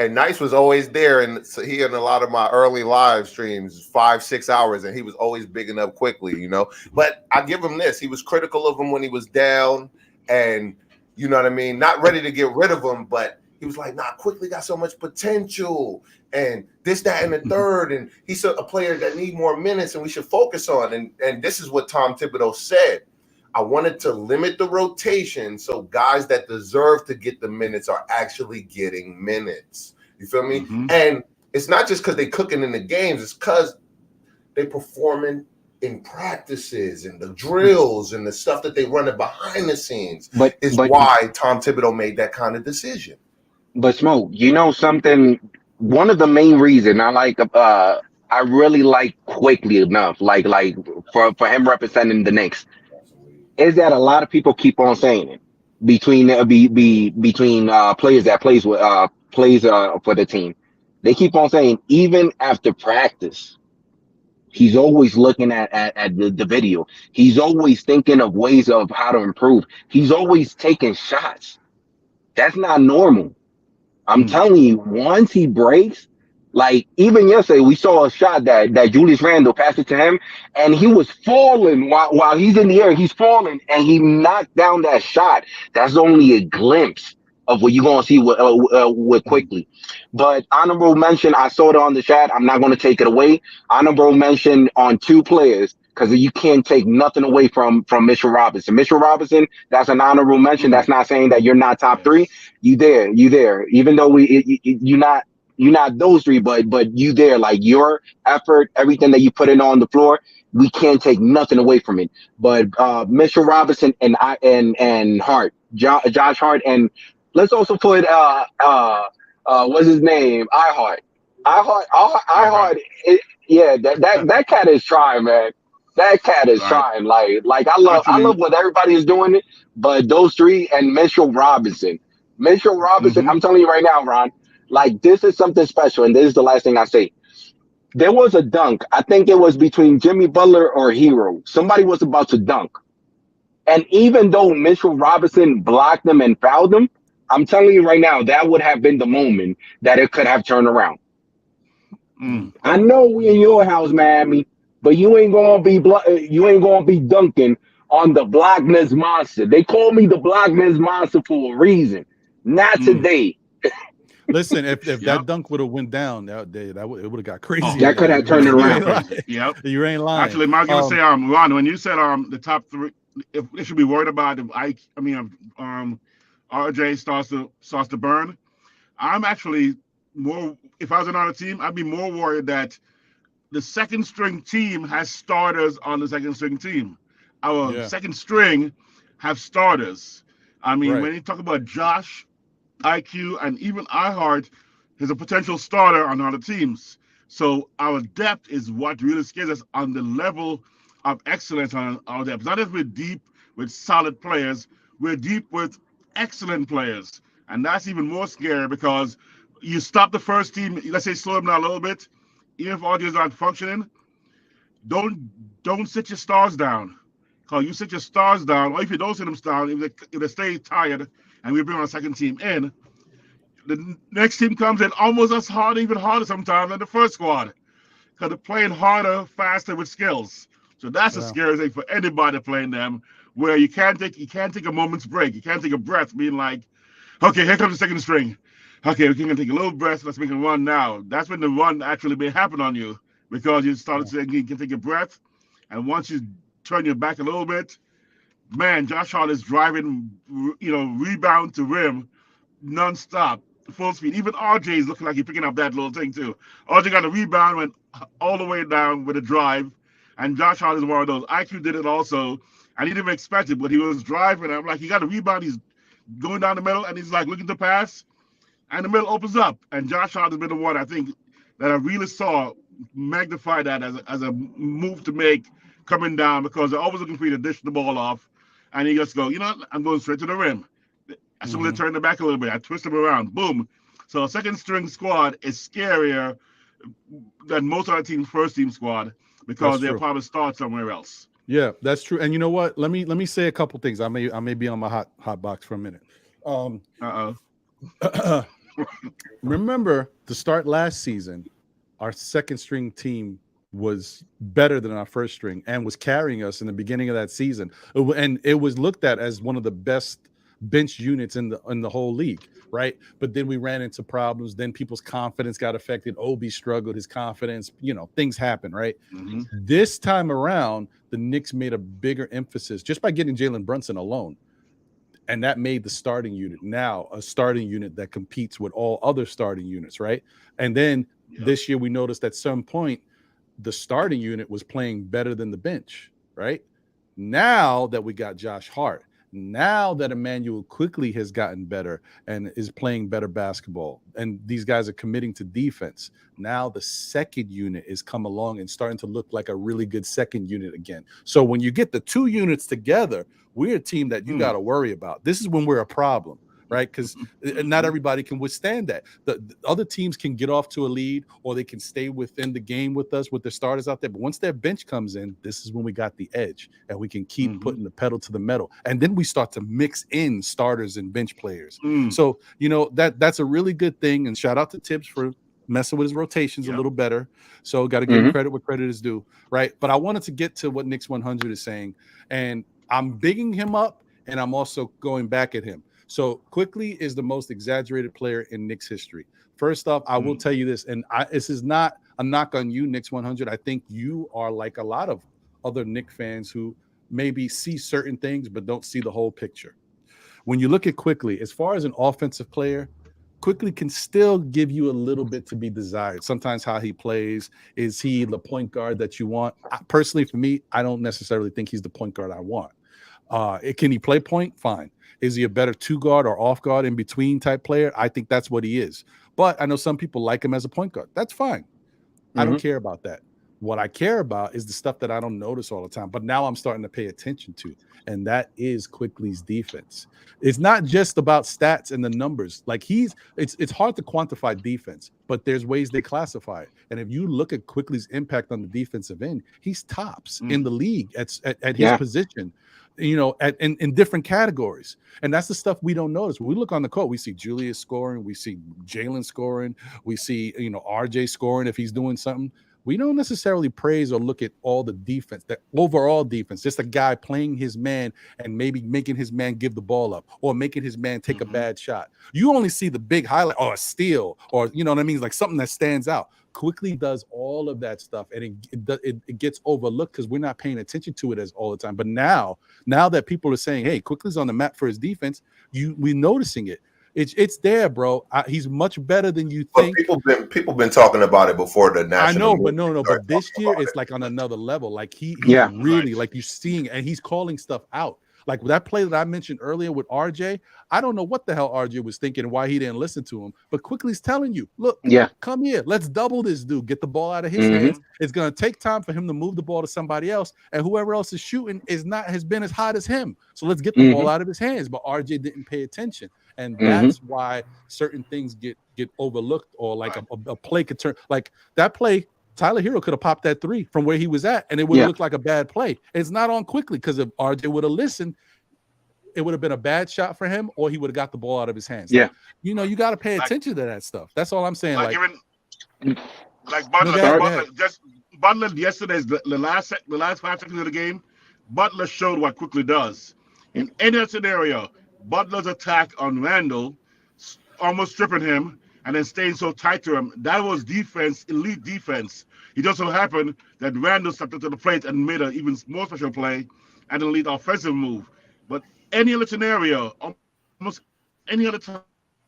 And Nice was always there, and so he in a lot of my early live streams, 5-6 hours, and he was always bigging up quickly, you know. But I give him this: he was critical of him when he was down, and you know what I mean. Not ready to get rid of him, but he was like, "Nah, quickly got so much potential, and this, that, and the third, and he's a player that need more minutes, and we should focus on." And this is what Tom Thibodeau said. I wanted to limit the rotation so guys that deserve to get the minutes are actually getting minutes. You feel me? And it's not just because they cooking in the games. It's because they performing in practices and the drills and the stuff that they running behind the scenes. But why Tom Thibodeau made that kind of decision. But Smoke, you know something? One of the main reasons I really like Quickly enough, like for him representing the Knicks, is that a lot of people keep on saying it between players that plays for the team. They keep on saying even after practice, he's always looking at the video. He's always thinking of ways of how to improve. He's always taking shots. That's not normal. I'm telling you, once he breaks, like even yesterday, we saw a shot that Julius Randle passed it to him, and he was falling while he's in the air. He's falling, and he knocked down that shot. That's only a glimpse of what you're gonna see with Quickly. But honorable mention, I saw it on the chat. I'm not gonna take it away. Honorable mention on 2 players, because you can't take nothing away from Mitchell Robinson. Mitchell Robinson, that's an honorable mention. That's not saying that you're not top 3. You there. Even though you're not those 3, but you there, like your effort, everything that you put in on the floor, we can't take nothing away from it. But Mitchell Robinson and Hart, Josh Hart, and let's also put what's his name? I Heart. Yeah, that cat is trying, man. That cat is trying. Like I love what everybody is doing, but those 3 and Mitchell Robinson. I'm telling you right now, Ron. Like, this is something special, and this is the last thing I say. There was a dunk. I think it was between Jimmy Butler or Hero. Somebody was about to dunk. And even though Mitchell Robinson blocked them and fouled them, I'm telling you right now, that would have been the moment that it could have turned around. I know we in your house, Miami, but you ain't gonna be dunking on the Blockness Monster. They call me the Blockness Monster for a reason. Not today. Listen, if that dunk would have went down that day, it would have got crazy. That could have turned it around. Yep, you ain't lying. Actually, Mark, I was gonna say, Ron, when you said the top 3, if they should be worried about RJ starts to burn, I'm actually more. If I was another team, I'd be more worried that the second string team has starters on the second string team. Our second string have starters. I mean, when you talk about Josh, IQ, and even iHeart is a potential starter on other teams. So our depth is what really scares us on the level of excellence on our depth. Not that we're deep with solid players, we're deep with excellent players. And that's even more scary because you stop the first team, let's say slow them down a little bit, even if audience aren't functioning, don't sit your stars down. Because you sit your stars down, or if you don't sit them down, if they stay tired, and we bring our second team in, the next team comes in almost as hard, even harder sometimes than the first squad, because they're playing harder, faster with skills. So that's a scary thing for anybody playing them, where you can't take a moment's break, you can't take a breath, being like, okay, here comes the second string. Okay, we can take a little breath. Let's make a run now. That's when the run actually may happen on you, because you started saying you can take a breath, and once you turn your back a little bit, man, Josh Hart is driving, rebound to rim, nonstop, full speed. Even RJ is looking like he's picking up that little thing too. RJ got a rebound, went all the way down with a drive, and Josh Hart is one of those. IQ did it also, and he didn't expect it, but he was driving. I'm like, he got a rebound. He's going down the middle, and he's like looking to pass, and the middle opens up. And Josh Hart has been the one I think that I really saw magnify that as a move to make coming down, because they're always looking for you to dish the ball off. And he just go, I'm going straight to the rim. I simply turn it back a little bit. I twist him around. Boom. So a second string squad is scarier than most of our team's first team squad, because they'll probably start somewhere else. Yeah, that's true. And you know what? Let me say a couple things. I may be on my hot box for a minute. Remember, to start last season, our second string team was better than our first string and was carrying us in the beginning of that season. And it was looked at as one of the best bench units in the whole league, right? But then we ran into problems. Then people's confidence got affected. Obi struggled, his confidence, things happen, right? Mm-hmm. This time around, the Knicks made a bigger emphasis just by getting Jalen Brunson alone. And that made the starting unit now a starting unit that competes with all other starting units, right? And then this year we noticed at some point the starting unit was playing better than the bench, right? Now that we got Josh Hart, now that Emmanuel Quickly has gotten better and is playing better basketball, and these guys are committing to defense, now the second unit is come along and starting to look like a really good second unit again. So when you get the two units together, we're a team that you got to worry about. This is when we're a problem, right? Because not everybody can withstand that. The other teams can get off to a lead, or they can stay within the game with us with their starters out there. But once their bench comes in, this is when we got the edge, and we can keep putting the pedal to the metal. And then we start to mix in starters and bench players. So, that's a really good thing. And shout out to Tibbs for messing with his rotations a little better. So got to give him credit where credit is due, right? But I wanted to get to what Knicks 100 is saying. And I'm bigging him up, and I'm also going back at him. So Quickly is the most exaggerated player in Knicks history. First off, I will tell you this, and this is not a knock on you, Knicks 100. I think you are like a lot of other Knicks fans who maybe see certain things but don't see the whole picture. When you look at Quickly, as far as an offensive player, Quickly can still give you a little bit to be desired. Sometimes how he plays, is he the point guard that you want? Personally, for me, I don't necessarily think he's the point guard I want. Can he play point? Fine. Is he a better two guard or off guard in between type player? I think that's what he is. But I know some people like him as a point guard. That's fine. I don't care about that. What I care about is the stuff that I don't notice all the time, but now I'm starting to pay attention to, and that is Quickly's defense. It's not just about stats and the numbers. Like it's hard to quantify defense, but there's ways they classify it. And if you look at Quickly's impact on the defensive end, he's tops in the league at his position, in different categories. And that's the stuff we don't notice. When we look on the court, we see Julius scoring, we see Jalen scoring, we see, RJ scoring if he's doing something. We don't necessarily praise or look at all the defense, the overall defense, just a guy playing his man and maybe making his man give the ball up or making his man take a bad shot. You only see the big highlight or a steal or, you know what I mean? Like something that stands out. Quickly does all of that stuff, and it gets overlooked because we're not paying attention to it as all the time. But now that people are saying, hey, Quickly's on the map for his defense, we're noticing it. It's there, bro. He's much better than you think. But people been talking about it before the national. I know, but no. But this year, it's like on another level. Like he's really like you're seeing, and he's calling stuff out. Like that play that I mentioned earlier with RJ, I don't know what the hell RJ was thinking and why he didn't listen to him. But Quickly's telling you, look, come here, let's double this dude, get the ball out of his hands. It's gonna take time for him to move the ball to somebody else, and whoever else is shooting has been as hot as him. So let's get the ball out of his hands. But RJ didn't pay attention, and that's why certain things get overlooked, or like a play could turn like that play. Tyler Hero could have popped that three from where he was at, and it would have looked like a bad play. It's not on Quickly, because if RJ would have listened, it would have been a bad shot for him, or he would have got the ball out of his hands. Yeah. You got to pay attention to that stuff. That's all I'm saying. Butler yesterday's the last 5 seconds of the game, Butler showed what Quickly does. In any scenario, Butler's attack on Randle, almost stripping him, and then staying so tight to him, that was defense, elite defense. It just so happened that Randle stepped up to the plate and made an even more special play, and an elite offensive move. But any other scenario, almost any other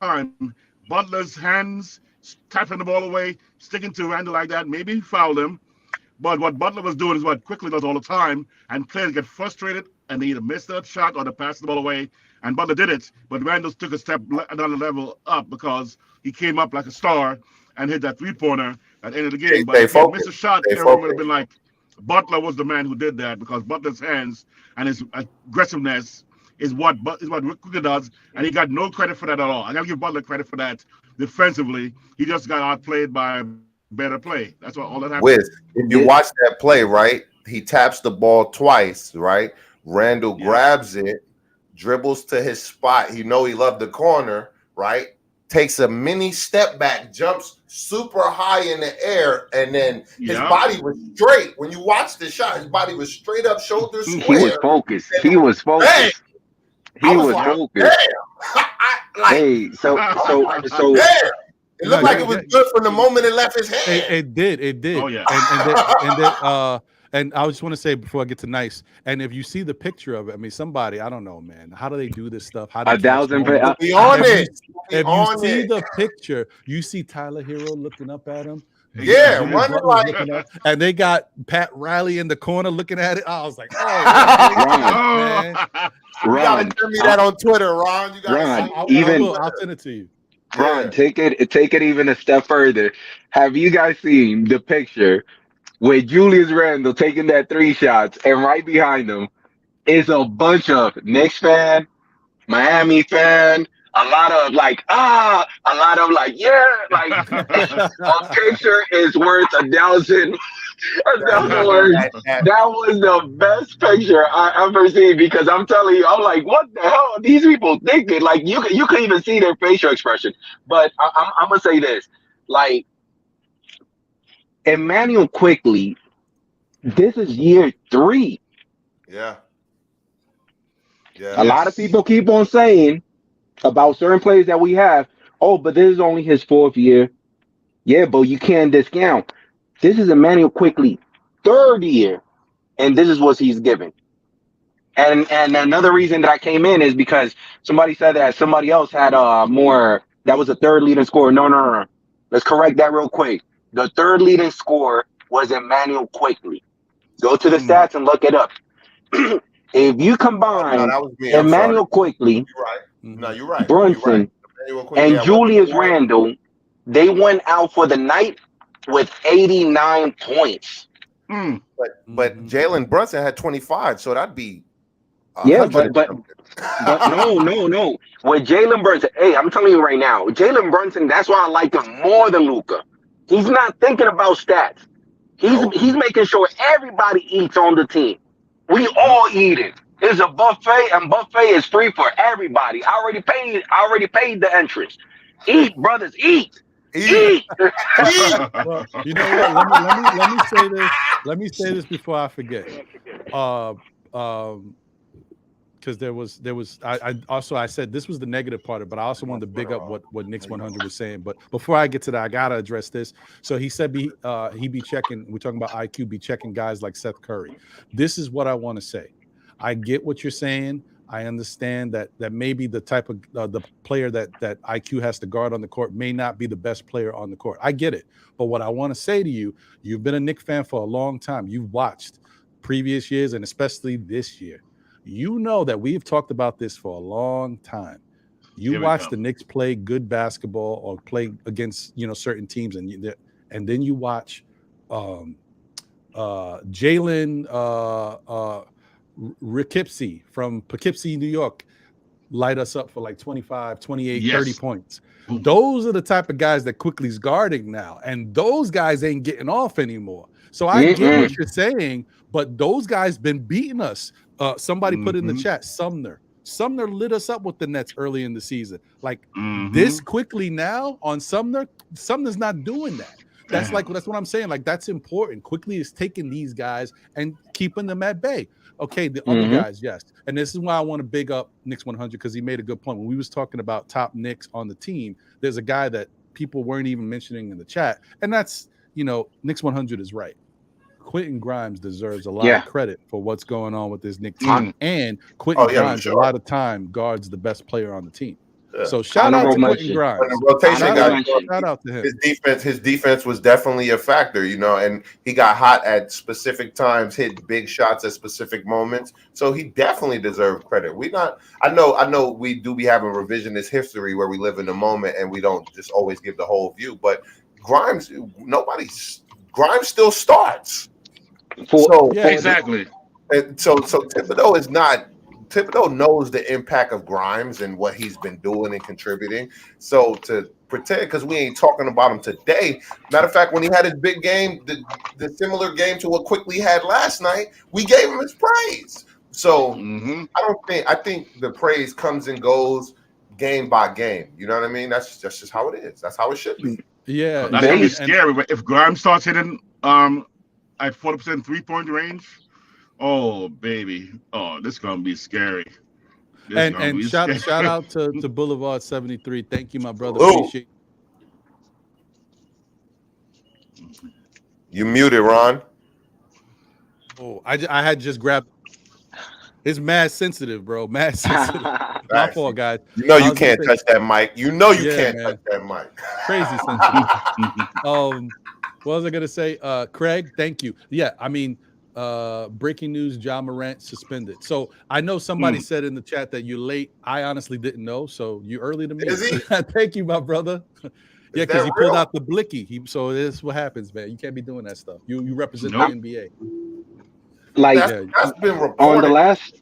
time, Butler's hands, tapping the ball away, sticking to Randle like that, maybe he fouled him. But what Butler was doing is what Quickly does all the time, and players get frustrated, and they either miss that shot or they pass the ball away. And Butler did it, but Randle took a step another level up because he came up like a star and hit that three-pointer at the end of the game. But if he missed a shot, everyone would have been like, Butler was the man who did that, because Butler's hands and his aggressiveness is what Quickly does, and he got no credit for that at all. I got to give Butler credit for that defensively. He just got outplayed by better play. That's all that happened. If you watch that play, right, he taps the ball twice, right? Randle grabs it, dribbles to his spot. He loved the corner, right? takes a mini step back, jumps super high in the air, and then his body was straight. When you watch the shot, his body was straight up, shoulders square. He was focused. He was focused. He was focused. Damn. Hey, so damn. It looked like it was good from the moment it left his hand. It did. Oh yeah. And I just want to say before I get to nice, and if you see the picture of it, I mean, somebody, I don't know, man. How do they do this stuff? How do be on it? If you see the picture, you see Tyler Hero looking up at him. Yeah, running like, and they got Pat Riley in the corner looking at it. I was like, man. You gotta tell me that on Twitter, Ron. You gotta I'll send it to you. Ron, take it even a step further. Have you guys seen the picture with Julius Randle taking that 3 shots, and right behind him is a bunch of Knicks fan, Miami fan, a lot of yeah, like a picture is worth 1,000 words. That was the best picture I ever seen, because I'm telling you, I'm like, what the hell are these people thinking? Like, you can even see their facial expression. But I'm gonna say this, like, Emmanuel Quickly, this is year 3. Yeah. A lot of people keep on saying about certain players that we have, oh, but this is only his 4th year. Yeah, but you can't discount. This is Emmanuel Quickly 3rd year, and this is what he's given. And another reason that I came in is because somebody said that somebody else had more. That was a 3rd leading scorer. No. Let's correct that real quick. The 3rd leading scorer was Emmanuel Quickly. Go to the stats and look it up. If you combine Emmanuel Quickly, you're right. No, you're right. Brunson, and Julius Randle, they went out for the night with 89 points. But Jalen Brunson had 25, so that'd be but no. With Jalen Brunson, hey, I'm telling you right now, Jalen Brunson, that's why I like him more than Luka. He's not thinking about stats. He's making sure everybody eats on the team. We all eat it. It's a buffet, and buffet is free for everybody. I already paid the entrance. Eat, brothers, eat. Eat. Well, you know what? Let me say this. Let me say this before I forget. Because there was I said this was the negative part of it, but I also wanted to big up what Knicks 100 was saying. But before I get to that, I gotta address this. So he said he be checking. We're talking about IQ, be checking guys like Seth Curry. This is what I want to say. I get what you're saying. I understand that maybe the type of the player that IQ has to guard on the court may not be the best player on the court. I get it. But what I want to say to you, you've been a Knicks fan for a long time. You've watched previous years and especially this year. You know that we've talked about this for a long time. You watch the Knicks play good basketball or play against certain teams, and then you watch Jalen Rikipsey from Poughkeepsie, New York, light us up for like 25, 28, 30 points. Those are the type of guys that Quickly's guarding now, and those guys ain't getting off anymore. So I get what you're saying, but those guys been beating us. Somebody put in the chat, Sumner lit us up with the Nets early in the season. Like this Quickly now on Sumner's not doing that. That's what I'm saying. Like, that's important. Quickly is taking these guys and keeping them at bay. Okay, the other guys, yes. And this is why I want to big up Knicks 100, because he made a good point. When we was talking about top Knicks on the team, there's a guy that people weren't even mentioning in the chat. And that's, Knicks 100 is right. Quentin Grimes deserves a lot of credit for what's going on with this Knicks team. And Quentin Grimes, a lot of time, guards the best player on the team. So shout out to Quentin Grimes. When the rotation shout out to him. His defense was definitely a factor, and he got hot at specific times, hit big shots at specific moments. So he definitely deserved credit. I know we do be having revisionist history where we live in the moment and we don't just always give the whole view. But Grimes still starts. Exactly. So Thibodeau knows the impact of Grimes and what he's been doing and contributing. So to pretend, because we ain't talking about him today. Matter of fact, when he had his big game, the similar game to what Quickly had last night, we gave him his praise. So I think the praise comes and goes. game by game. You know what I mean? That's just how it is. That's how it should be. Yeah, that's gonna be scary. But if Grimes starts hitting at 40% 3-point range, oh baby, oh, this is gonna be scary. And shout out to Boulevard 73. Thank you, my brother. Ooh. Appreciate you. Muted, Ron. Oh, I had just grabbed. It's mad sensitive, bro. Mad sensitive. My fault, guys. You know you can't touch that mic. You know you can't touch that mic. Crazy sensitive. What was I gonna say? Craig, thank you. Yeah, I mean, breaking news: Ja Morant suspended. So I know somebody said in the chat that you're late. I honestly didn't know, so you early to me. Is he? Thank you, my brother. Yeah, because he pulled out the blicky. So this is what happens, man. You can't be doing that stuff. You represent the NBA. Like that's been reported. On the last,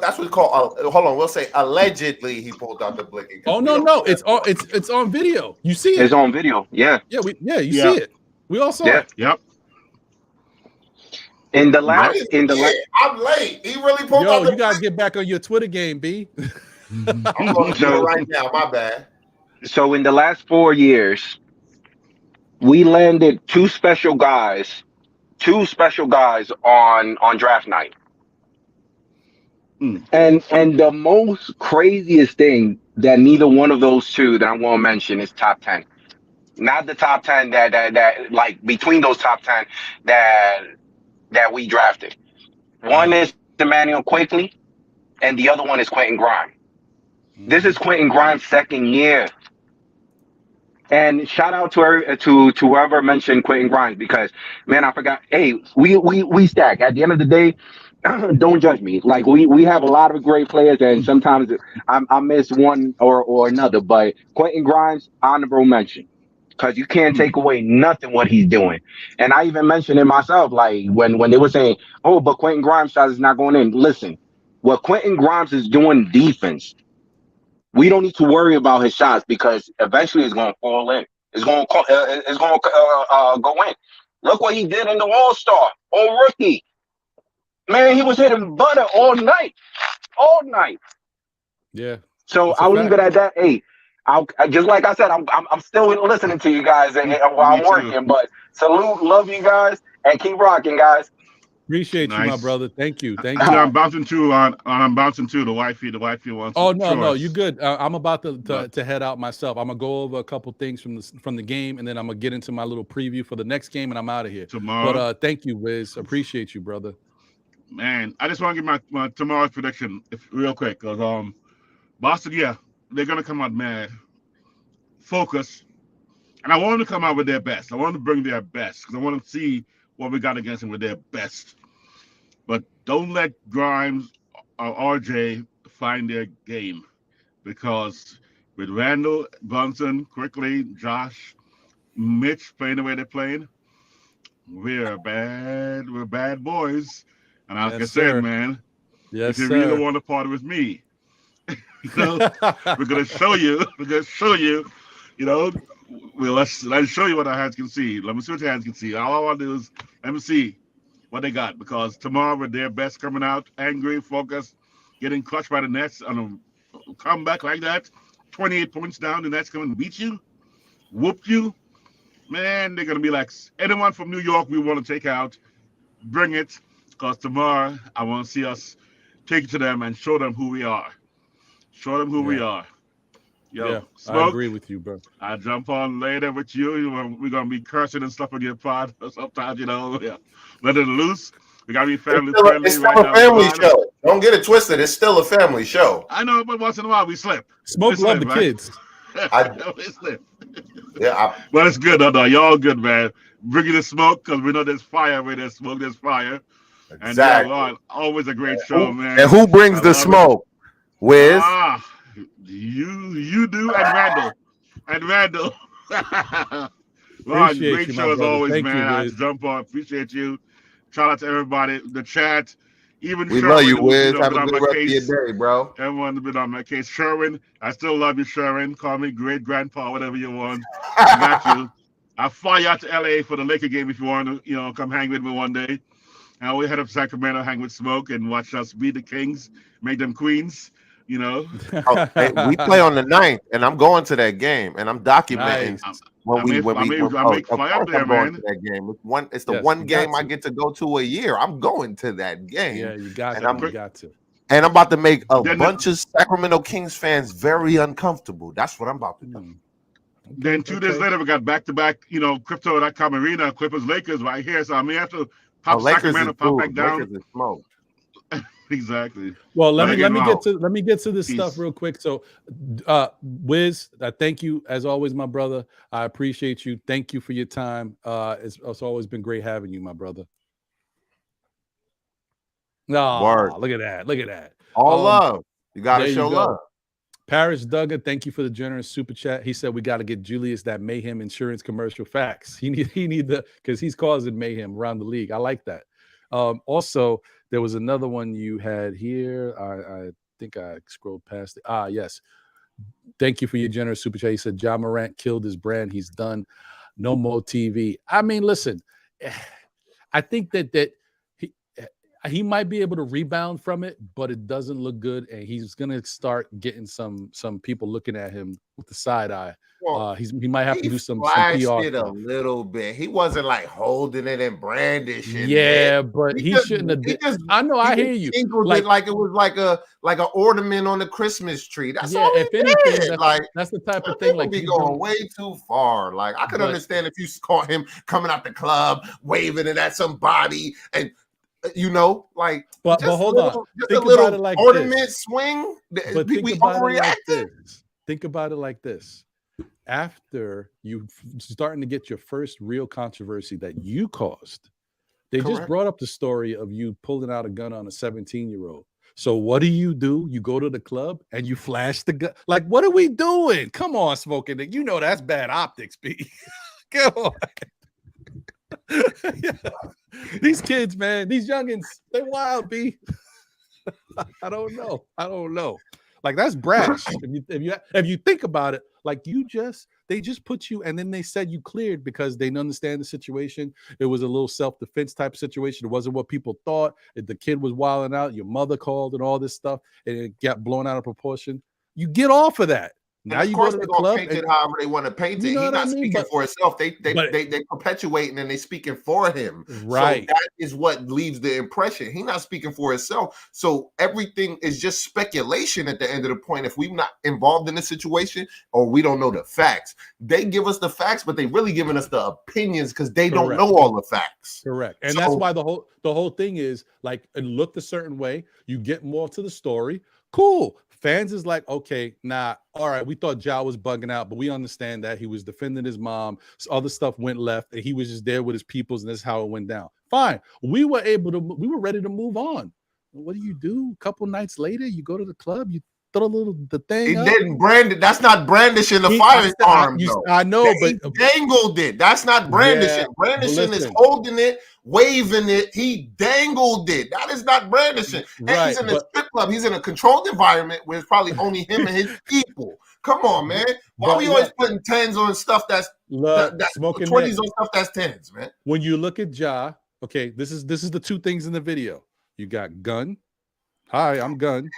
that's what we call. Hold on, we'll say allegedly he pulled out the blicky. Oh no, it's on video. You see it? It's on video. Yeah. Yeah, you see it. We all saw it. Yep. I'm late. He really pulled out. You gotta get back on your Twitter game, B. I'm going to do it right now. My bad. So in the last 4 years, we landed two special guys on draft night. And the most craziest thing that neither one of those two that I'm going to mention is top 10. Not the top 10 that like between those top 10 that we drafted. One is Emmanuel Quickly, and the other one is Quentin Grimes. This is Quentin Grimes' second year. And shout out to whoever mentioned Quentin Grimes, because man, I forgot. Hey, we stack. At the end of the day, don't judge me. Like we have a lot of great players, and sometimes I miss one or another. But Quentin Grimes, honorable mention, because you can't take away nothing what he's doing. And I even mentioned it myself, like when they were saying, "Oh, but Quentin Grimes' shot is not going in." Listen, what Quentin Grimes is doing defense. We don't need to worry about his shots because eventually it's going to fall in. It's going to go in. Look what he did in the All-Star on rookie. Man, he was hitting butter all night. Yeah. So I'll leave it at that. Hey, I'll just like I said, I'm still listening to you guys while I'm working. But salute, love you guys, and keep rocking, guys. Appreciate you, my brother. Thank you. I'm bouncing to the wifey. The wifey wants. Oh no, you good? I'm about to head out myself. I'm gonna go over a couple things from the game, and then I'm gonna get into my little preview for the next game, and I'm out of here tomorrow. But thank you, Wiz. Appreciate you, brother. Man, I just want to give my tomorrow's prediction real quick, because Boston, they're gonna come out mad, focus, and I want them to come out with their best. I want them to bring their best because I want to see what we got against them with their best. But don't let Grimes or RJ find their game, because with Randle, Brunson, Quickly, Josh, Mitch playing the way they're playing, we're bad boys. And like I said, man, if you really want to party with me, we're gonna show you. Let's show you what our hands can see. Let me see what your hands can see. All I want to do is let me see what they got, because tomorrow with their best coming out, angry, focused, getting crushed by the Nets on a comeback like that, 28 points down, the Nets coming to beat you, whoop you. Man, they're going to be like, anyone from New York we want to take out, bring it, because tomorrow I want to see us take it to them and show them who we are. Show them who we are. Yo, Smoke, I agree with you, bro. I'll jump on later with you. We're going to be cursing and stuff on your pod sometimes, let it loose. We got to be family friendly. It's still a family show. Don't get it twisted. It's still a family show. I know, but once in a while we slip. Smoke love the kids. We slip. But it's good, though. Y'all good, man. Bringing the smoke, because we know there's fire where there's smoke, there's fire. Exactly. And always a great show, man. And who brings the smoke? Wiz? You do, and Randle. Ron, great show as always, Thank man. You, I jump on. Appreciate you. Shout out to everybody, the chat. Even we Sherwin, love you, Wiz. Have a good rest of your day, bro. Everyone's been on my case. Sherwin, I still love you, Sherwin. Call me great grandpa, whatever you want. I got you. I'll fly you out to LA for the Laker game if you want to, come hang with me one day. And we head up to Sacramento, hang with Smoke, and watch us beat the Kings, make them queens. You know, Hey, we play on the 9th, and I'm going to that game, and I'm documenting when we make of fly course up there, I'm going man. to that game. It's the Yes, one you got game I to. get to go to a year. I'm going to that game. Yeah, you got and to. You got to. And I'm about to make a Then bunch of Sacramento Kings fans very uncomfortable. That's what I'm about to do. Then 2 days later, we got back-to-back, Crypto.com Arena, Clippers, Lakers right here. So I mean, I have to pop Sacramento, pop back down. Lakers is smoked. Exactly. Well, let me get to this stuff real quick. So, Wiz, thank you as always, my brother. I appreciate you. Thank you for your time. It's always been great having you, my brother. No, look at that. Look at that. All love. You got to show love. Paris Duggar, thank you for the generous super chat. He said we got to get Julius that mayhem insurance commercial facts. He need because he's causing mayhem around the league. I like that. Also, there was another one you had here. I think I scrolled past it. Yes. Thank you for your generous super chat. He said Ja Morant killed his brand. He's done. No more TV. I mean, listen, I think that he might be able to rebound from it, but it doesn't look good, and he's gonna start getting some people looking at him with the side eye. Well, he might have to do some PR it stuff. a little bit. He wasn't like holding it and brandishing. Yeah, it. but he shouldn't have. I know. I hear you. Like it was like an ornament on the Christmas tree. That's all. If anything, that's the type of thing. Like be going way too far. Like I could understand if you caught him coming out the club waving it at somebody and. But hold on. Think about it like ornament swing. But we overreacted. Think about it like this. After you starting to get your first real controversy that you caused, they just brought up the story of you pulling out a gun on a 17-year-old. So what do? You go to the club and you flash the gun. Like, what are we doing? Come on, Smoking. You know that's bad optics, B. Come on. Yeah. These kids, man, these youngins, they wild, B. I don't know. Like that's brash. If you think about it, like they just put you, and then they said you cleared because they didn't understand the situation. It was a little self-defense type situation. It wasn't what people thought. The kid was wilding out. Your mother called and all this stuff, and it got blown out of proportion. You get off of that. Now you go to the club paint it however they want to paint it. He's not speaking for himself. They perpetuating and they speaking for him. Right. So that is what leaves the impression. He's not speaking for himself. So everything is just speculation at the end of the point. If we're not involved in the situation or we don't know the facts, they give us the facts, but they really giving us the opinions because they don't know all the facts. Correct. And that's why the whole thing is like it looked a certain way. You get more to the story. Cool. Fans is like, okay, all right, we thought Ja was bugging out, but we understand that he was defending his mom. So other stuff went left, and he was just there with his peoples, and that's how it went down. Fine. We were ready to move on. What do? A couple nights later, you go to the club, you throw the thing. He didn't brand it. That's not brandishing the firearm. I know, but he dangled it. That's not brandishing. Yeah, brandishing is holding it, waving it. He dangled it. That is not brandishing. And he's in a strip club. He's in a controlled environment where it's probably only him and his people. Come on, man. Why are we always putting 10s on stuff that's smoking 20s on stuff that's 10s, man? When you look at Ja, okay, this is the two things in the video. You got gun. Hi, I'm Gun.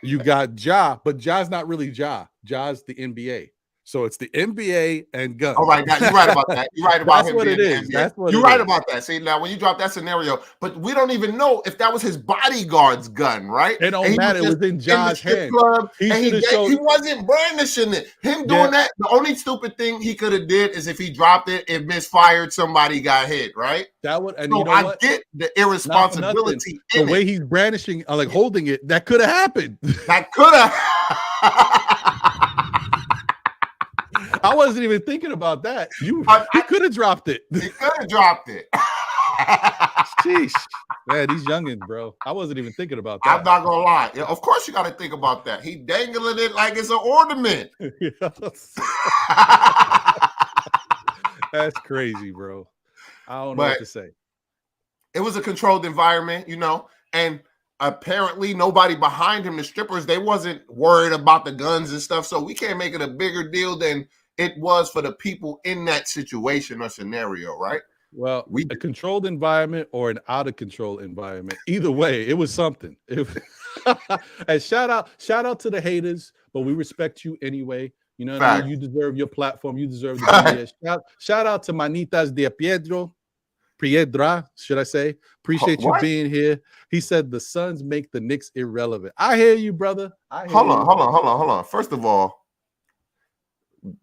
You got Ja, but Ja's not really Ja. Ja's the NBA. So it's the NBA and Gun. All right, now you're right about that. You're right about him being the NBA. That's what you're right about that. See, now when you drop that scenario, but we don't even know if that was his bodyguard's gun, right? It don't matter. It was in Ja's hand. He wasn't brandishing it. Him doing that, the only stupid thing he could have did is if he dropped it, it misfired, somebody got hit, right? That would, and so you know I what? get the irresponsibility. The way he's brandishing, like holding it, that could have happened. That could have. I wasn't even thinking about that. He could have dropped it. He could have dropped it. Sheesh. Man, these youngins, bro. I wasn't even thinking about that. I'm not gonna lie. Of course you got to think about that. He dangling it like it's an ornament. That's crazy, bro. I don't know what to say. It was a controlled environment, and apparently nobody behind him, the strippers, they wasn't worried about the guns and stuff. So we can't make it a bigger deal than it was for the people in that situation or scenario, right? Well, a controlled environment or an out of control environment. Either way, it was something. And shout out to the haters, but we respect you anyway. You know what I mean? You deserve your platform. You deserve to be here. Shout out to Manitas de Piedra, should I say? Appreciate you being here. He said the Suns make the Knicks irrelevant. I hear you, brother. Hold on. First of all,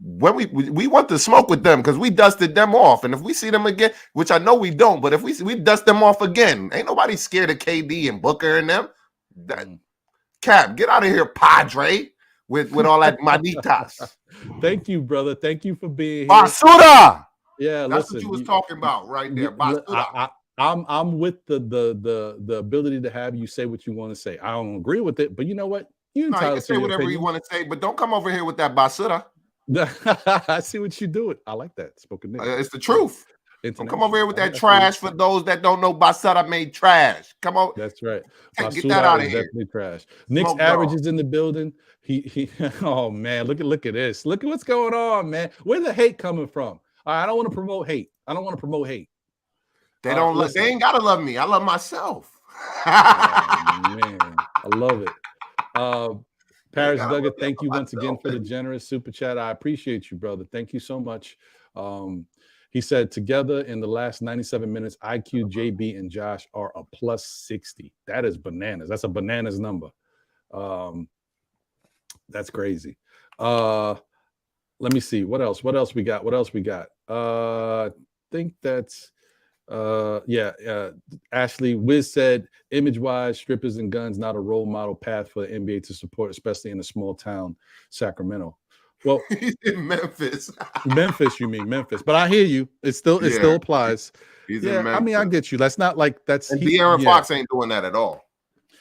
when we want to smoke with them because we dusted them off, and if we see them again, which I know we don't, but if we dust them off again, ain't nobody scared of KD and Booker and them. Cap, get out of here, Padre, with all that manitas. Thank you, brother. Thank you for being here. Basura. Yeah, that's what you was talking about right there. Basura. I'm with the ability to have you say what you want to say. I don't agree with it, but you know what? You can say whatever you want to say, but don't come over here with that basura. I see what you're doing. I like that. Spoken English. It's the truth. Don't come over here with that trash. For those that don't know, basura made trash. Come on. That's right. Get that out of here. Definitely trash. Knicks average is in the building. He oh man, look at this. Look at what's going on, man. Where's the hate coming from? All right, I don't want to promote hate. They don't. They ain't gotta love me. I love myself. Oh, man, I love it. Paris Duggar, thank you once again for the generous super chat. I appreciate you, brother. Thank you so much. He said, together in the last 97 minutes, IQ, JB, and Josh are a plus 60. That is bananas. That's a bananas number. That's crazy. Let me see. What else we got? I think that's Ashley Wiz said, image-wise, strippers and guns not a role model path for the NBA to support, especially in a small town, Sacramento. Well, he's in Memphis. You mean Memphis? But I hear you. It still applies. He's in Memphis. I mean, I get you. That's not like that's. And De'Aaron Fox ain't doing that at all.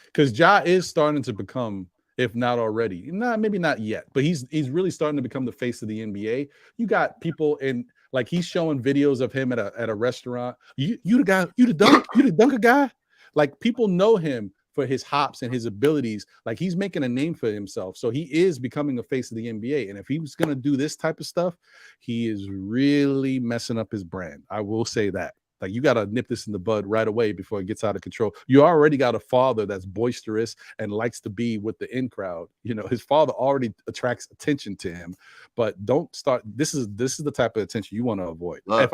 Because Ja is starting to become, if not already, maybe not yet, but he's really starting to become the face of the NBA. You got people in. Like he's showing videos of him at a restaurant. You the guy, you the dunker guy. Like people know him for his hops and his abilities. Like he's making a name for himself. So he is becoming a face of the NBA. And if he was gonna do this type of stuff, he is really messing up his brand. I will say that. Like you gotta nip this in the bud right away before it gets out of control. You already got a father that's boisterous and likes to be with the in crowd. You know, his father already attracts attention to him. But don't start. This is the type of attention you want to avoid. Look,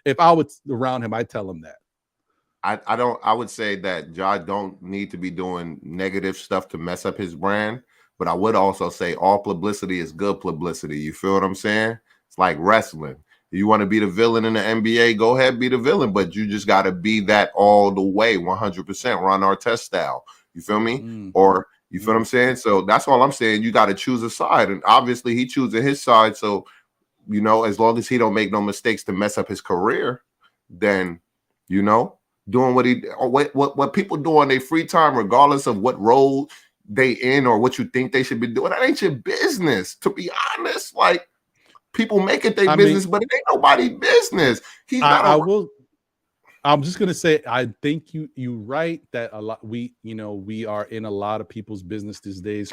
if I was around him, I'd tell him that. I would say that Ja don't need to be doing negative stuff to mess up his brand. But I would also say all publicity is good publicity. You feel what I'm saying? It's like wrestling. You want to be the villain in the NBA, go ahead, be the villain, but you just got to be that all the way, 100%, Ron Artest style. You feel me? Or you feel what I'm saying? So that's all I'm saying. You got to choose a side, and obviously he choosing his side. So, you know, as long as he don't make no mistakes to mess up his career, then, you know, doing what people do on their free time, regardless of what role they in or what you think they should be doing, that ain't your business. To be honest, like. People make it their business, but it ain't nobody's business. I'm just gonna say, I think you right that a lot we are in a lot of people's business these days.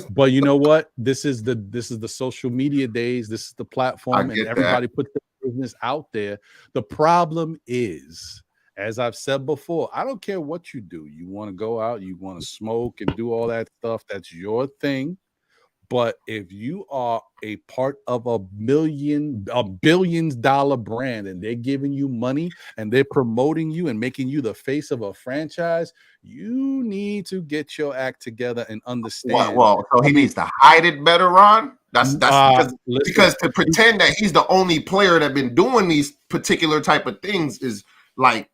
but you know what? This is the social media days. This is the platform, and everybody puts their business out there. The problem is, as I've said before, I don't care what you do. You want to go out, you want to smoke and do all that stuff. That's your thing. But if you are a part of a billions-dollar brand and they're giving you money and they're promoting you and making you the face of a franchise, you need to get your act together and understand. Well, so he needs to hide it better, Ron. That's because to pretend that he's the only player that been doing these particular type of things is like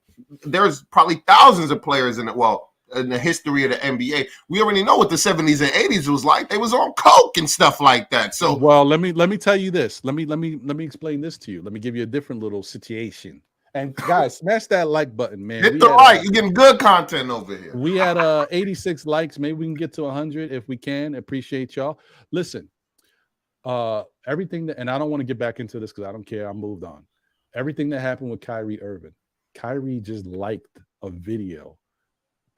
there's probably thousands of players in it. Well, in the history of the NBA, we already know what the 70s and 80s was like. They was on coke and stuff like that. So, well, let me tell you this. Let me explain this to you. Let me give you a different little situation. And guys, smash that like button, man. Hit the like. You're getting good content over here. We had 86 likes. Maybe we can get to 100 if we can. Appreciate y'all. Listen, everything that, and I don't want to get back into this because I don't care. I moved on. Everything that happened with Kyrie Irving. Kyrie just liked a video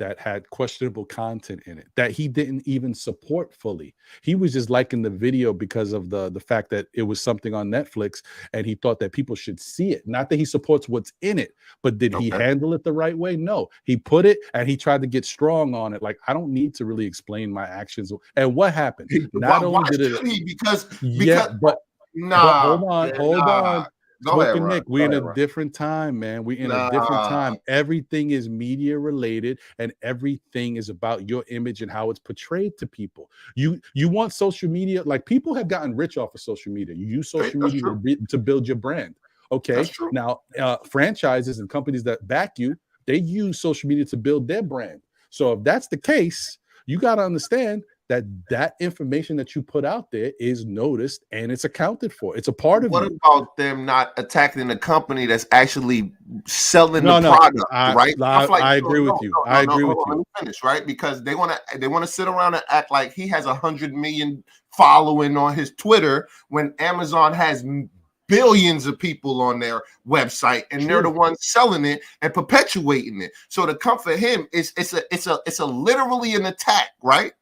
that had questionable content in it that he didn't even support fully. He was just liking the video because of the fact that it was something on Netflix and he thought that people should see it. Not that he supports what's in it, but did he handle it the right way? No. He put it and he tried to get strong on it. Like, I don't need to really explain my actions. And what happened? Not only did it because but hold on. Go ahead, Nick, we're in a different time, man. We're in a different time. Everything is media related and everything is about your image and how it's portrayed to people. You want social media, like people have gotten rich off of social media. You use social media to build your brand. Okay. Now, franchises and companies that back you, they use social media to build their brand. So if that's the case, you got to understand that information that you put out there is noticed and it's accounted for. It's a part of What about them not attacking the company that's actually selling the product, right? I agree with you. I agree with you. Let me finish, right? Because they want to sit around and act like he has 100 million following on his Twitter when Amazon has billions of people on their website and they're the ones selling it and perpetuating it. So to come for him, it's a literally an attack, right?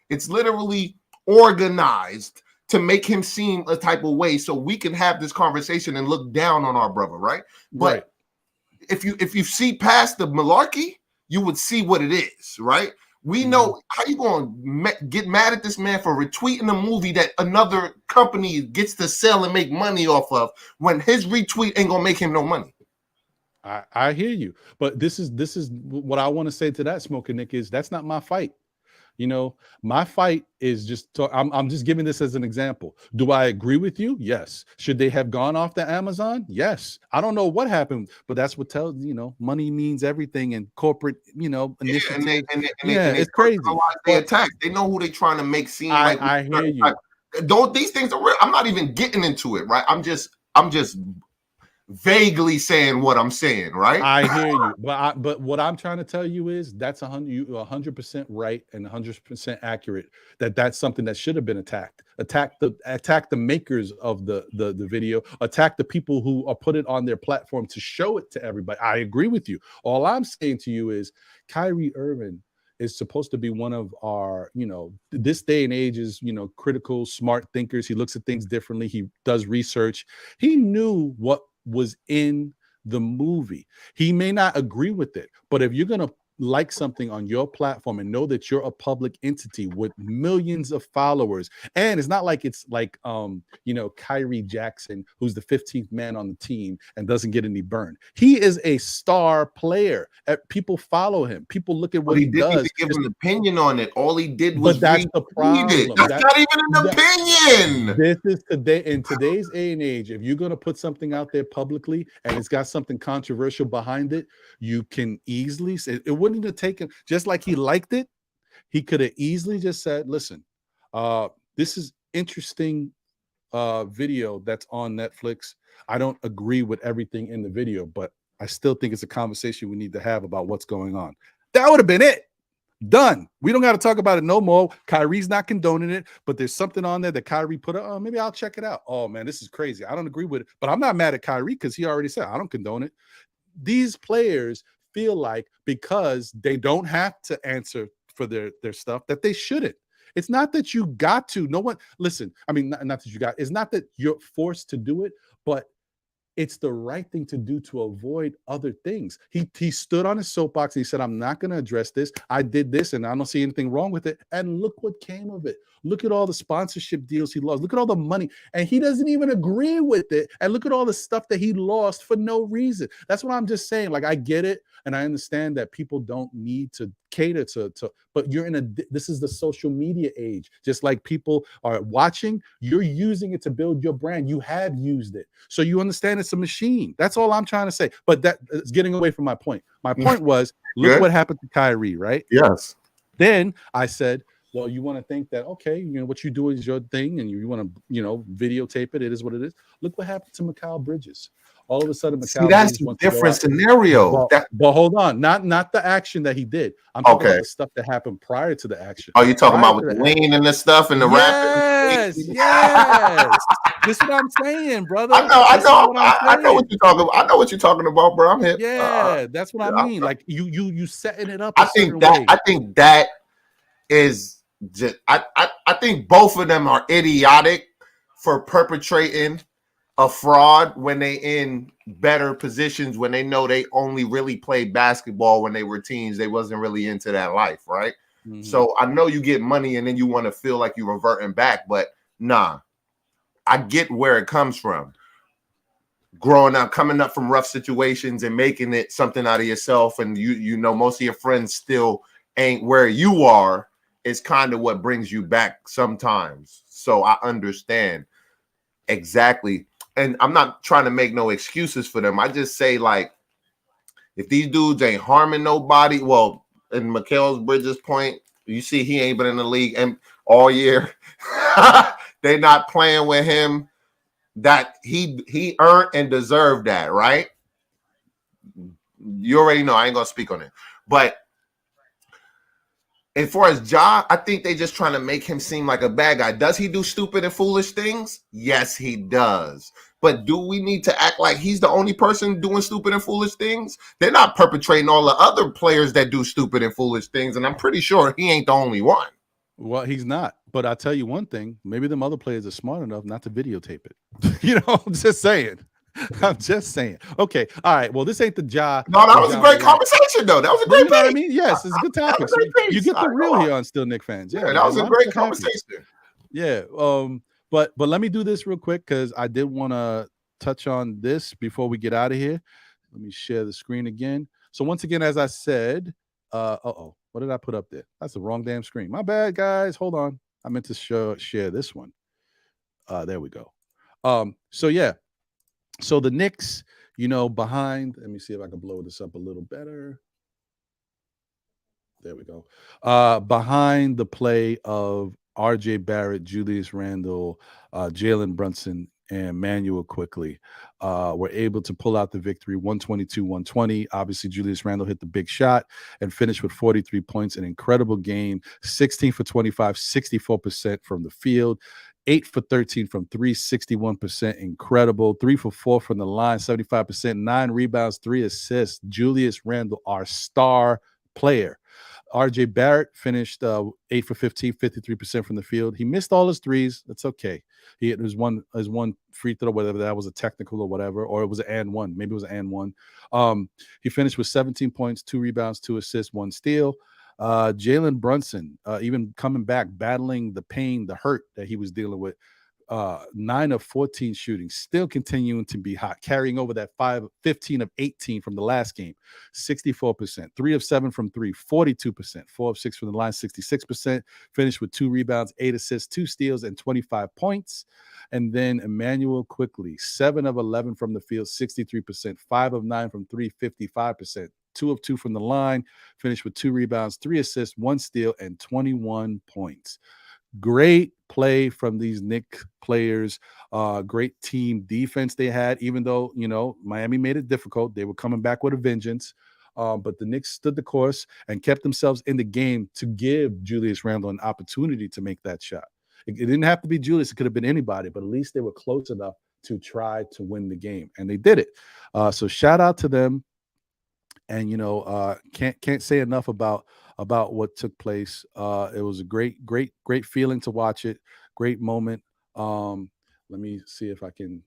It's literally organized to make him seem a type of way so we can have this conversation and look down on our brother, right? But if you see past the malarkey, you would see what it is, right? We know how you going to get mad at this man for retweeting a movie that another company gets to sell and make money off of when his retweet ain't going to make him no money. I hear you. But this is what I want to say to that, Smoking Nick, is that's not my fight. You know, my fight is just I'm just giving this as an example. Do I agree with you? Yes. Should they have gone off the Amazon? Yes. I don't know what happened, but that's what tells, you know, money means everything and corporate, you know, initiative. It's crazy. They attack. They know who they're trying to make seem like. I hear you. Don't these things are real. I'm not even getting into it, right? I'm just vaguely saying what I'm saying, right? I hear you, but what I'm trying to tell you is that's 100% right and 100% accurate. That's something that should have been attacked. Attack the makers of the video. Attack the people who are put it on their platform to show it to everybody. I agree with you. All I'm saying to you is Kyrie Irving is supposed to be one of our, you know, this day and age is, you know, critical, smart thinkers. He looks at things differently. He does research. He knew what was in the movie. He may not agree with it, but if you're going to like something on your platform and know that you're a public entity with millions of followers, and it's not like it's like you know, Kyrie Jackson, who's the 15th man on the team and doesn't get any burn. He is a star player. People follow him. People look at what he does. Didn't give an opinion on it. All he did was that's the problem. That's not even an opinion. This is today, in today's day and age, if you're going to put something out there publicly and it's got something controversial behind it, you can easily say it wouldn't have taken, just like he liked it, he could have easily just said, listen, this is interesting video that's on Netflix. I don't agree with everything in the video, but I still think it's a conversation we need to have about what's going on. That would have been it. Done. We don't got to talk about it no more. Kyrie's not condoning it, but there's something on there that Kyrie put up. Oh, maybe I'll check it out. Oh man, this is crazy. I don't agree with it, but I'm not mad at Kyrie because he already said I don't condone it. These players feel like because they don't have to answer for their stuff that they shouldn't. It's not that you got to. No one, listen, I mean, not that you got, it's not that you're forced to do it, but it's the right thing to do to avoid other things. He stood on his soapbox and he said, I'm not going to address this. I did this and I don't see anything wrong with it. And look what came of it. Look at all the sponsorship deals he lost. Look at all the money. And he doesn't even agree with it. And look at all the stuff that he lost for no reason. That's what I'm just saying. Like, I get it. And I understand that people don't need to cater to, but you're this is the social media age. Just like people are watching, you're using it to build your brand. You have used it. So you understand it's a machine. That's all I'm trying to say. But that is getting away from my point. My point was, look what happened to Kyrie, right? Yes. Then I said, Well, you want to think that, okay, what you do is your thing, and you want to, videotape it. It is what it is. Look what happened to Mikal Bridges. All of a sudden, See, that's a different scenario. But hold on, not the action that he did. I'm talking about the stuff that happened prior to the action. Oh, you're talking about with the lean and the stuff and the rapping? Yes. This is what I'm saying, brother. I know what you're talking about. I know what you're talking about, bro. I'm hip. Yeah, that's what I mean. Like you setting it up. I think that is just. I think both of them are idiotic for perpetrating a fraud when they in better positions, when they know they only really played basketball when they were teens. They wasn't really into that life, right? Mm-hmm. So I know you get money and then you want to feel like you're reverting back, but nah, I get where it comes from. Growing up, coming up from rough situations and making it something out of yourself, and you know most of your friends still ain't where you are, is kind of what brings you back sometimes. So I understand exactly. And I'm not trying to make no excuses for them. I just say, like, if these dudes ain't harming nobody, well, in Mikal Bridges' point, you see he ain't been in the league and all year. They not playing with him. That he earned and deserved that, right? You already know. I ain't gonna speak on it. But as far as Ja, I think they just trying to make him seem like a bad guy. Does he do stupid and foolish things? Yes, he does. But do we need to act like he's the only person doing stupid and foolish things? They're not perpetrating all the other players that do stupid and foolish things, and I'm pretty sure he ain't the only one. Well, he's not. But I'll tell you one thing. Maybe them other players are smart enough not to videotape it. I'm just saying. I'm just saying. Okay. All right. Well, this ain't the Ja. No, that was a great conversation, though. That was a great thing. I mean? Yes, it's a good topic. So you get the real here on Still Knick Fans. Yeah, that was a great conversation. Yeah. But let me do this real quick because I did want to touch on this before we get out of here. Let me share the screen again. So once again, as I said, what did I put up there? That's the wrong damn screen. My bad, guys. Hold on. I meant to share this one. There we go. So yeah. So the Knicks, behind. Let me see if I can blow this up a little better. There we go. Behind the play of R.J. Barrett, Julius Randle, Jalen Brunson, and Manuel quickly were able to pull out the victory 122-120. Obviously, Julius Randle hit the big shot and finished with 43 points. An incredible game. 16 for 25, 64% from the field. 8 for 13 from 3, 61%. Incredible. 3 for 4 from the line, 75%. 9 rebounds, 3 assists. Julius Randle, our star player. RJ Barrett finished 8 for 15, 53% from the field. He missed all his threes. That's okay. He had his one free throw, whether that was a technical or whatever, or it was an and one. Maybe it was an and one. He finished with 17 points, 2 rebounds, 2 assists, 1 steal. Jalen Brunson, even coming back, battling the pain, the hurt that he was dealing with. 9 of 14 shooting, still continuing to be hot, carrying over that 15 of 18 from the last game, 64%, 3 of 7 from 3, 42%, 4 of 6 from the line, 66%, finished with 2 rebounds, 8 assists, 2 steals, and 25 points. And then Emmanuel quickly, 7 of 11 from the field, 63%, 5 of 9 from 3, 55%. 2 of 2 from the line, finished with 2 rebounds, 3 assists, 1 steal, and 21 points. Great play from these Knicks players. Great team defense they had, even though, Miami made it difficult. They were coming back with a vengeance. But the Knicks stood the course and kept themselves in the game to give Julius Randle an opportunity to make that shot. It didn't have to be Julius. It could have been anybody, but at least they were close enough to try to win the game. And they did it. So shout out to them. And, can't say enough about what took place. It was a great feeling to watch it. Great moment. Let me see if I can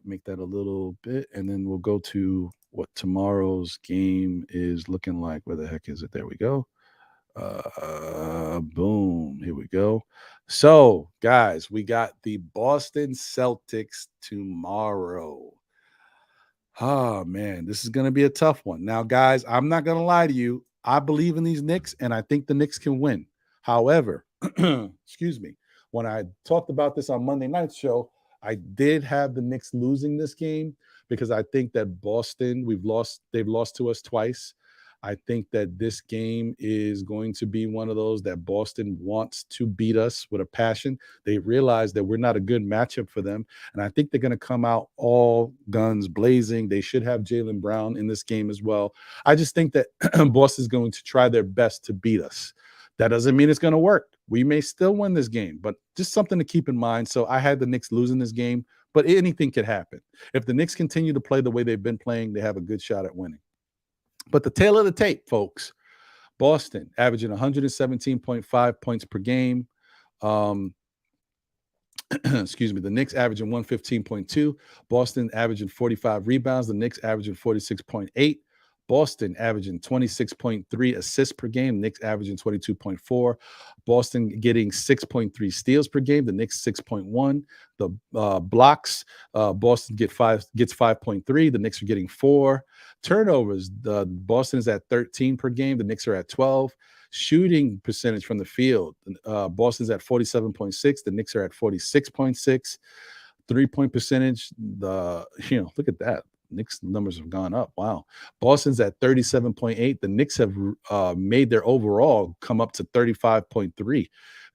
make that a little bit. And then we'll go to what tomorrow's game is looking like. Where the heck is it? There we go. Boom. Here we go. So, guys, we got the Boston Celtics tomorrow. Oh, man, this is going to be a tough one. Now, guys, I'm not going to lie to you. I believe in these Knicks, and I think the Knicks can win. However, excuse me, when I talked about this on Monday night's show, I did have the Knicks losing this game because I think that Boston, they've lost to us twice. I think that this game is going to be one of those that Boston wants to beat us with a passion. They realize that we're not a good matchup for them. And I think they're going to come out all guns blazing. They should have Jaylen Brown in this game as well. I just think that Boston's going to try their best to beat us. That doesn't mean it's going to work. We may still win this game, but just something to keep in mind. So I had the Knicks losing this game, but anything could happen. If the Knicks continue to play the way they've been playing, they have a good shot at winning. But the tail of the tape, folks, Boston averaging 117.5 points per game. Excuse me, the Knicks averaging 115.2. Boston averaging 45 rebounds. The Knicks averaging 46.8. Boston averaging 26.3 assists per game. Knicks averaging 22.4. Boston getting 6.3 steals per game. The Knicks 6.1. The blocks, Boston gets 5.3. The Knicks are getting 4. Turnovers, Boston is at 13 per game. The Knicks are at 12. Shooting percentage from the field, Boston's at 47.6. The Knicks are at 46.6. 3-point percentage, look at that. Knicks numbers have gone up. Wow. Boston's at 37.8. The Knicks have made their overall come up to 35.3.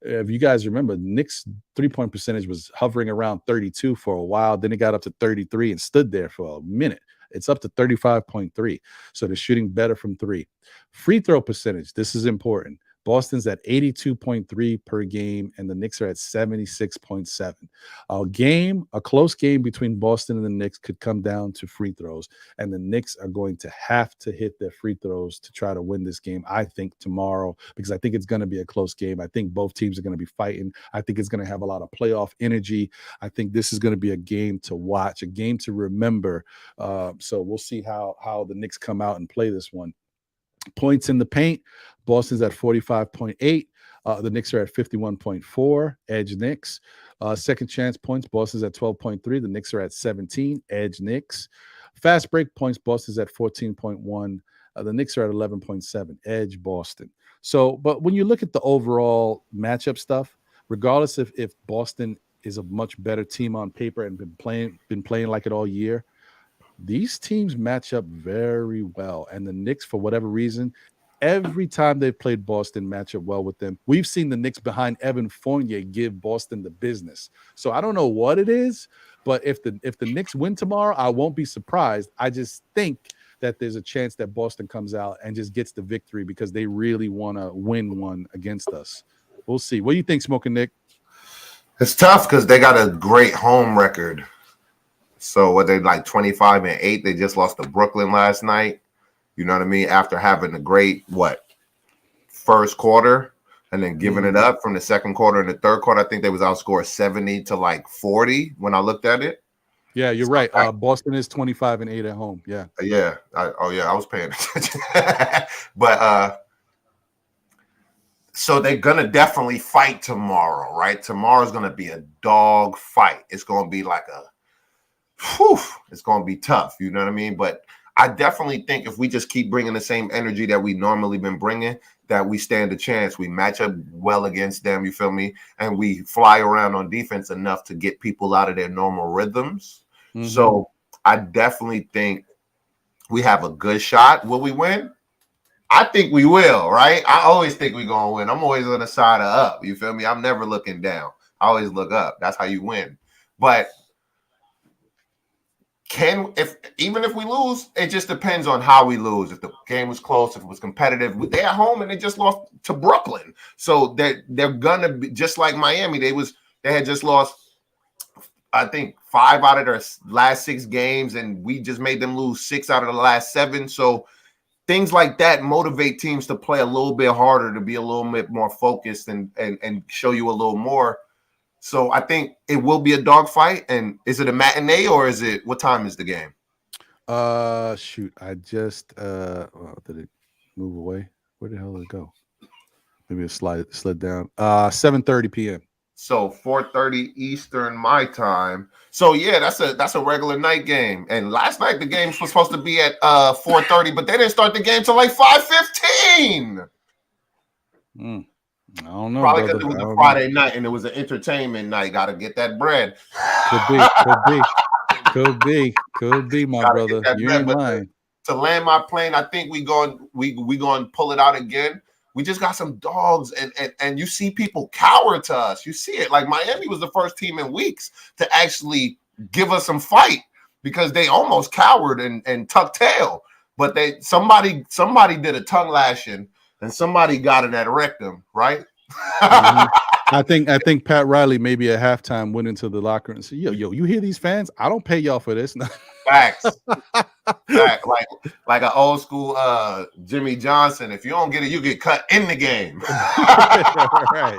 If you guys remember, Knicks 3-point percentage was hovering around 32 for a while. Then it got up to 33 and stood there for a minute. It's up to 35.3. So they're shooting better from 3. Free throw percentage. This is important. Boston's at 82.3 per game, and the Knicks are at 76.7. A close game between Boston and the Knicks could come down to free throws, and the Knicks are going to have to hit their free throws to try to win this game, I think, tomorrow, because I think it's going to be a close game. I think both teams are going to be fighting. I think it's going to have a lot of playoff energy. I think this is going to be a game to watch, a game to remember. So we'll see how the Knicks come out and play this one. Points in the paint, Boston's at 45.8. The Knicks are at 51.4. Edge Knicks. Second chance points, Boston's at 12.3. The Knicks are at 17. Edge Knicks. Fast break points, Boston's at 14.1. The Knicks are at 11.7. Edge Boston. So, but when you look at the overall matchup stuff, regardless if Boston is a much better team on paper and been playing like it all year, these teams match up very well. And the Knicks, for whatever reason, every time they've played Boston, match up well with them. We've seen the Knicks behind Evan Fournier give Boston the business. So I don't know what it is, but if the Knicks win tomorrow, I won't be surprised. I just think that there's a chance that Boston comes out and just gets the victory because they really want to win one against us. We'll see. What do you think, Smoking Nick? It's tough because they got a great home record. So what they like 25-8? They just lost to Brooklyn last night. You know what I mean? After having a great first quarter and then giving it up from the second quarter and the third quarter. I think they was outscored 70 to 40 when I looked at it. Yeah, you're right. Boston is 25-8 at home. Yeah. Yeah. I was paying attention. But so they're gonna definitely fight tomorrow, right? Tomorrow's gonna be a dog fight. It's gonna be it's going to be tough. You know what I mean? But I definitely think if we just keep bringing the same energy that we normally been bringing, that we stand a chance. We match up well against them, you feel me? And we fly around on defense enough to get people out of their normal rhythms. Mm-hmm. So I definitely think we have a good shot. Will we win? I think we will, right? I always think we're going to win. I'm always on the side of up. You feel me? I'm never looking down. I always look up. That's how you win. But even if we lose, it just depends on how we lose. If the game was close, if it was competitive, they're at home and they just lost to Brooklyn. So they're gonna be just like Miami. They had just lost, I think, 5 out of their last 6 games, and we just made them lose 6 out of the last 7. So things like that motivate teams to play a little bit harder, to be a little bit more focused and show you a little more. So I think it will be a dogfight. And is it a matinee or what time is the game? Shoot, I just did it move away? Where the hell did it go? Maybe it slid down. 7:30 p.m. So 4:30 Eastern my time. So yeah, that's a regular night game. And last night the game was supposed to be at 4:30, but they didn't start the game till 5:15. I don't know. Probably because it was a Friday night and it was an entertainment night. Got to get that bread. Could be, my brother. You're in line. to land my plane. I think we going to pull it out again. We just got some dogs, and you see people cower to us. You see it. Like Miami was the first team in weeks to actually give us some fight because they almost cowered and tucked tail. But somebody did a tongue lashing and somebody got it at rectum, right? I think Pat Riley maybe at halftime went into the locker and said, yo, you hear these fans? I don't pay y'all for this. Facts. Fact. Like an old school Jimmy Johnson. If you don't get it, you get cut in the game. Right.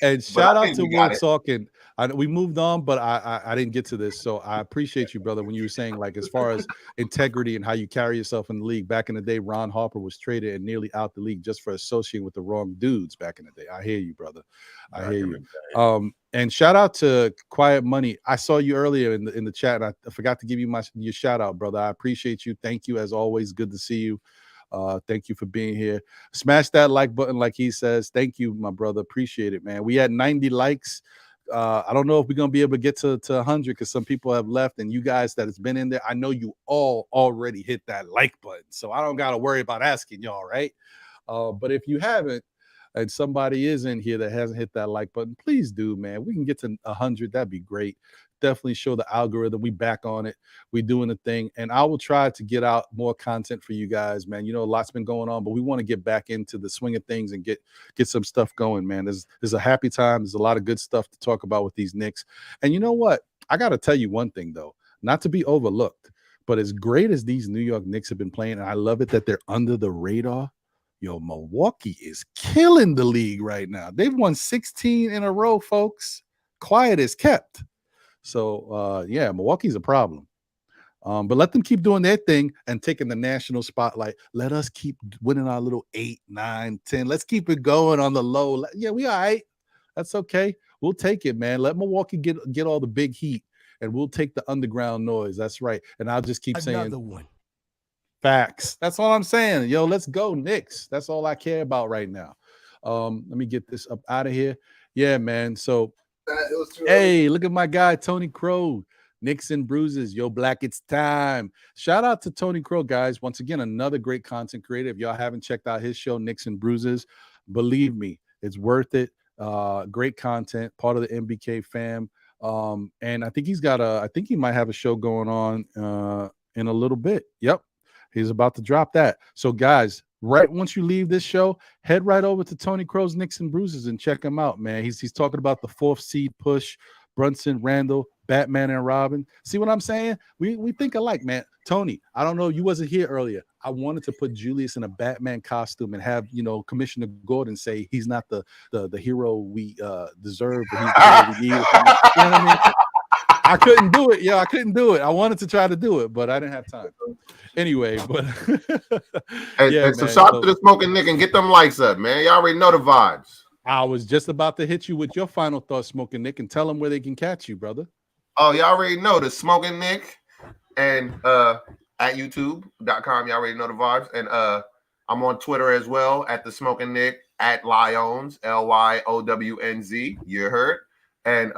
And shout out to Will Salkin. We moved on, but I didn't get to this. So I appreciate you, brother, when you were saying, like, as far as integrity and how you carry yourself in the league. Back in the day, Ron Harper was traded and nearly out the league just for associating with the wrong dudes back in the day. I hear you, brother. I hear you. And shout out to Quiet Money. I saw you earlier in the chat, and I forgot to give you your shout out, brother. I appreciate you. Thank you as always. Good to see you. Thank you for being here. Smash that like button, like he says. Thank you, my brother. Appreciate it, man. We had 90 likes. I don't know if we're gonna be able to get to 100 because some people have left, and you guys that has been in there, I know you all already hit that like button, so I don't gotta worry about asking y'all, right? But if you haven't, and somebody is in here that hasn't hit that like button, please do, man. We can get to 100. That'd be great. Definitely show the algorithm we back on it. We doing the thing, and I will try to get out more content for you guys, man. You know, a lot's been going on, but we want to get back into the swing of things and get some stuff going, man. There's a happy time. There's a lot of good stuff to talk about with these Knicks. And you know what? I got to tell you one thing, though, not to be overlooked, but as great as these New York Knicks have been playing, and I love it that they're under the radar. Yo, Milwaukee is killing the league right now. They've won 16 in a row, folks. Quiet is kept. So, yeah, Milwaukee's a problem. But let them keep doing their thing and taking the national spotlight. Let us keep winning our little 8, 9, 10. Let's keep it going on the low. Yeah, we all right. That's okay. We'll take it, man. Let Milwaukee get all the big heat, and we'll take the underground noise. That's right. And I'll just keep saying one. Facts. That's all I'm saying. Yo, let's go, Knicks. That's all I care about right now. Let me get this up out of here. Yeah, man. So, hey, look at my guy, Tony Crow. Knicks and Bruises. Yo, Black, it's time. Shout out to Tony Crow, guys. Once again, another great content creator. If y'all haven't checked out his show, Knicks and Bruises, believe me, it's worth it. Great content, part of the MBK fam. And I think I think he might have a show going on in a little bit. Yep. He's about to drop that. So, guys, right once you leave this show, head right over to Tony Crow's Knicks and Bruises and check him out, man. He's talking about the 4th seed push, Brunson, Randle, Batman, and Robin. See what I'm saying? We think alike, man. Tony, I don't know, you wasn't here earlier. I wanted to put Julius in a Batman costume and have, Commissioner Gordon say he's not the hero we deserve, but he's the hero we need. You know what I mean? I couldn't do it. Yeah, I couldn't do it. I wanted to try to do it, but I didn't have time. Anyway, but hey, so shout out to the Smoking Nick and get them likes up, man. Y'all already know the vibes. I was just about to hit you with your final thoughts, Smoking Nick, and tell them where they can catch you, brother. Oh, y'all already know the Smoking Nick and at youtube.com. Y'all already know the vibes. And I'm on Twitter as well at the Smoking Nick, at Lyons, LYOWNZ. You heard. And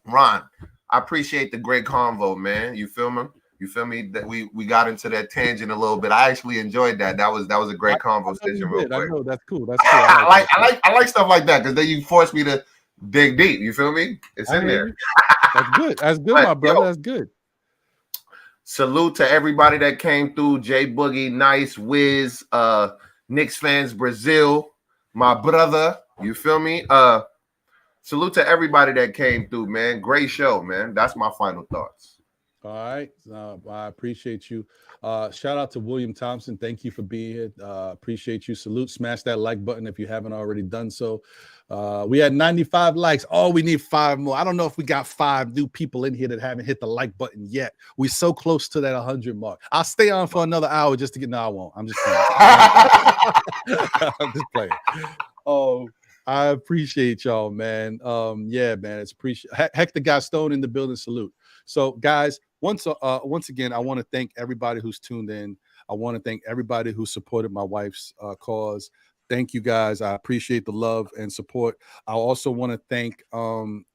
Ron, I appreciate the great convo, man. You feel me? You feel me? That we got into that tangent a little bit. I actually enjoyed that. That was a great conversation. Real quick. I know, that's cool. That's cool. I like stuff like that because then you force me to dig deep. You feel me? It's in there. That's good. That's good, my brother. That's good. Salute to everybody that came through. J Boogie, Nice, Wiz, Knicks fans, Brazil, my brother. You feel me? Salute to everybody that came through, man. Great show, man. That's my final thoughts. All right. I appreciate you. Shout out to William Thompson. Thank you for being here. Appreciate you. Salute. Smash that like button if you haven't already done so. We had 95 likes. Oh, we need 5 more. I don't know if we got 5 new people in here that haven't hit the like button yet. We're so close to that 100 mark. I'll stay on for another hour just to get. No, I won't. I'm just playing. I'm just playing. Oh, I appreciate y'all, man. Yeah, man. It's appreciate. Hector Gaston in the building. Salute. So, guys, once again, I want to thank everybody who's tuned in. I want to thank everybody who supported my wife's cause. Thank you, guys. I appreciate the love and support. I also want to thank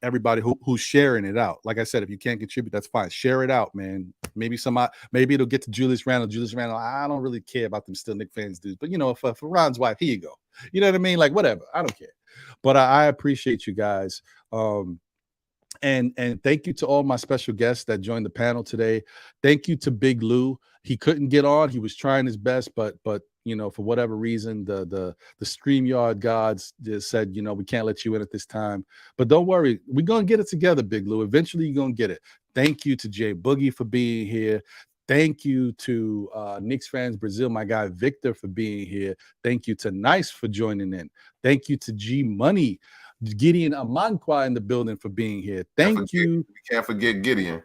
everybody who's sharing it out. Like I said, if you can't contribute, that's fine. Share it out, man. Maybe it'll get to Julius Randle. Julius Randle, I don't really care about them still Knicks fans dudes. But, you know, for Ron's wife, here you go. You know what I mean? Like, whatever. I don't care. But I appreciate you guys. And thank you to all my special guests that joined the panel today. Thank you to Big Lou. He couldn't get on. He was trying his best, but you know, for whatever reason, the StreamYard gods just said, you know, we can't let you in at this time. But don't worry, we're gonna get it together, Big Lou. Eventually, you're gonna get it. Thank you to Jay Boogie for being here. Thank you to Knicks Fans Brazil, my guy Victor, for being here. Thank you to Nice for joining in. Thank you to G Money, Gideon Amankwa in the building for being here. Thank you. We can't forget Gideon.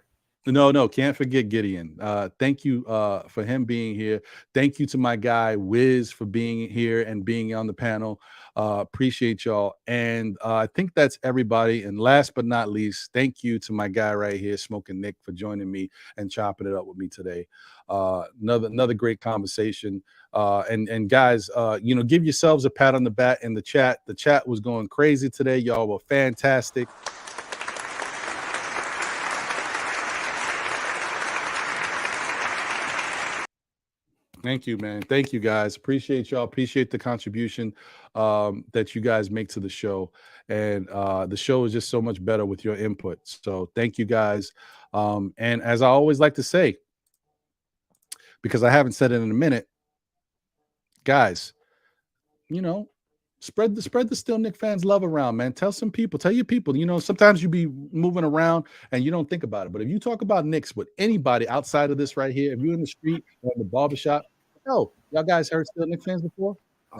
No, can't forget Gideon. Thank you for him being here. Thank you to my guy Wiz for being here and being on the panel. Appreciate y'all. And I think that's everybody. And last but not least, thank you to my guy right here, Smoking Nick, for joining me and chopping it up with me today. Another great conversation. And guys, you know, give yourselves a pat on the back in the chat. The chat was going crazy today. Y'all were fantastic. Thank you, man. Thank you, guys. Appreciate y'all. Appreciate the contribution that you guys make to the show. And the show is just so much better with your input. So thank you, guys. And as I always like to say, because I haven't said it in a minute, guys, you know, spread the Still Knicks fans love around, man. Tell some people, tell your people, you know, sometimes you be moving around and you don't think about it. But if you talk about Knicks with anybody outside of this right here, if you're in the street or in the barbershop, y'all guys heard Still Knicks fans before?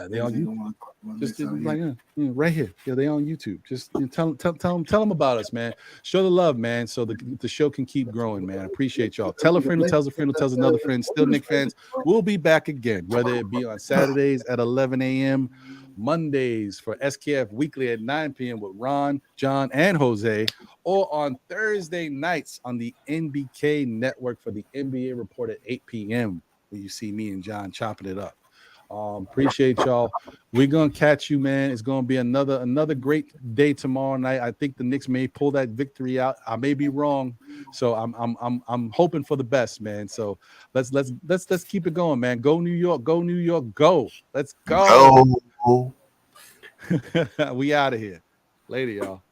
They on YouTube. Just like right here. Yeah, they on YouTube. Just tell them about us, man. Show the love, man, so the show can keep growing, man. I appreciate y'all. Tell a friend who tells a friend who tells another friend. Still Knicks fans, we'll be back again, whether it be on Saturdays at 11 a.m., Mondays for SKF Weekly at 9 p.m. with Ron, John, and Jose, or on Thursday nights on the NBK network for the NBA Report at 8 p.m. where you see me and John chopping it up. Appreciate y'all. We're gonna catch you, man. It's gonna be another great day tomorrow night. I think the Knicks may pull that victory out. I may be wrong, so I'm hoping for the best, man. So let's keep it going, man. Go New York, go New York, go. Let's go. We out of here. Later, y'all.